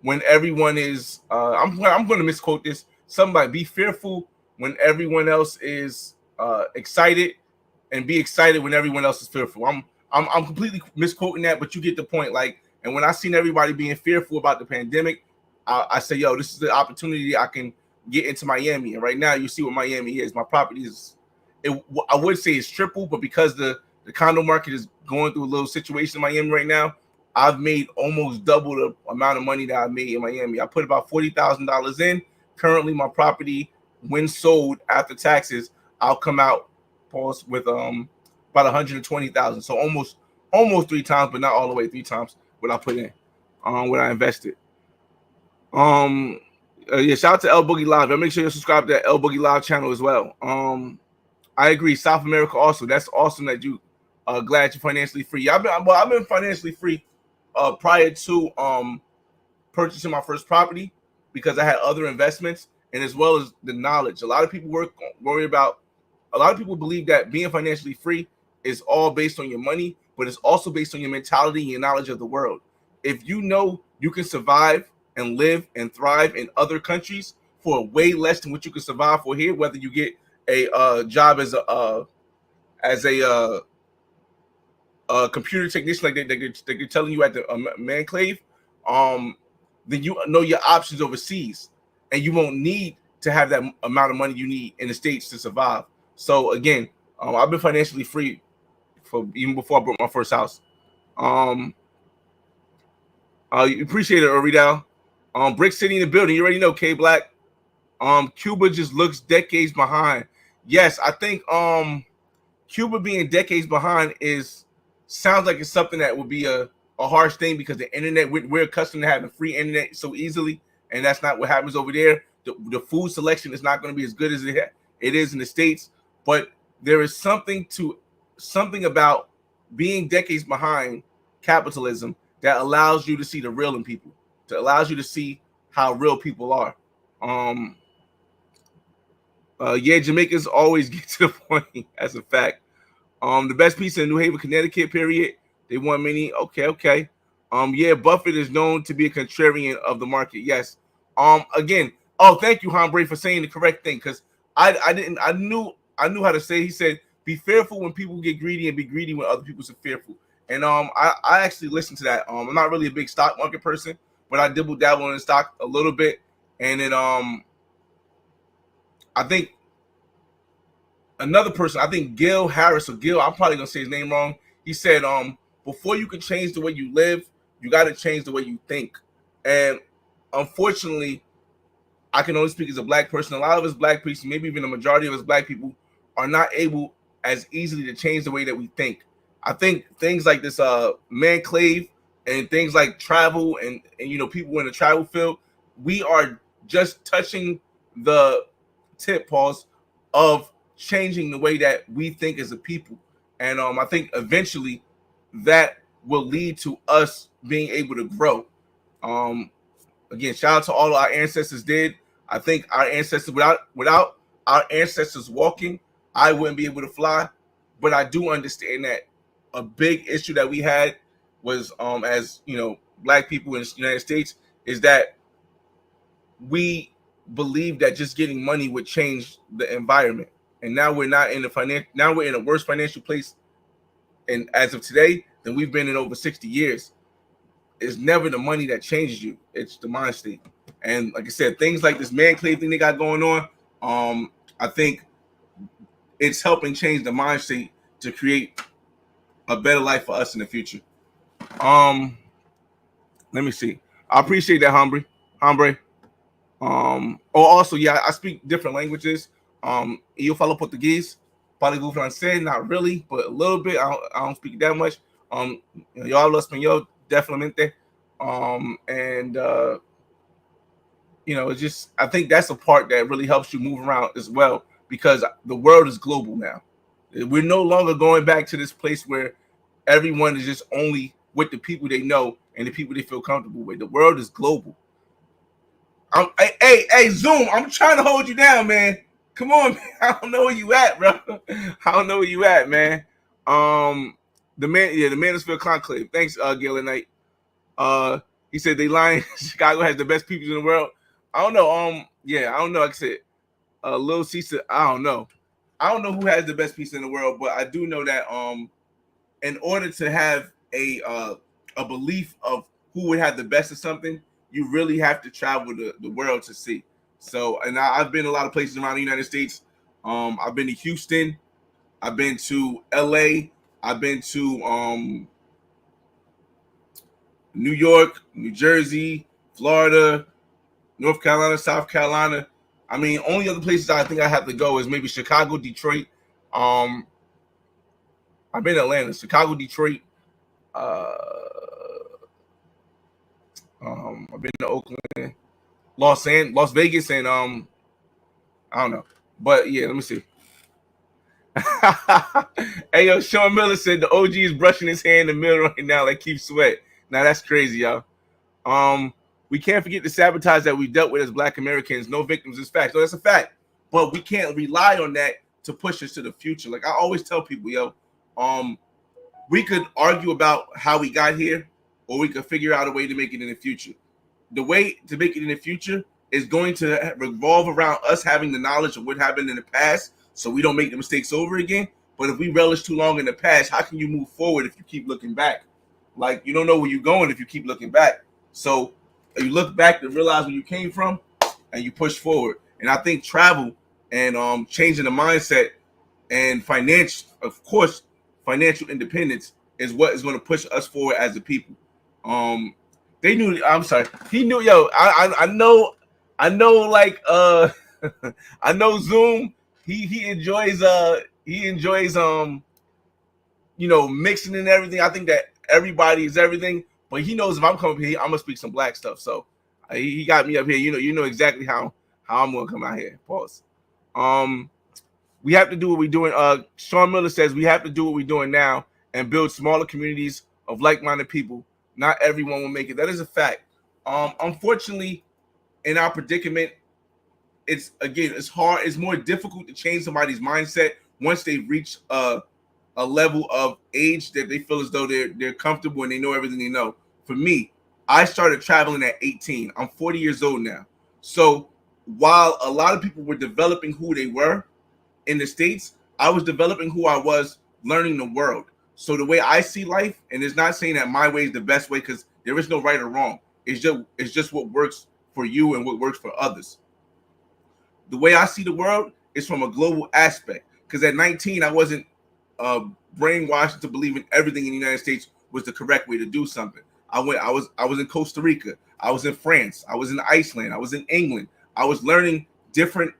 when everyone is I'm going to misquote this. Somebody be fearful when everyone else is excited, and be excited when everyone else is fearful. I'm completely misquoting that, but you get the point. Like, and when I seen everybody being fearful about the pandemic, I say, yo, this is the opportunity I can get into Miami. And right now, you see what Miami is. My property is, I would say it's triple, but because the condo market is going through a little situation in Miami right now, I've made almost double the amount of money that I made in Miami. I put about $40,000 in. Currently, my property, when sold after taxes, I'll come out with about 120,000. So almost 3 times, but not all the way 3 times what I put in, what I invested. Yeah, shout out to El Boogie Live. Make sure you subscribe to that El Boogie Live channel as well. I agree. South America also. That's awesome that you glad you're financially free. I've been financially free prior to purchasing my first property because I had other investments and as well as the knowledge. A lot of people a lot of people believe that being financially free is all based on your money, but it's also based on your mentality and your knowledge of the world. If you know you can survive and live and thrive in other countries for way less than what you can survive for here. Whether you get a job as a computer technician, like they're telling you at the Manclave, then you know your options overseas, and you won't need to have that amount of money you need in the States to survive. So again, I've been financially free for even before I bought my first house. You appreciate it, Oridal. Brick City in the building. You already know, K Black. Cuba just looks decades behind. Yes, I think Cuba being decades behind sounds like it's something that would be a harsh thing, because the internet, we're accustomed to having free internet so easily, and that's not what happens over there. The food selection is not going to be as good as it is in the States, but there is something about being decades behind capitalism that allows you to see the real in people, that allows you to see how real people are. Yeah, Jamaicans always get to the point. That's a fact. The best pizza in New Haven, Connecticut, period. They want many. Okay. Yeah, Buffett is known to be a contrarian of the market. Yes. Again, thank you, Hombre, for saying the correct thing, because I knew how to say it. He said, be fearful when people get greedy and be greedy when other people are fearful. And I actually listened to that. I'm not really a big stock market person, but I dibble dabble in the stock a little bit. And then I think another person, I think Gil Harris, or Gil, I'm probably gonna say his name wrong. He said, before you can change the way you live, you got to change the way you think. And unfortunately, I can only speak as a black person. A lot of us black people, maybe even the majority of us black people, are not able as easily to change the way that we think. I think things like this Manclave and things like travel and people in the travel field, we are just touching the tip, pause, of changing the way that we think as a people. And I think eventually that will lead to us being able to grow. Again, shout out to all our ancestors did. I think our ancestors, without our ancestors walking, I wouldn't be able to fly. But I do understand that a big issue that we had was, as black people in the United States, is that we believed that just getting money would change the environment. And now we're not in now we're in a worse financial place, and as of today, than we've been in over 60 years. It's never the money that changes you; it's the mind state. And like I said, things like this Manclave thing they got going on, I think it's helping change the mind state to create a better life for us in the future. Let me see. I appreciate that, Hombre. Also, yeah, I speak different languages. Eu falo português, falo francés, not really, but a little bit. I don't speak that much. Yo hablo español, definitely. It's just, I think that's a part that really helps you move around as well, because the world is global now. We're no longer going back to this place where everyone is just only with the people they know and the people they feel comfortable with. The world is global. Hey, Zoom, I'm trying to hold you down, man. Come on, man. I don't know where you at, bro. I don't know where you at, man. The Manosphere Conclave. Thanks, Gil and Knight. He said they lying. Chicago has the best people in the world. I don't know. I don't know. Like I said, Lil C said, I don't know. I don't know who has the best pizza in the world, but I do know that in order to have a belief of who would have the best of something, you really have to travel the world to see. So, and I've been a lot of places around the United States. I've been to Houston. I've been to LA. I've been to New York, New Jersey, Florida, North Carolina, South Carolina. I mean, only other places I think I have to go is maybe Chicago, Detroit. I've been to Atlanta, Chicago, Detroit. I've been to Oakland, Las Vegas, and I don't know. But yeah, let me see. Hey, yo, Sean Miller said the OG is brushing his hair in the mirror right now like Keith Sweat. Now that's crazy, y'all. We can't forget the sabotage that we dealt with as Black Americans. No victims is fact. So that's a fact. But we can't rely on that to push us to the future. Like I always tell people, yo, we could argue about how we got here, or we could figure out a way to make it in the future. The way to make it in the future is going to revolve around us having the knowledge of what happened in the past, so we don't make the mistakes over again. But if we relish too long in the past, how can you move forward if you keep looking back? Like, you don't know where you're going if you keep looking back. So you look back to realize where you came from, and you push forward. And I think travel and changing the mindset and financial independence is what is going to push us forward as a people. They knew. I'm sorry. He knew. Yo, I know. Like I know Zoom. He enjoys mixing and everything. I think that everybody is everything, but he knows if I'm coming up here, I'm gonna speak some black stuff. So he got me up here. You know exactly how I'm gonna come out here. Pause. We have to do what we're doing. Sean Miller says we have to do what we're doing now and build smaller communities of like-minded people. Not everyone will make it. That is a fact. Unfortunately, in our predicament, it's hard. It's more difficult to change somebody's mindset once they've reached a level of age that they feel as though they're comfortable and they know everything they know. For me, I started traveling at 18. I'm 40 years old now. So while a lot of people were developing who they were in the States, I was developing who I was, learning the world. So the way I see life, and it's not saying that my way is the best way, because there is no right or wrong. It's just what works for you and what works for others. The way I see the world is from a global aspect. Because at 19, I wasn't brainwashed to believe in everything in the United States was the correct way to do something. I was in Costa Rica. I was in France. I was in Iceland. I was in England. I was learning different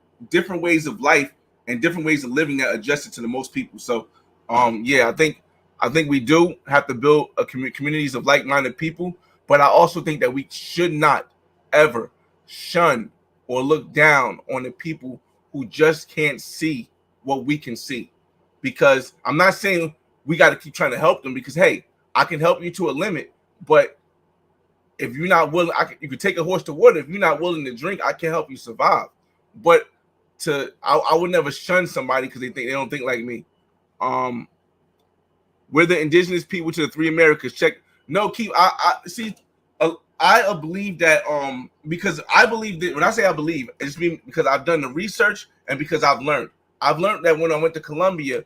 ways of life and different ways of living that adjusted to the most people. So, I think we do have to build communities of like-minded people, but I also think that we should not ever shun or look down on the people who just can't see what we can see. Because I'm not saying we got to keep trying to help them, because, hey, I can help you to a limit, but if you're not willing, you could take a horse to water. If you're not willing to drink, I can't help you survive. But I would never shun somebody because they don't think like me. We're the indigenous people to the three Americas. I believe that because I believe that when I say I believe, it's because I've done the research and because I've learned. I've learned that when I went to Colombia,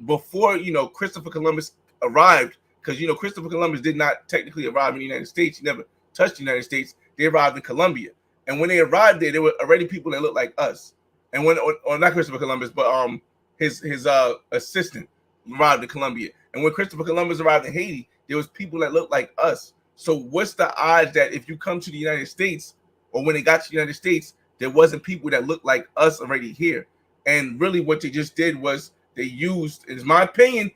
before Christopher Columbus arrived, because Christopher Columbus did not technically arrive in the United States. He never touched the United States. They arrived in Colombia, and when they arrived there were already people that looked like us. And or not Christopher Columbus, but his assistant arrived in Colombia. And when Christopher Columbus arrived in Haiti, there was people that looked like us. So what's the odds that if you come to the United States, or when they got to the United States, there wasn't people that looked like us already here? And really what they just did was they used, in my opinion,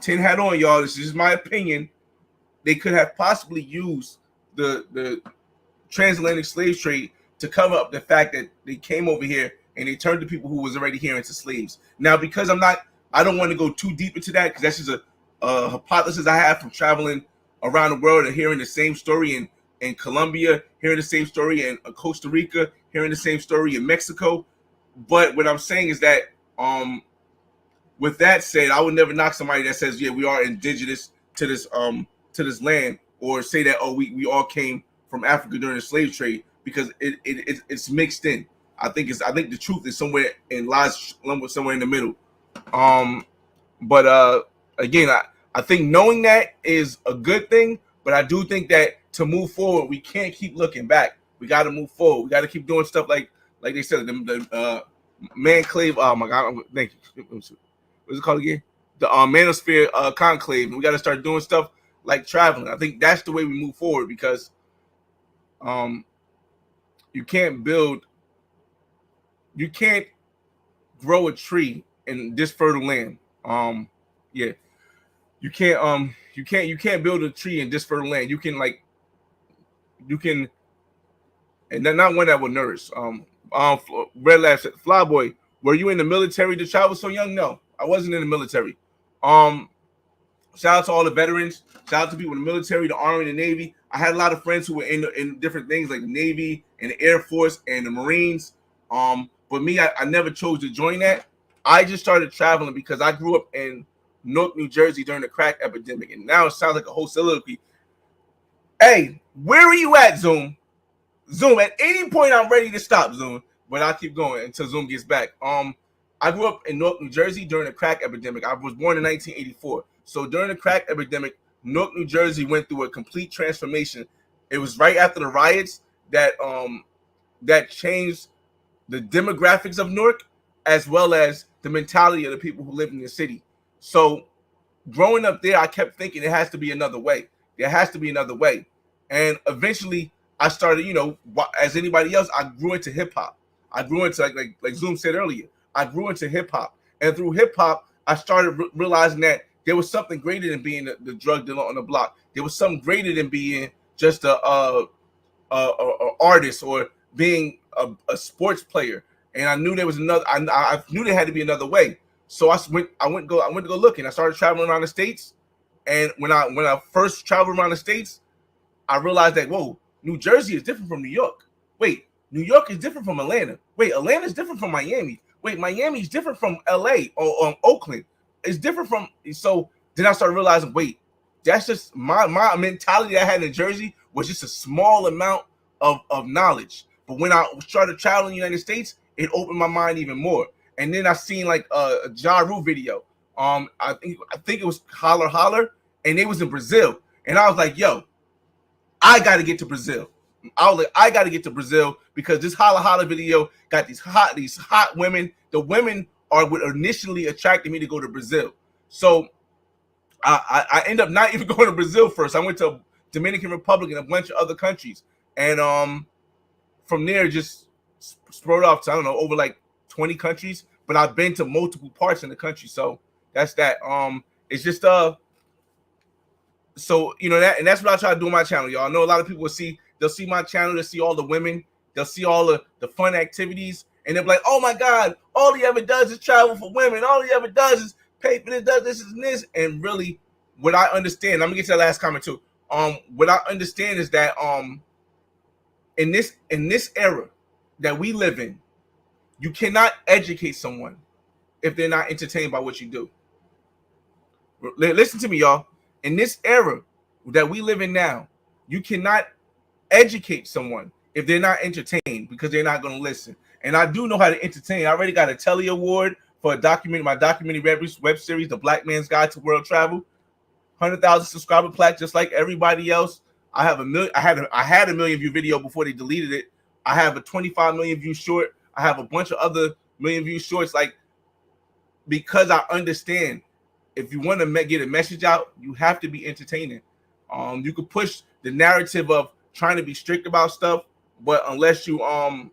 tin hat on, y'all, this is my opinion, they could have possibly used the transatlantic slave trade to cover up the fact that they came over here and they turned the people who was already here into slaves. Now, because I don't want to go too deep into that, because that's just a hypothesis I have from traveling around the world and hearing the same story in Colombia, hearing the same story in Costa Rica, hearing the same story in Mexico. But what I'm saying is that, with that said, I would never knock somebody that says, yeah, we are indigenous to this land, or say that, oh, we all came from Africa during the slave trade, because it's mixed in. I think the truth is somewhere in the middle. But again, I think knowing that is a good thing, but I do think that to move forward, we can't keep looking back. We got to move forward. We got to keep doing stuff like they said, the Conclave. Oh my God! Thank you. What's it called again? The Manosphere Conclave. And we got to start doing stuff like traveling. I think that's the way we move forward, because you can't grow a tree in this fertile land. You can't build a tree in this fertile land. You can, and not one that will nourish. Red Lab said, Flyboy, were you in the military to travel so young? No, I wasn't in the military. Shout out to all the veterans. Shout out to people in the military, the Army, the Navy. I had a lot of friends who were in different things like the Navy and the Air Force and the Marines. But me, I never chose to join that. I just started traveling because I grew up in Newark, New Jersey during the crack epidemic. And now it sounds like a whole soliloquy. Hey, where are you at, Zoom? Zoom, at any point I'm ready to stop, Zoom, but I'll keep going until Zoom gets back. I grew up in Newark, New Jersey during the crack epidemic. I was born in 1984. So during the crack epidemic, Newark, New Jersey went through a complete transformation. It was right after the riots that changed the demographics of Newark as well as the mentality of the people who live in the city. So growing up there, I kept thinking it has to be another way. There has to be another way. And eventually I started, as anybody else, I grew into hip hop. I grew into like Zoom said earlier, I grew into hip hop. And through hip hop, I started realizing that there was something greater than being the drug dealer on the block. There was something greater than being just a artist or being a sports player. And I knew there was another. I knew there had to be another way. So I went to go looking. I started traveling around the states. And when I first traveled around the states, I realized that, whoa, New Jersey is different from New York. Wait, New York is different from Atlanta. Wait, Atlanta is different from Miami. Wait, Miami is different from LA or Oakland. It's different from. So then I started realizing, wait, that's just my mentality that I had in Jersey was just a small amount of knowledge. But when I started traveling in the United States, it opened my mind even more. And then I seen like a Ja Rule video. I think it was Holler Holler, and it was in Brazil. And I was like, yo, I got to get to Brazil. I got to get to Brazil because this Holla Holla video got these hot women. The women are what initially attracted me to go to Brazil. So I end up not even going to Brazil first. I went to Dominican Republic and a bunch of other countries. And from there, just spread off to, I don't know, over like 20 countries. But I've been to multiple parts in the country. So that's that. It's just so that, and that's what I try to do on my channel, y'all. I know a lot of people they'll see my channel, they'll see all the women, they'll see all the fun activities, and they'll be like, oh my God, all he ever does is travel for women, all he ever does is pay for this, does this and this. And really, what I understand, I'm gonna get to the last comment too. What I understand is that in this era that we live in, you cannot educate someone if they're not entertained by what you do. Listen to me, y'all. In this era that we live in now, you cannot educate someone if they're not entertained because they're not going to listen. And I do know how to entertain. I already got a Telly Award for my documentary web series, The Black Man's Guide to World Travel. 100,000 subscriber plaque, just like everybody else. I have I had a million view video before they deleted it. I have a 25 million view short. I have a bunch of other million view shorts, because I understand if you want to get a message out, you have to be entertaining. You could push the narrative of trying to be strict about stuff, but unless you are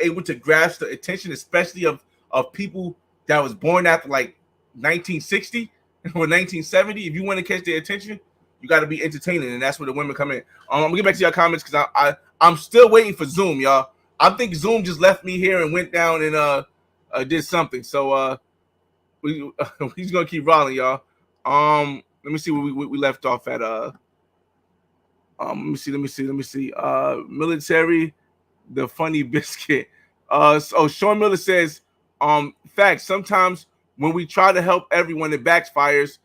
able to grasp the attention, especially of people that was born after like 1960 or 1970, if you want to catch their attention, you got to be entertaining, and that's where the women come in. I'm gonna get back to your comments because I'm still waiting for Zoom, y'all. I think Zoom just left me here and went down and did something. So he's gonna keep rolling, y'all. Let me see where we left off at. Let me see. Military, the funny biscuit. So Sean Miller says, facts. Sometimes when we try to help everyone, it backfires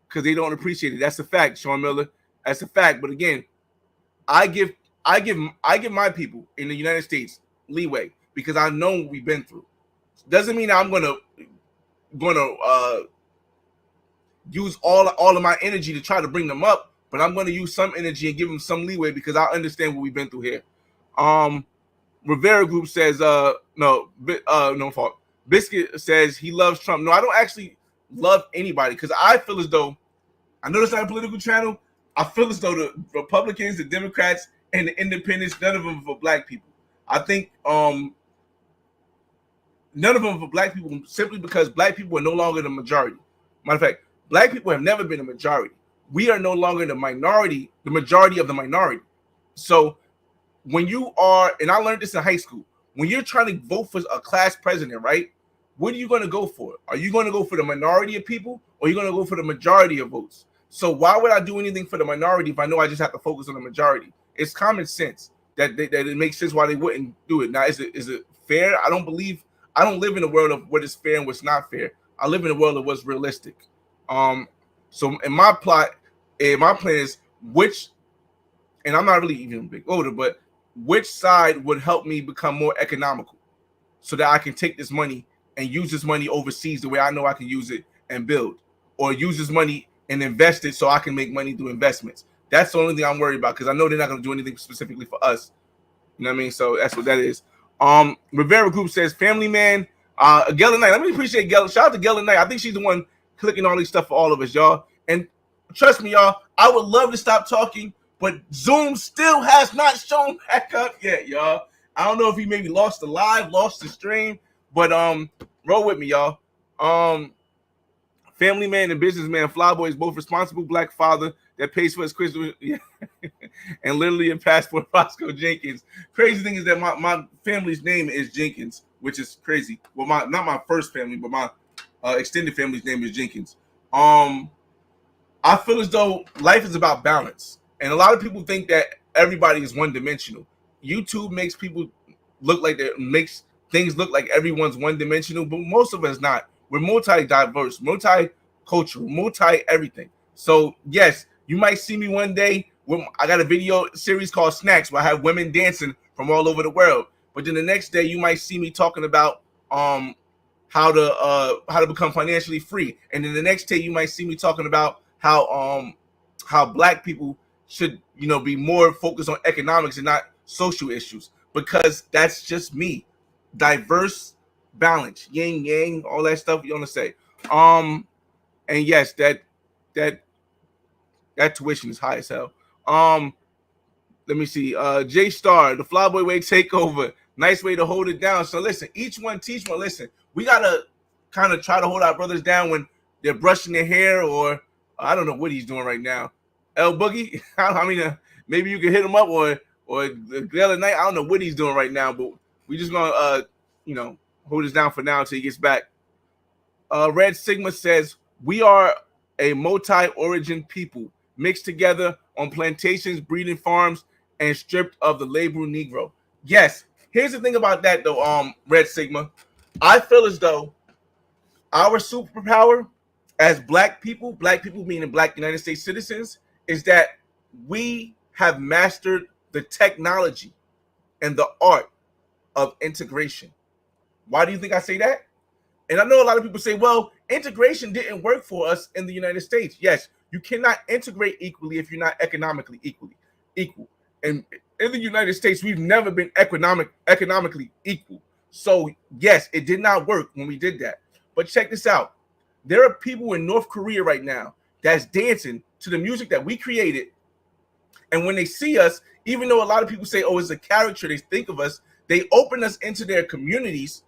because they don't appreciate it. That's a fact, Sean Miller. That's a fact. But again, I give my people in the United States leeway because I know what we've been through. Doesn't mean I'm gonna use all of my energy to try to bring them up, but I'm going to use some energy and give them some leeway because I understand what we've been through here. Rivera Group says no fault. Biscuit says he loves Trump. No, I don't actually love anybody because I feel as though, I know it's not a political channel, I feel as though the Republicans, the Democrats, and the Independents, none of them are for black people. I think none of them are for black people simply because black people are no longer the majority. Matter of fact, black people have never been a majority. We are no longer the majority of the minority. So when you are, and I learned this in high school, when you're trying to vote for a class president, right? What are you going to go for? Are you going to go for the minority of people, or are you going to go for the majority of votes? So why would I do anything for the minority if I know I just have to focus on the majority? It's common sense that it makes sense why they wouldn't do it. Now, is it fair? I don't live in a world of what is fair and what's not fair. I live in a world of what's realistic. So in my plan is and I'm not really even a big voter, but which side would help me become more economical so that I can take this money and use this money overseas the way I know I can use it and build, or use this money and invest it so I can make money through investments. That's the only thing I'm worried about, because I know they're not going to do anything specifically for us. You know what I mean? So that's what that is. Rivera Group says, Family Man, Gellin Knight. Let me appreciate Gellin. Shout out to Gellin Knight. I think she's the one clicking all these stuff for all of us, y'all. And trust me, y'all, I would love to stop talking, but Zoom still has not shown back up yet, y'all. I don't know if he maybe lost the live, lost the stream, but roll with me, y'all. Family Man and businessman, Flyboy is both responsible black father that pays for his quiz, and literally a passport, Roscoe Jenkins. Crazy thing is that my family's name is Jenkins, which is crazy. Well, not my first family, but my extended family's name is Jenkins. I feel as though life is about balance, and a lot of people think that everybody is one dimensional. YouTube makes people look like makes things look like everyone's one dimensional, but most of us not. We're multi-diverse, multi-cultural, multi-everything. So yes, you might see me one day. I got a video series called Snacks where I have women dancing from all over the world. But then the next day, you might see me talking about how to become financially free, and then the next day you might see me talking about how black people should be more focused on economics and not social issues, because that's just me. Diverse, balance, yin yang, all that stuff you want to say. And yes, that tuition is high as hell. Let me see. J Star, the Flyboy Way takeover. Nice way to hold it down. So listen, each one teach one. Listen, we gotta kind of try to hold our brothers down when they're brushing their hair, or I don't know what he's doing right now. L Boogie, I mean, maybe you can hit him up, or the other night. I don't know what he's doing right now, but we just gonna hold us down for now until he gets back. Red Sigma says, we are a multi-origin people mixed together on plantations, breeding farms, and stripped of the labor Negro. Yes, here's the thing about that though, Red Sigma. I feel as though our superpower as black people meaning black United States citizens, is that we have mastered the technology and the art of integration. Why do you think I say that? And I know a lot of people say, well, integration didn't work for us in the United States. Yes, you cannot integrate equally if you're not economically equal. And in the United States, we've never been economically equal. So yes, it did not work when we did that. But check this out. There are people in North Korea right now that's dancing to the music that we created. And when they see us, even though a lot of people say, oh, it's a character, they think of us, they open us into their communities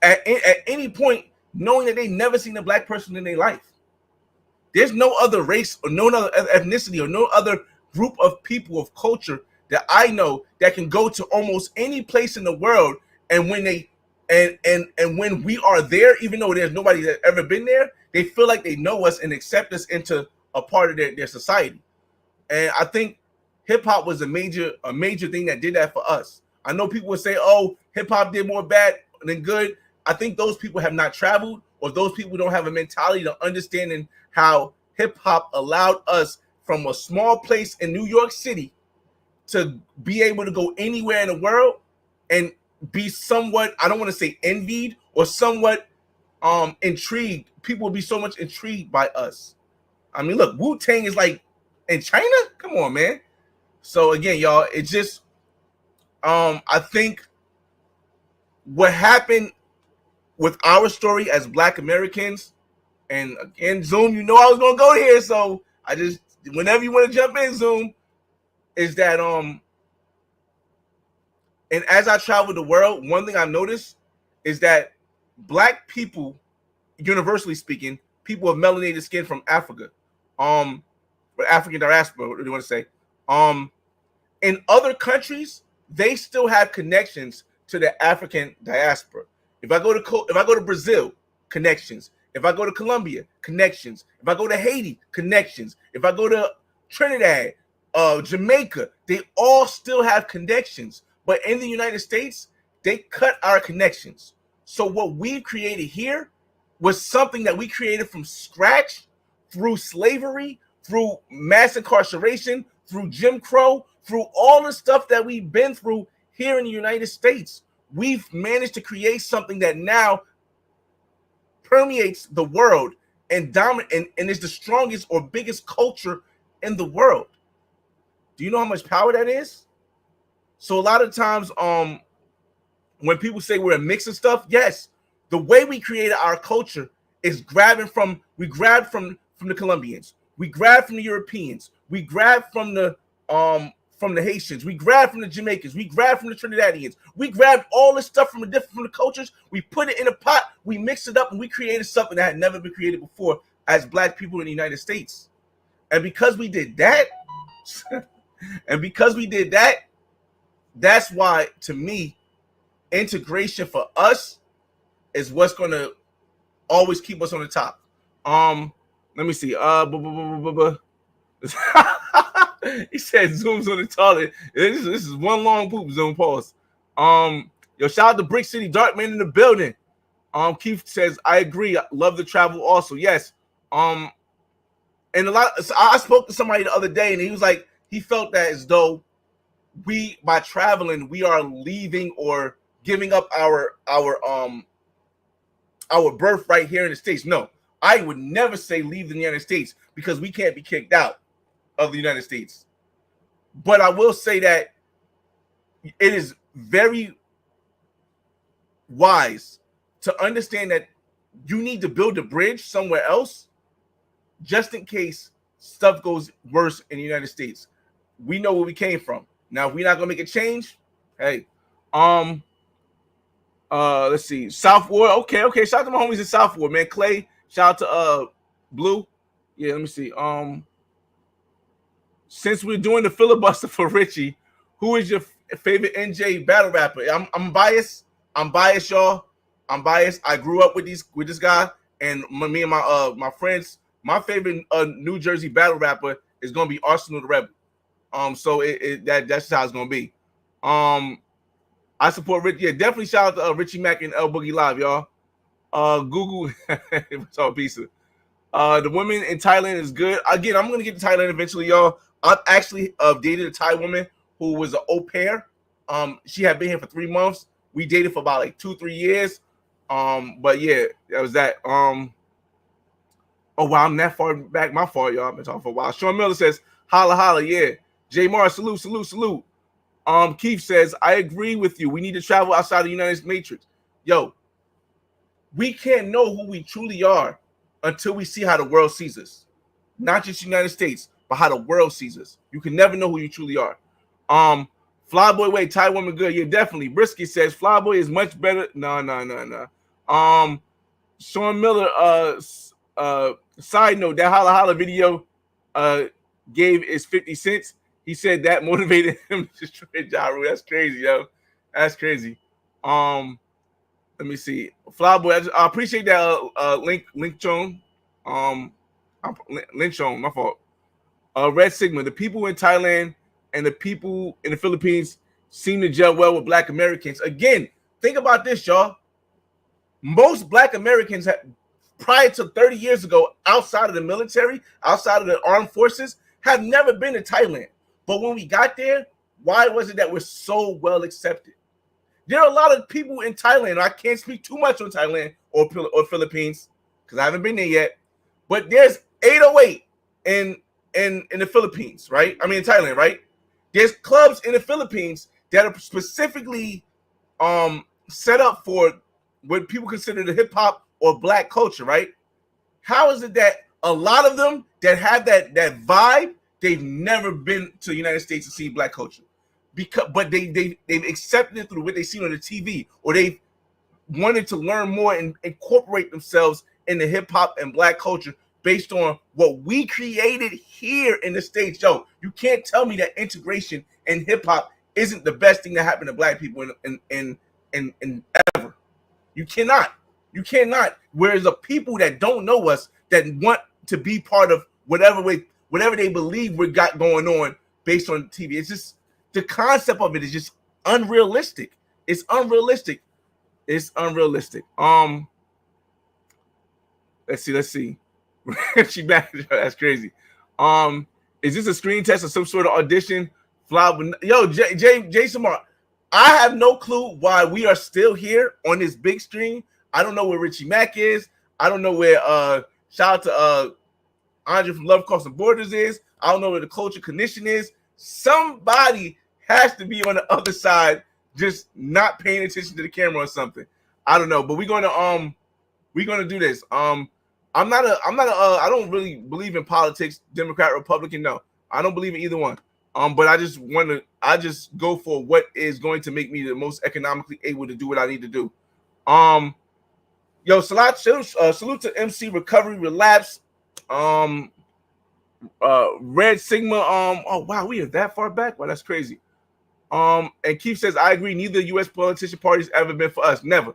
at any point, knowing that they never seen a black person in their life. There's no other race or no other ethnicity or no other group of people of culture that I know that can go to almost any place in the world, and when they and when we are there, even though there's nobody that's ever been there, they feel like they know us and accept us into a part of their society. And I think hip hop was a major thing that did that for us. I know people would say, oh, hip hop did more bad than good. I think those people have not traveled, or those people don't have a mentality to understanding how hip hop allowed us from a small place in New York City to be able to go anywhere in the world and be somewhat, I don't want to say envied, or somewhat intrigued. People would be so much intrigued by us. I mean, look, Wu-Tang is like in China. Come on, man. So again, y'all, it's just I think what happened with our story as Black Americans, and again, Zoom, you know I was gonna go here, so I just, whenever you want to jump in, Zoom, is that and as I travel the world, one thing I've noticed is that Black people, universally speaking, people of melanated skin from Africa, or African diaspora, what do you want to say? In other countries, they still have connections to the African diaspora. If I go to Brazil, connections. If I go to Colombia, connections. If I go to Haiti, connections. If I go to Trinidad, Jamaica, they all still have connections. But in the United States, they cut our connections. So what we've created here was something that we created from scratch, through slavery, through mass incarceration, through Jim Crow, through all the stuff that we've been through here in the United States, we've managed to create something that now permeates the world and dominate and is the strongest or biggest culture in the world. Do you know how much power that is? So a lot of times, when people say we're a mix of stuff, yes, the way we created our culture is we grabbed from the Colombians, we grabbed from the Europeans, we grabbed from the Haitians, we grabbed from the Jamaicans, we grabbed from the Trinidadians, we grabbed all this stuff from the cultures, we put it in a pot, we mixed it up, and we created something that had never been created before as Black people in the United States. And because we did that, that's why, to me, integration for us is what's going to always keep us on the top. Let me see. He said Zoom's on the toilet. This is one long poop. Zoom pause. Yo, shout out to Brick City Darkman in the building. Keith says, I agree. I love the travel also. Yes. And so I spoke to somebody the other day, and he was like, he felt that as though by traveling, we are leaving or giving up our birth right here in the States. No, I would never say leave the United States, because we can't be kicked out of the United States. But I will say that it is very wise to understand that you need to build a bridge somewhere else just in case stuff goes worse in the United States. We know where we came from. Now, if we're not gonna make a change, hey, let's see, South Ward. Okay. Shout out to my homies in South Ward, man. Clay. Shout out to Blue. Yeah, let me see. Since we're doing the filibuster for Richie, who is your favorite NJ battle rapper? I'm biased. Y'all. I'm biased. I grew up with this guy, and me and my friends. My favorite New Jersey battle rapper is gonna be Arsenal the Rebel. So that's how it's gonna be. I support Rich. Yeah, definitely shout out to Richie Mack and L Boogie Live, y'all. Google talk pizza. The women in Thailand is good. Again, I'm gonna get to Thailand eventually, y'all. I've actually dated a Thai woman who was an au pair. She had been here for 3 months. We dated for about like 2-3 years. But yeah, that was that. Oh wow, I'm that far back. My fault, y'all. I've been talking for a while. Sean Miller says, holla, holla, yeah. J Mar, salute. Keith says, I agree with you. We need to travel outside the United States matrix. Yo, we can't know who we truly are until we see how the world sees us. Not just the United States, but how the world sees us. You can never know who you truly are. Flyboy, wait, Thai woman good. Yeah, definitely. Brisky says Flyboy is much better. No. Sean Miller, side note, that holla holla video gave is 50 cents. He said that motivated him to destroy Ja Rule. That's crazy, yo. That's crazy. Let me see. Flyboy, I appreciate that Link Chong. Lynch Chong, my fault. Red Sigma, the people in Thailand and the people in the Philippines seem to gel well with Black Americans. Again, think about this, y'all. Most Black Americans prior to 30 years ago, outside of the military, outside of the armed forces, have never been to Thailand. But when we got there, why was it that we're so well accepted? There are a lot of people in Thailand. I can't speak too much on Thailand or Philippines because I haven't been there yet. But there's 808 in the Philippines, right? I mean, in Thailand, right? There's clubs in the Philippines that are specifically set up for what people consider the hip hop or Black culture, right? How is it that a lot of them that have that vibe, they've never been to the United States to see Black culture? But they've accepted it through what they've seen on the TV, or they've wanted to learn more and incorporate themselves in the hip hop and Black culture based on what we created here in the States. Yo, you can't tell me that integration in hip hop isn't the best thing that happened to Black people in ever. You cannot. Whereas the people that don't know us, that want to be part of whatever they believe we got going on based on TV, it's just the concept of it is just unrealistic. It's unrealistic. Let's see. She back. That's crazy. Is this a screen test or some sort of audition Yo, Jason Moore, I have no clue why we are still here on this big stream. I don't know where Richie Mack is. I don't know where shout out to Andre from Love Crossing Borders is. I don't know where the Culture Condition is. Somebody has to be on the other side, just not paying attention to the camera or something. I don't know, but we're gonna do this. I don't really believe in politics, Democrat, Republican. No, I don't believe in either one. But I just go for what is going to make me the most economically able to do what I need to do. Yo, salute to MC Recovery Relapse. Red Sigma. Oh wow, we are that far back. Wow, that's crazy. And Keith says, I agree. Neither U.S. politician party's ever been for us. Never.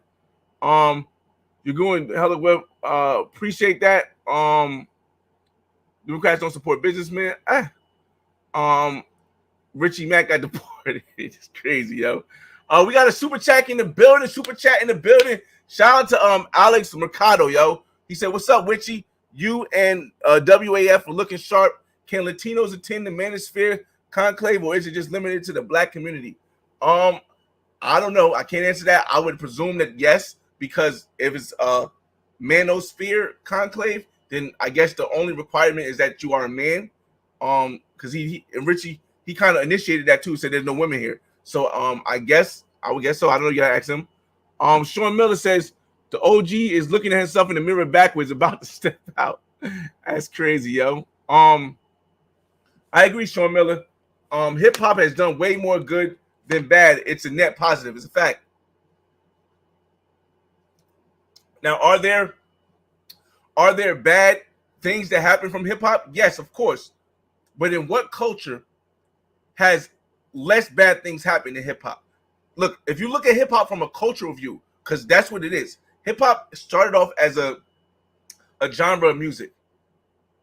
You're going hella well. Appreciate that. Democrats don't support businessmen. Richie Mack got deported. It's crazy, yo. We got a super chat in the building. Shout out to Alex Mercado, yo. He said, "What's up, Richie? You and WAF are looking sharp. Can Latinos attend the Manosphere Conclave, or is it just limited to the Black community?" I don't know. I can't answer that. I would presume that yes, because if it's a Manosphere Conclave, then I guess the only requirement is that you are a man. Because Richie kind of initiated that too. Said there's no women here, so I would guess so. I don't know. You gotta ask him. Sean Miller says the OG is looking at himself in the mirror backwards, about to step out. That's crazy, yo. I agree, Sean Miller. Hip hop has done way more good than bad. It's a net positive. It's a fact. Now, are there bad things that happen from hip hop? Yes, of course. But in what culture has less bad things happen in hip hop? Look, if you look at hip hop from a cultural view, because that's what it is. Hip hop started off as a genre of music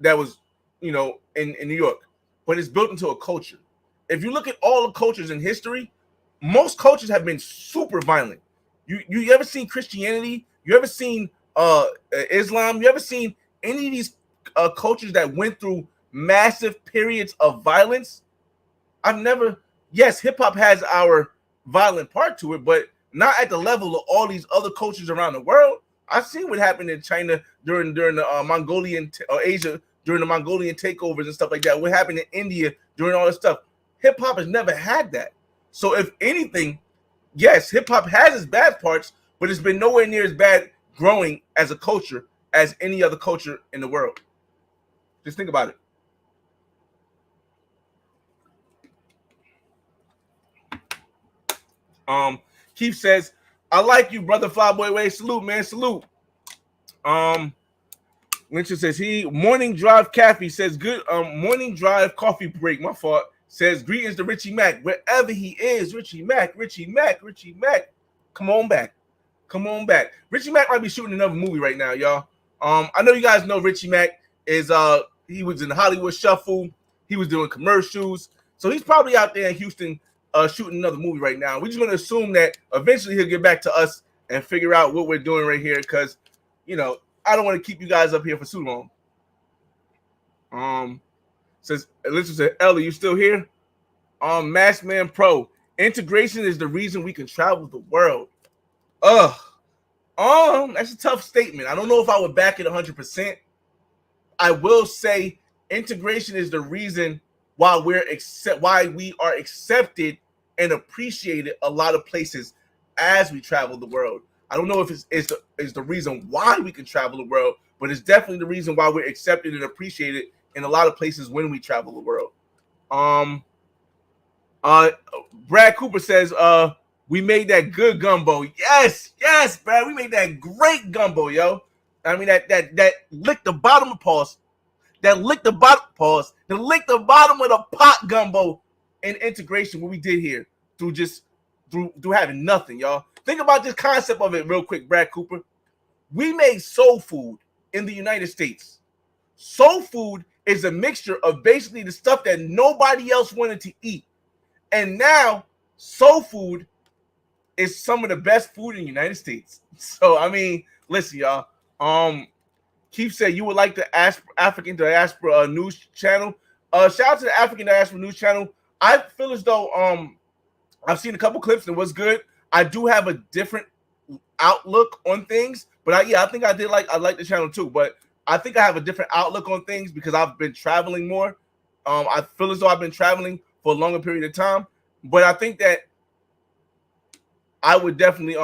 that was, in New York, but it's built into a culture. If you look at all the cultures in history, most cultures have been super violent. You ever seen Christianity? You ever seen Islam? You ever seen any of these cultures that went through massive periods of violence? Yes, hip hop has our violent part to it, but not at the level of all these other cultures around the world. I've seen what happened in China during the Mongolian or Asia during the Mongolian takeovers and stuff like that. What happened in India during all this stuff? Hip hop has never had that. So if anything, yes, hip hop has its bad parts, but it's been nowhere near as bad growing as a culture as any other culture in the world. Just think about it. Keith says, I like you, brother Flyboy Way. Salute, man. Salute. Lynch says morning drive Caffey says good morning drive coffee break. My fault. Says greetings to Richie Mack. Wherever he is, Richie Mack. Come on back. Richie Mack might be shooting another movie right now, y'all. I know you guys know Richie Mack is he was in the Hollywood Shuffle, he was doing commercials, so he's probably out there in Houston shooting another movie right now. We're just gonna assume that eventually he'll get back to us and figure out what we're doing right here, because I don't want to keep you guys up here for too long. Listen to Ellie, you still here? Masked Man Pro. Integration is the reason we can travel the world. That's a tough statement. I don't know if I would back it 100%. I will say integration is the reason why we are accepted and appreciated a lot of places as we travel the world. I don't know if it's the reason why we can travel the world, but it's definitely the reason why we're accepted and appreciated in a lot of places when we travel the world. Brad Cooper says, we made that good gumbo. Yes, Brad, we made that great gumbo, yo. I mean, that licked the bottom of pause. That licked the bottom of the pot gumbo and integration, what we did here through having nothing, y'all. Think about this concept of it real quick, Brad Cooper. We made soul food in the United States. Soul food is a mixture of basically the stuff that nobody else wanted to eat. And now soul food is some of the best food in the United States. So, I mean, listen, y'all. Keith said you would like the African Diaspora News Channel. Shout out to the African Diaspora News Channel. I feel as though I've seen a couple clips and it was good. I do have a different outlook on things, but I think I like the channel too. But I think I have a different outlook on things because I've been traveling more. I feel as though I've been traveling for a longer period of time, but I think that I would definitely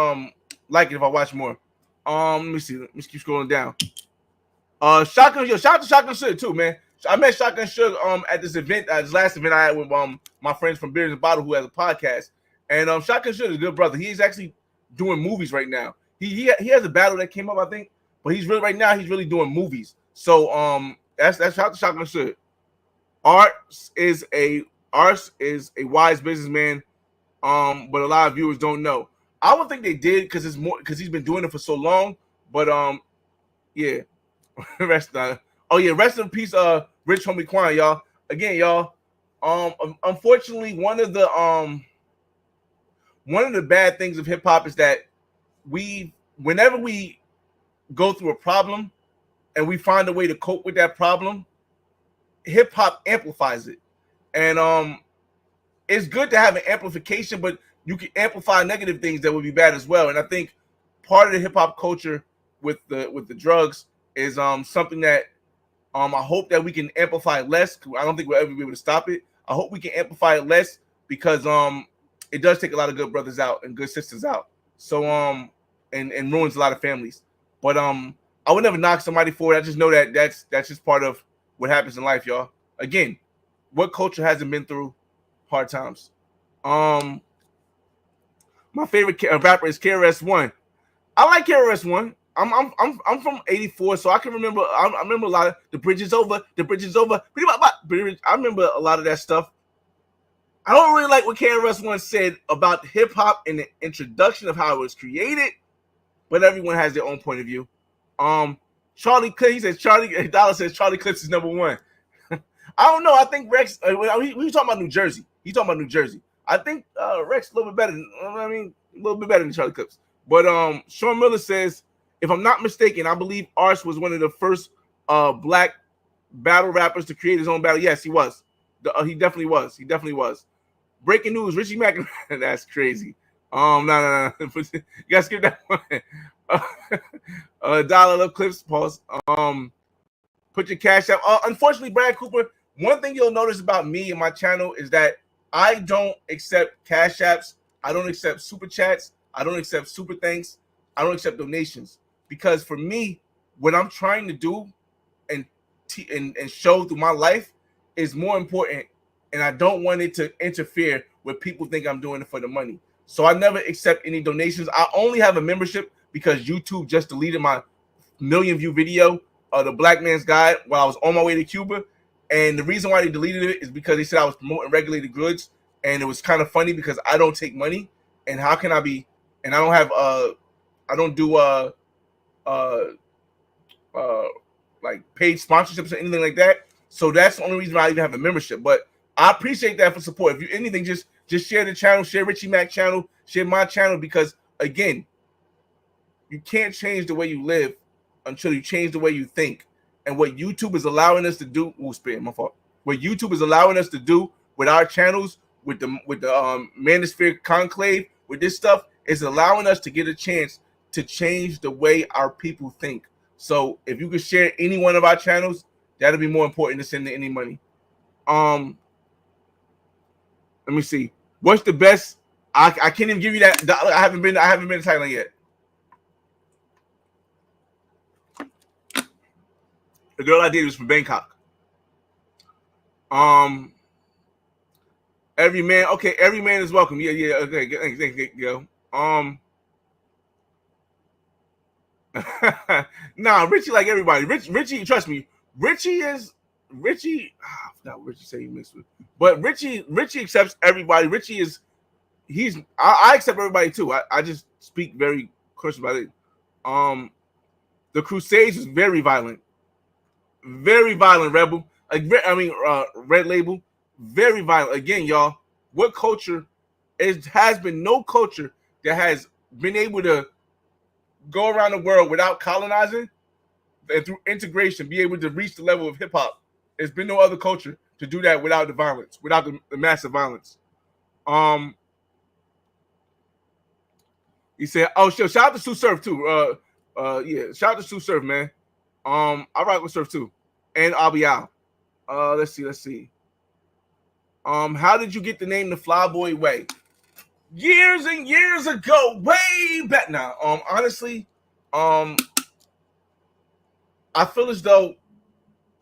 like it if I watch more. Let me see. Let me keep scrolling down. Shotgun, shout out to Shotgun Sugar too, man. I met Shotgun Sugar at this event, this last event I had with my friends from Beers and Bottle who has a podcast. And Shotgun Sugar is a good brother. He's actually doing movies right now. He has a battle that came up, I think, but he's really doing movies. So that's shout out to Shotgun Sugar. Ars is a wise businessman, but a lot of viewers don't know. I would think they did because he's been doing it for so long. But yeah, rest in peace, Rich Homie Quan, y'all. Again, y'all. Unfortunately, one of the bad things of hip hop is that whenever we go through a problem and we find a way to cope with that problem, hip hop amplifies it. And it's good to have an amplification, but you can amplify negative things that would be bad as well. And I think part of the hip hop culture with the drugs is something that I hope that we can amplify less. I don't think we'll ever be able to stop it. I hope we can amplify it less because it does take a lot of good brothers out and good sisters out. So and ruins a lot of families. But I would never knock somebody for it. I just know that that's just part of what happens in life, y'all. Again, what culture hasn't been through hard times? My favorite rapper is KRS-One. I like KRS-One. I'm from '84, so I can remember. I remember a lot of the bridge is over. The bridge is over. I remember a lot of that stuff. I don't really like what KRS-One said about hip hop and the introduction of how it was created, but everyone has their own point of view. Charlie Dollar says Charlie Clips is number one. I don't know. I think Rex. We talking about New Jersey. He's talking about New Jersey. I think Rex a little bit better. A little bit better than Charlie Clips. But Sean Miller says, if I'm not mistaken, I believe Ars was one of the first black battle rappers to create his own battle. Yes, he was. He definitely was. He definitely was. Breaking news: Richie Mack. That's crazy. No. You gotta skip that one. Dollar Love Clips. Pause. Put your cash up. Unfortunately, Brad Cooper. One thing you'll notice about me and my channel is that I don't accept cash apps. I don't accept super chats. I don't accept super thanks. I don't accept donations because for me, what I'm trying to do and show through my life is more important, and I don't want it to interfere with people think I'm doing it for the money. So I never accept any donations. I only have a membership because YouTube just deleted my 1 million view video of the Black Man's Guide while I was on my way to Cuba. And the reason why they deleted it is because they said I was promoting regulated goods, and it was kind of funny because I don't take money, and how can I be? And I don't have I don't do like paid sponsorships or anything like that. So that's the only reason why I even have a membership. But I appreciate that for support. If you anything, just share the channel, share Richie Mack channel, share my channel, because again, you can't change the way you live until you change the way you think. And what YouTube is allowing us to do, my fault. What YouTube is allowing us to do with our channels, with the Manosphere Conclave, with this stuff, is allowing us to get a chance to change the way our people think. So if you could share any one of our channels, that'll be more important than sending any money. Let me see. What's the best? I can't even give you that. I haven't been to Thailand yet. The girl I dated was from Bangkok. Every man, okay, every man is welcome. Yeah, okay, thank you. Nah, Richie like everybody. Richie, trust me, Richie. I forgot what Richie said he mixed with, but Richie accepts everybody. I accept everybody too. I just speak very close about it. The Crusades is very violent. Very violent, Rebel. Red Label. Very violent. Again, y'all, what culture has been no culture that has been able to go around the world without colonizing and through integration be able to reach the level of hip hop. There's been no other culture to do that without the violence, without the massive violence. He said, "Oh, shit, shout out to Sue Surf too. Yeah, shout out to Sue Surf, man. I rock with Surf too, and I'll be out. Let's see. How did you get the name the Flyboy Way? Years and years ago, way back now. Honestly, I feel as though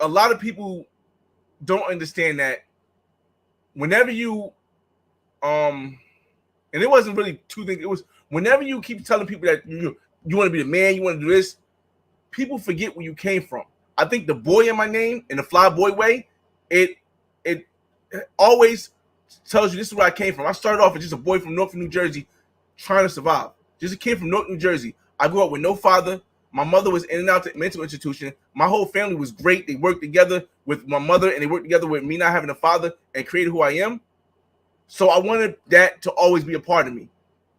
a lot of people don't understand that whenever you and it wasn't really two things. It was whenever you keep telling people that you want to be the man, you want to do this, people forget where you came from. I think the boy in my name in the Flyboy Way, it always tells you this is where I came from. I started off as just a boy from Norfolk, New Jersey, trying to survive. Just a kid from Norfolk, New Jersey. I grew up with no father. My mother was in and out the mental institution. My whole family was great. They worked together with my mother, and they worked together with me not having a father and created who I am. So I wanted that to always be a part of me.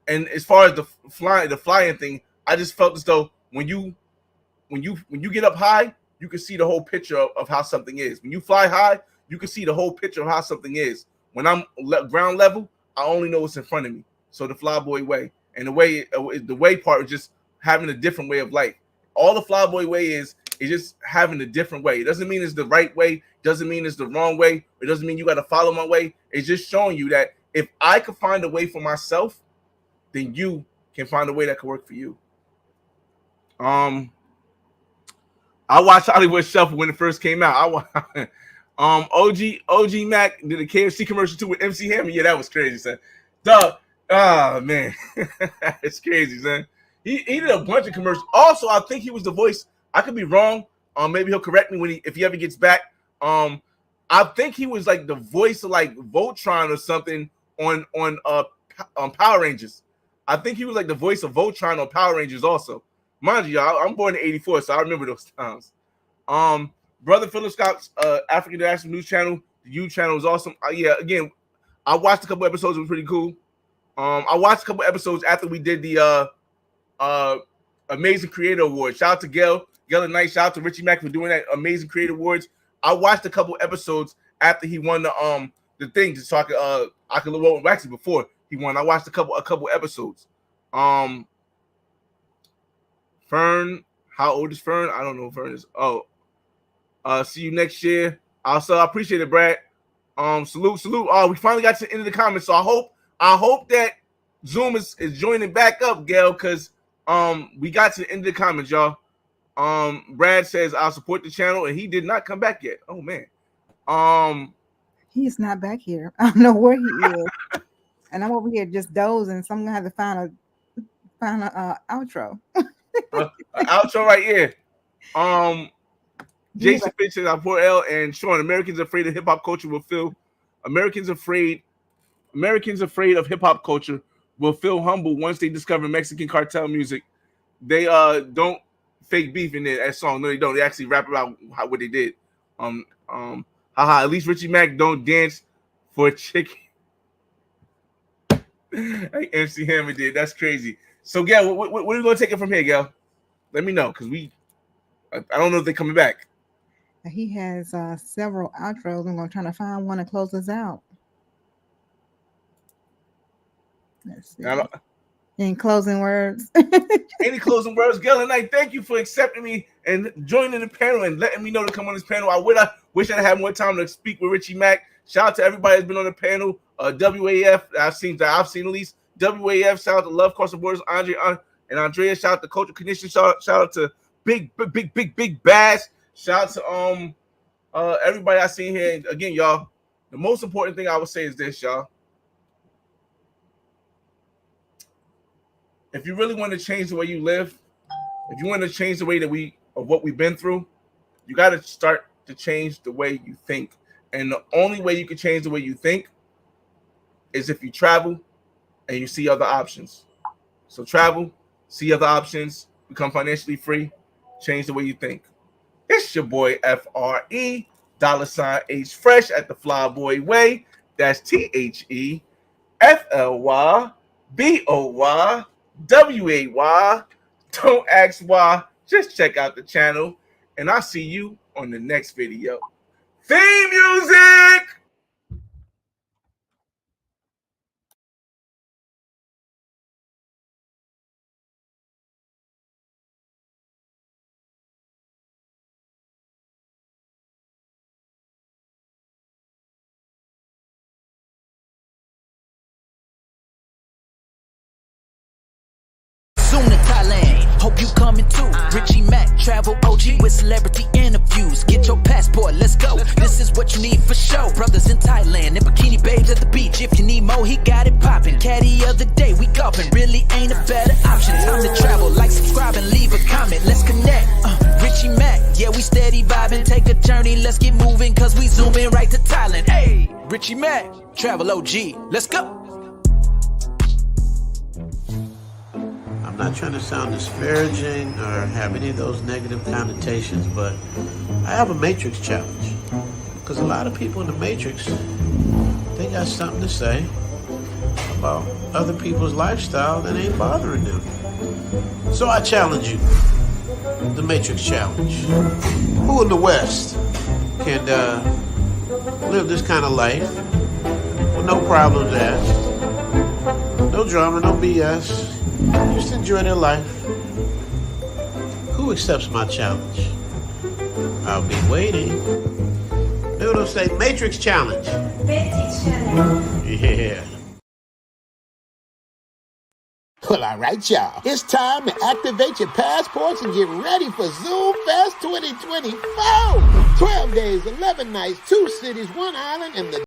And as far as the flying thing, I just felt as though when you get up high, you can see the whole picture of how something is. When you fly high, you can see the whole picture of how something is. When I'm ground level, I only know what's in front of me. So the Flyboy Way, and the way part is just having a different way of life. All the Flyboy Way is just having a different way. It doesn't mean it's the right way. Doesn't mean it's the wrong way. It doesn't mean you got to follow my way. It's just showing you that if I could find a way for myself, then you can find a way that could work for you. I watched Hollywood Shuffle when it first came out. OG Mac did a KFC commercial too with MC Hammer. Yeah, that was crazy, son. Dog, oh man, it's crazy, son. He did a bunch of commercials. Also, I think he was the voice. I could be wrong. Maybe he'll correct me if he ever gets back. I think he was like the voice of like Voltron or something on Power Rangers. I think he was like the voice of Voltron on Power Rangers also. Mind you, y'all, I'm born in '84, so I remember those times. Brother Philip Scott's African National News Channel, the U channel is awesome. Yeah, again, I watched a couple episodes. It was pretty cool. I watched a couple episodes after we did the Amazing Creator Awards. Shout out to Gail and Knight. Shout out to Richie Mack for doing that Amazing Creator Awards. I watched a couple episodes after he won the thing, so I could look actually before he won. I watched a couple episodes. Fern, how old is Fern? I don't know who Fern is. See you next year. Also, I appreciate it, Brad. Salute. Oh, we finally got to the end of the comments. So I hope that Zoom is joining back up, Gail, because we got to the end of the comments, y'all. Brad says I'll support the channel, and he did not come back yet. Oh man. He's not back here. I don't know where he is. And I'm over here just dozing, so I'm gonna have to find a outro. Outro right here. Jason Finch says I'm poor L and Sean. Americans afraid of hip hop culture will feel. Americans afraid of hip hop culture will feel humble once they discover Mexican cartel music. They don't fake beef in that song. No, they don't. They actually rap about what they did. At least Richie Mack don't dance for a chicken. Like MC Hammer did. That's crazy. So, Gail, what are we going to take it from here, Gail? Let me know, because I don't know if they're coming back. He has several outros. I'm going to try to find one to close us out. Let's see. Any closing words? Any closing words? Gail and I thank you for accepting me and joining the panel and letting me know to come on this panel. I wish I had more time to speak with Richie Mack. Shout out to everybody that's been on the panel. WAF, I've seen at least. WAF, shout out to Love Cross the Borders, Andre and Andrea. Shout out to Culture Condition. Shout out to Big Bass. Shout out to everybody I seen here. And again, y'all, the most important thing I would say is this, y'all. If you really want to change the way you live, if you want to change the way of what we've been through, you got to start to change the way you think. And the only way you can change the way you think is if you travel and you see other options. So travel, see other options, become financially free, change the way you think. It's your boy FRE, $H Fresh at the Flyboy Way. That's THEFLYBOYWAY. Don't ask why, just check out the channel, and I'll see you on the next video. Theme music. Soon to Thailand, hope you coming too. Richie Mack, travel OG with celebrity interviews. Get your passport, let's go. This is what you need for show. Brothers in Thailand and bikini babes at the beach. If you need more, he got it poppin'. Caddy of the day, we golfing. Really ain't a better option. Time to travel, like, subscribe, and leave a comment. Let's connect. Richie Mack, yeah, we steady vibing. Take a journey, let's get moving, cause we zooming right to Thailand. Hey, Richie Mack, travel OG, let's go. I'm not trying to sound disparaging or have any of those negative connotations, but I have a Matrix challenge. Because a lot of people in the Matrix, they got something to say about other people's lifestyle that ain't bothering them. So I challenge you, the Matrix challenge. Who in the West can live this kind of life with no problems asked, no drama, no BS, just enjoy their life? Who accepts my challenge? I'll be waiting. It'll say Matrix challenge. Matrix challenge. Yeah. Well, all right, y'all. It's time to activate your passports and get ready for Zoom Fest 2024. 12 days, 11 nights, 2 cities, 1 island, and the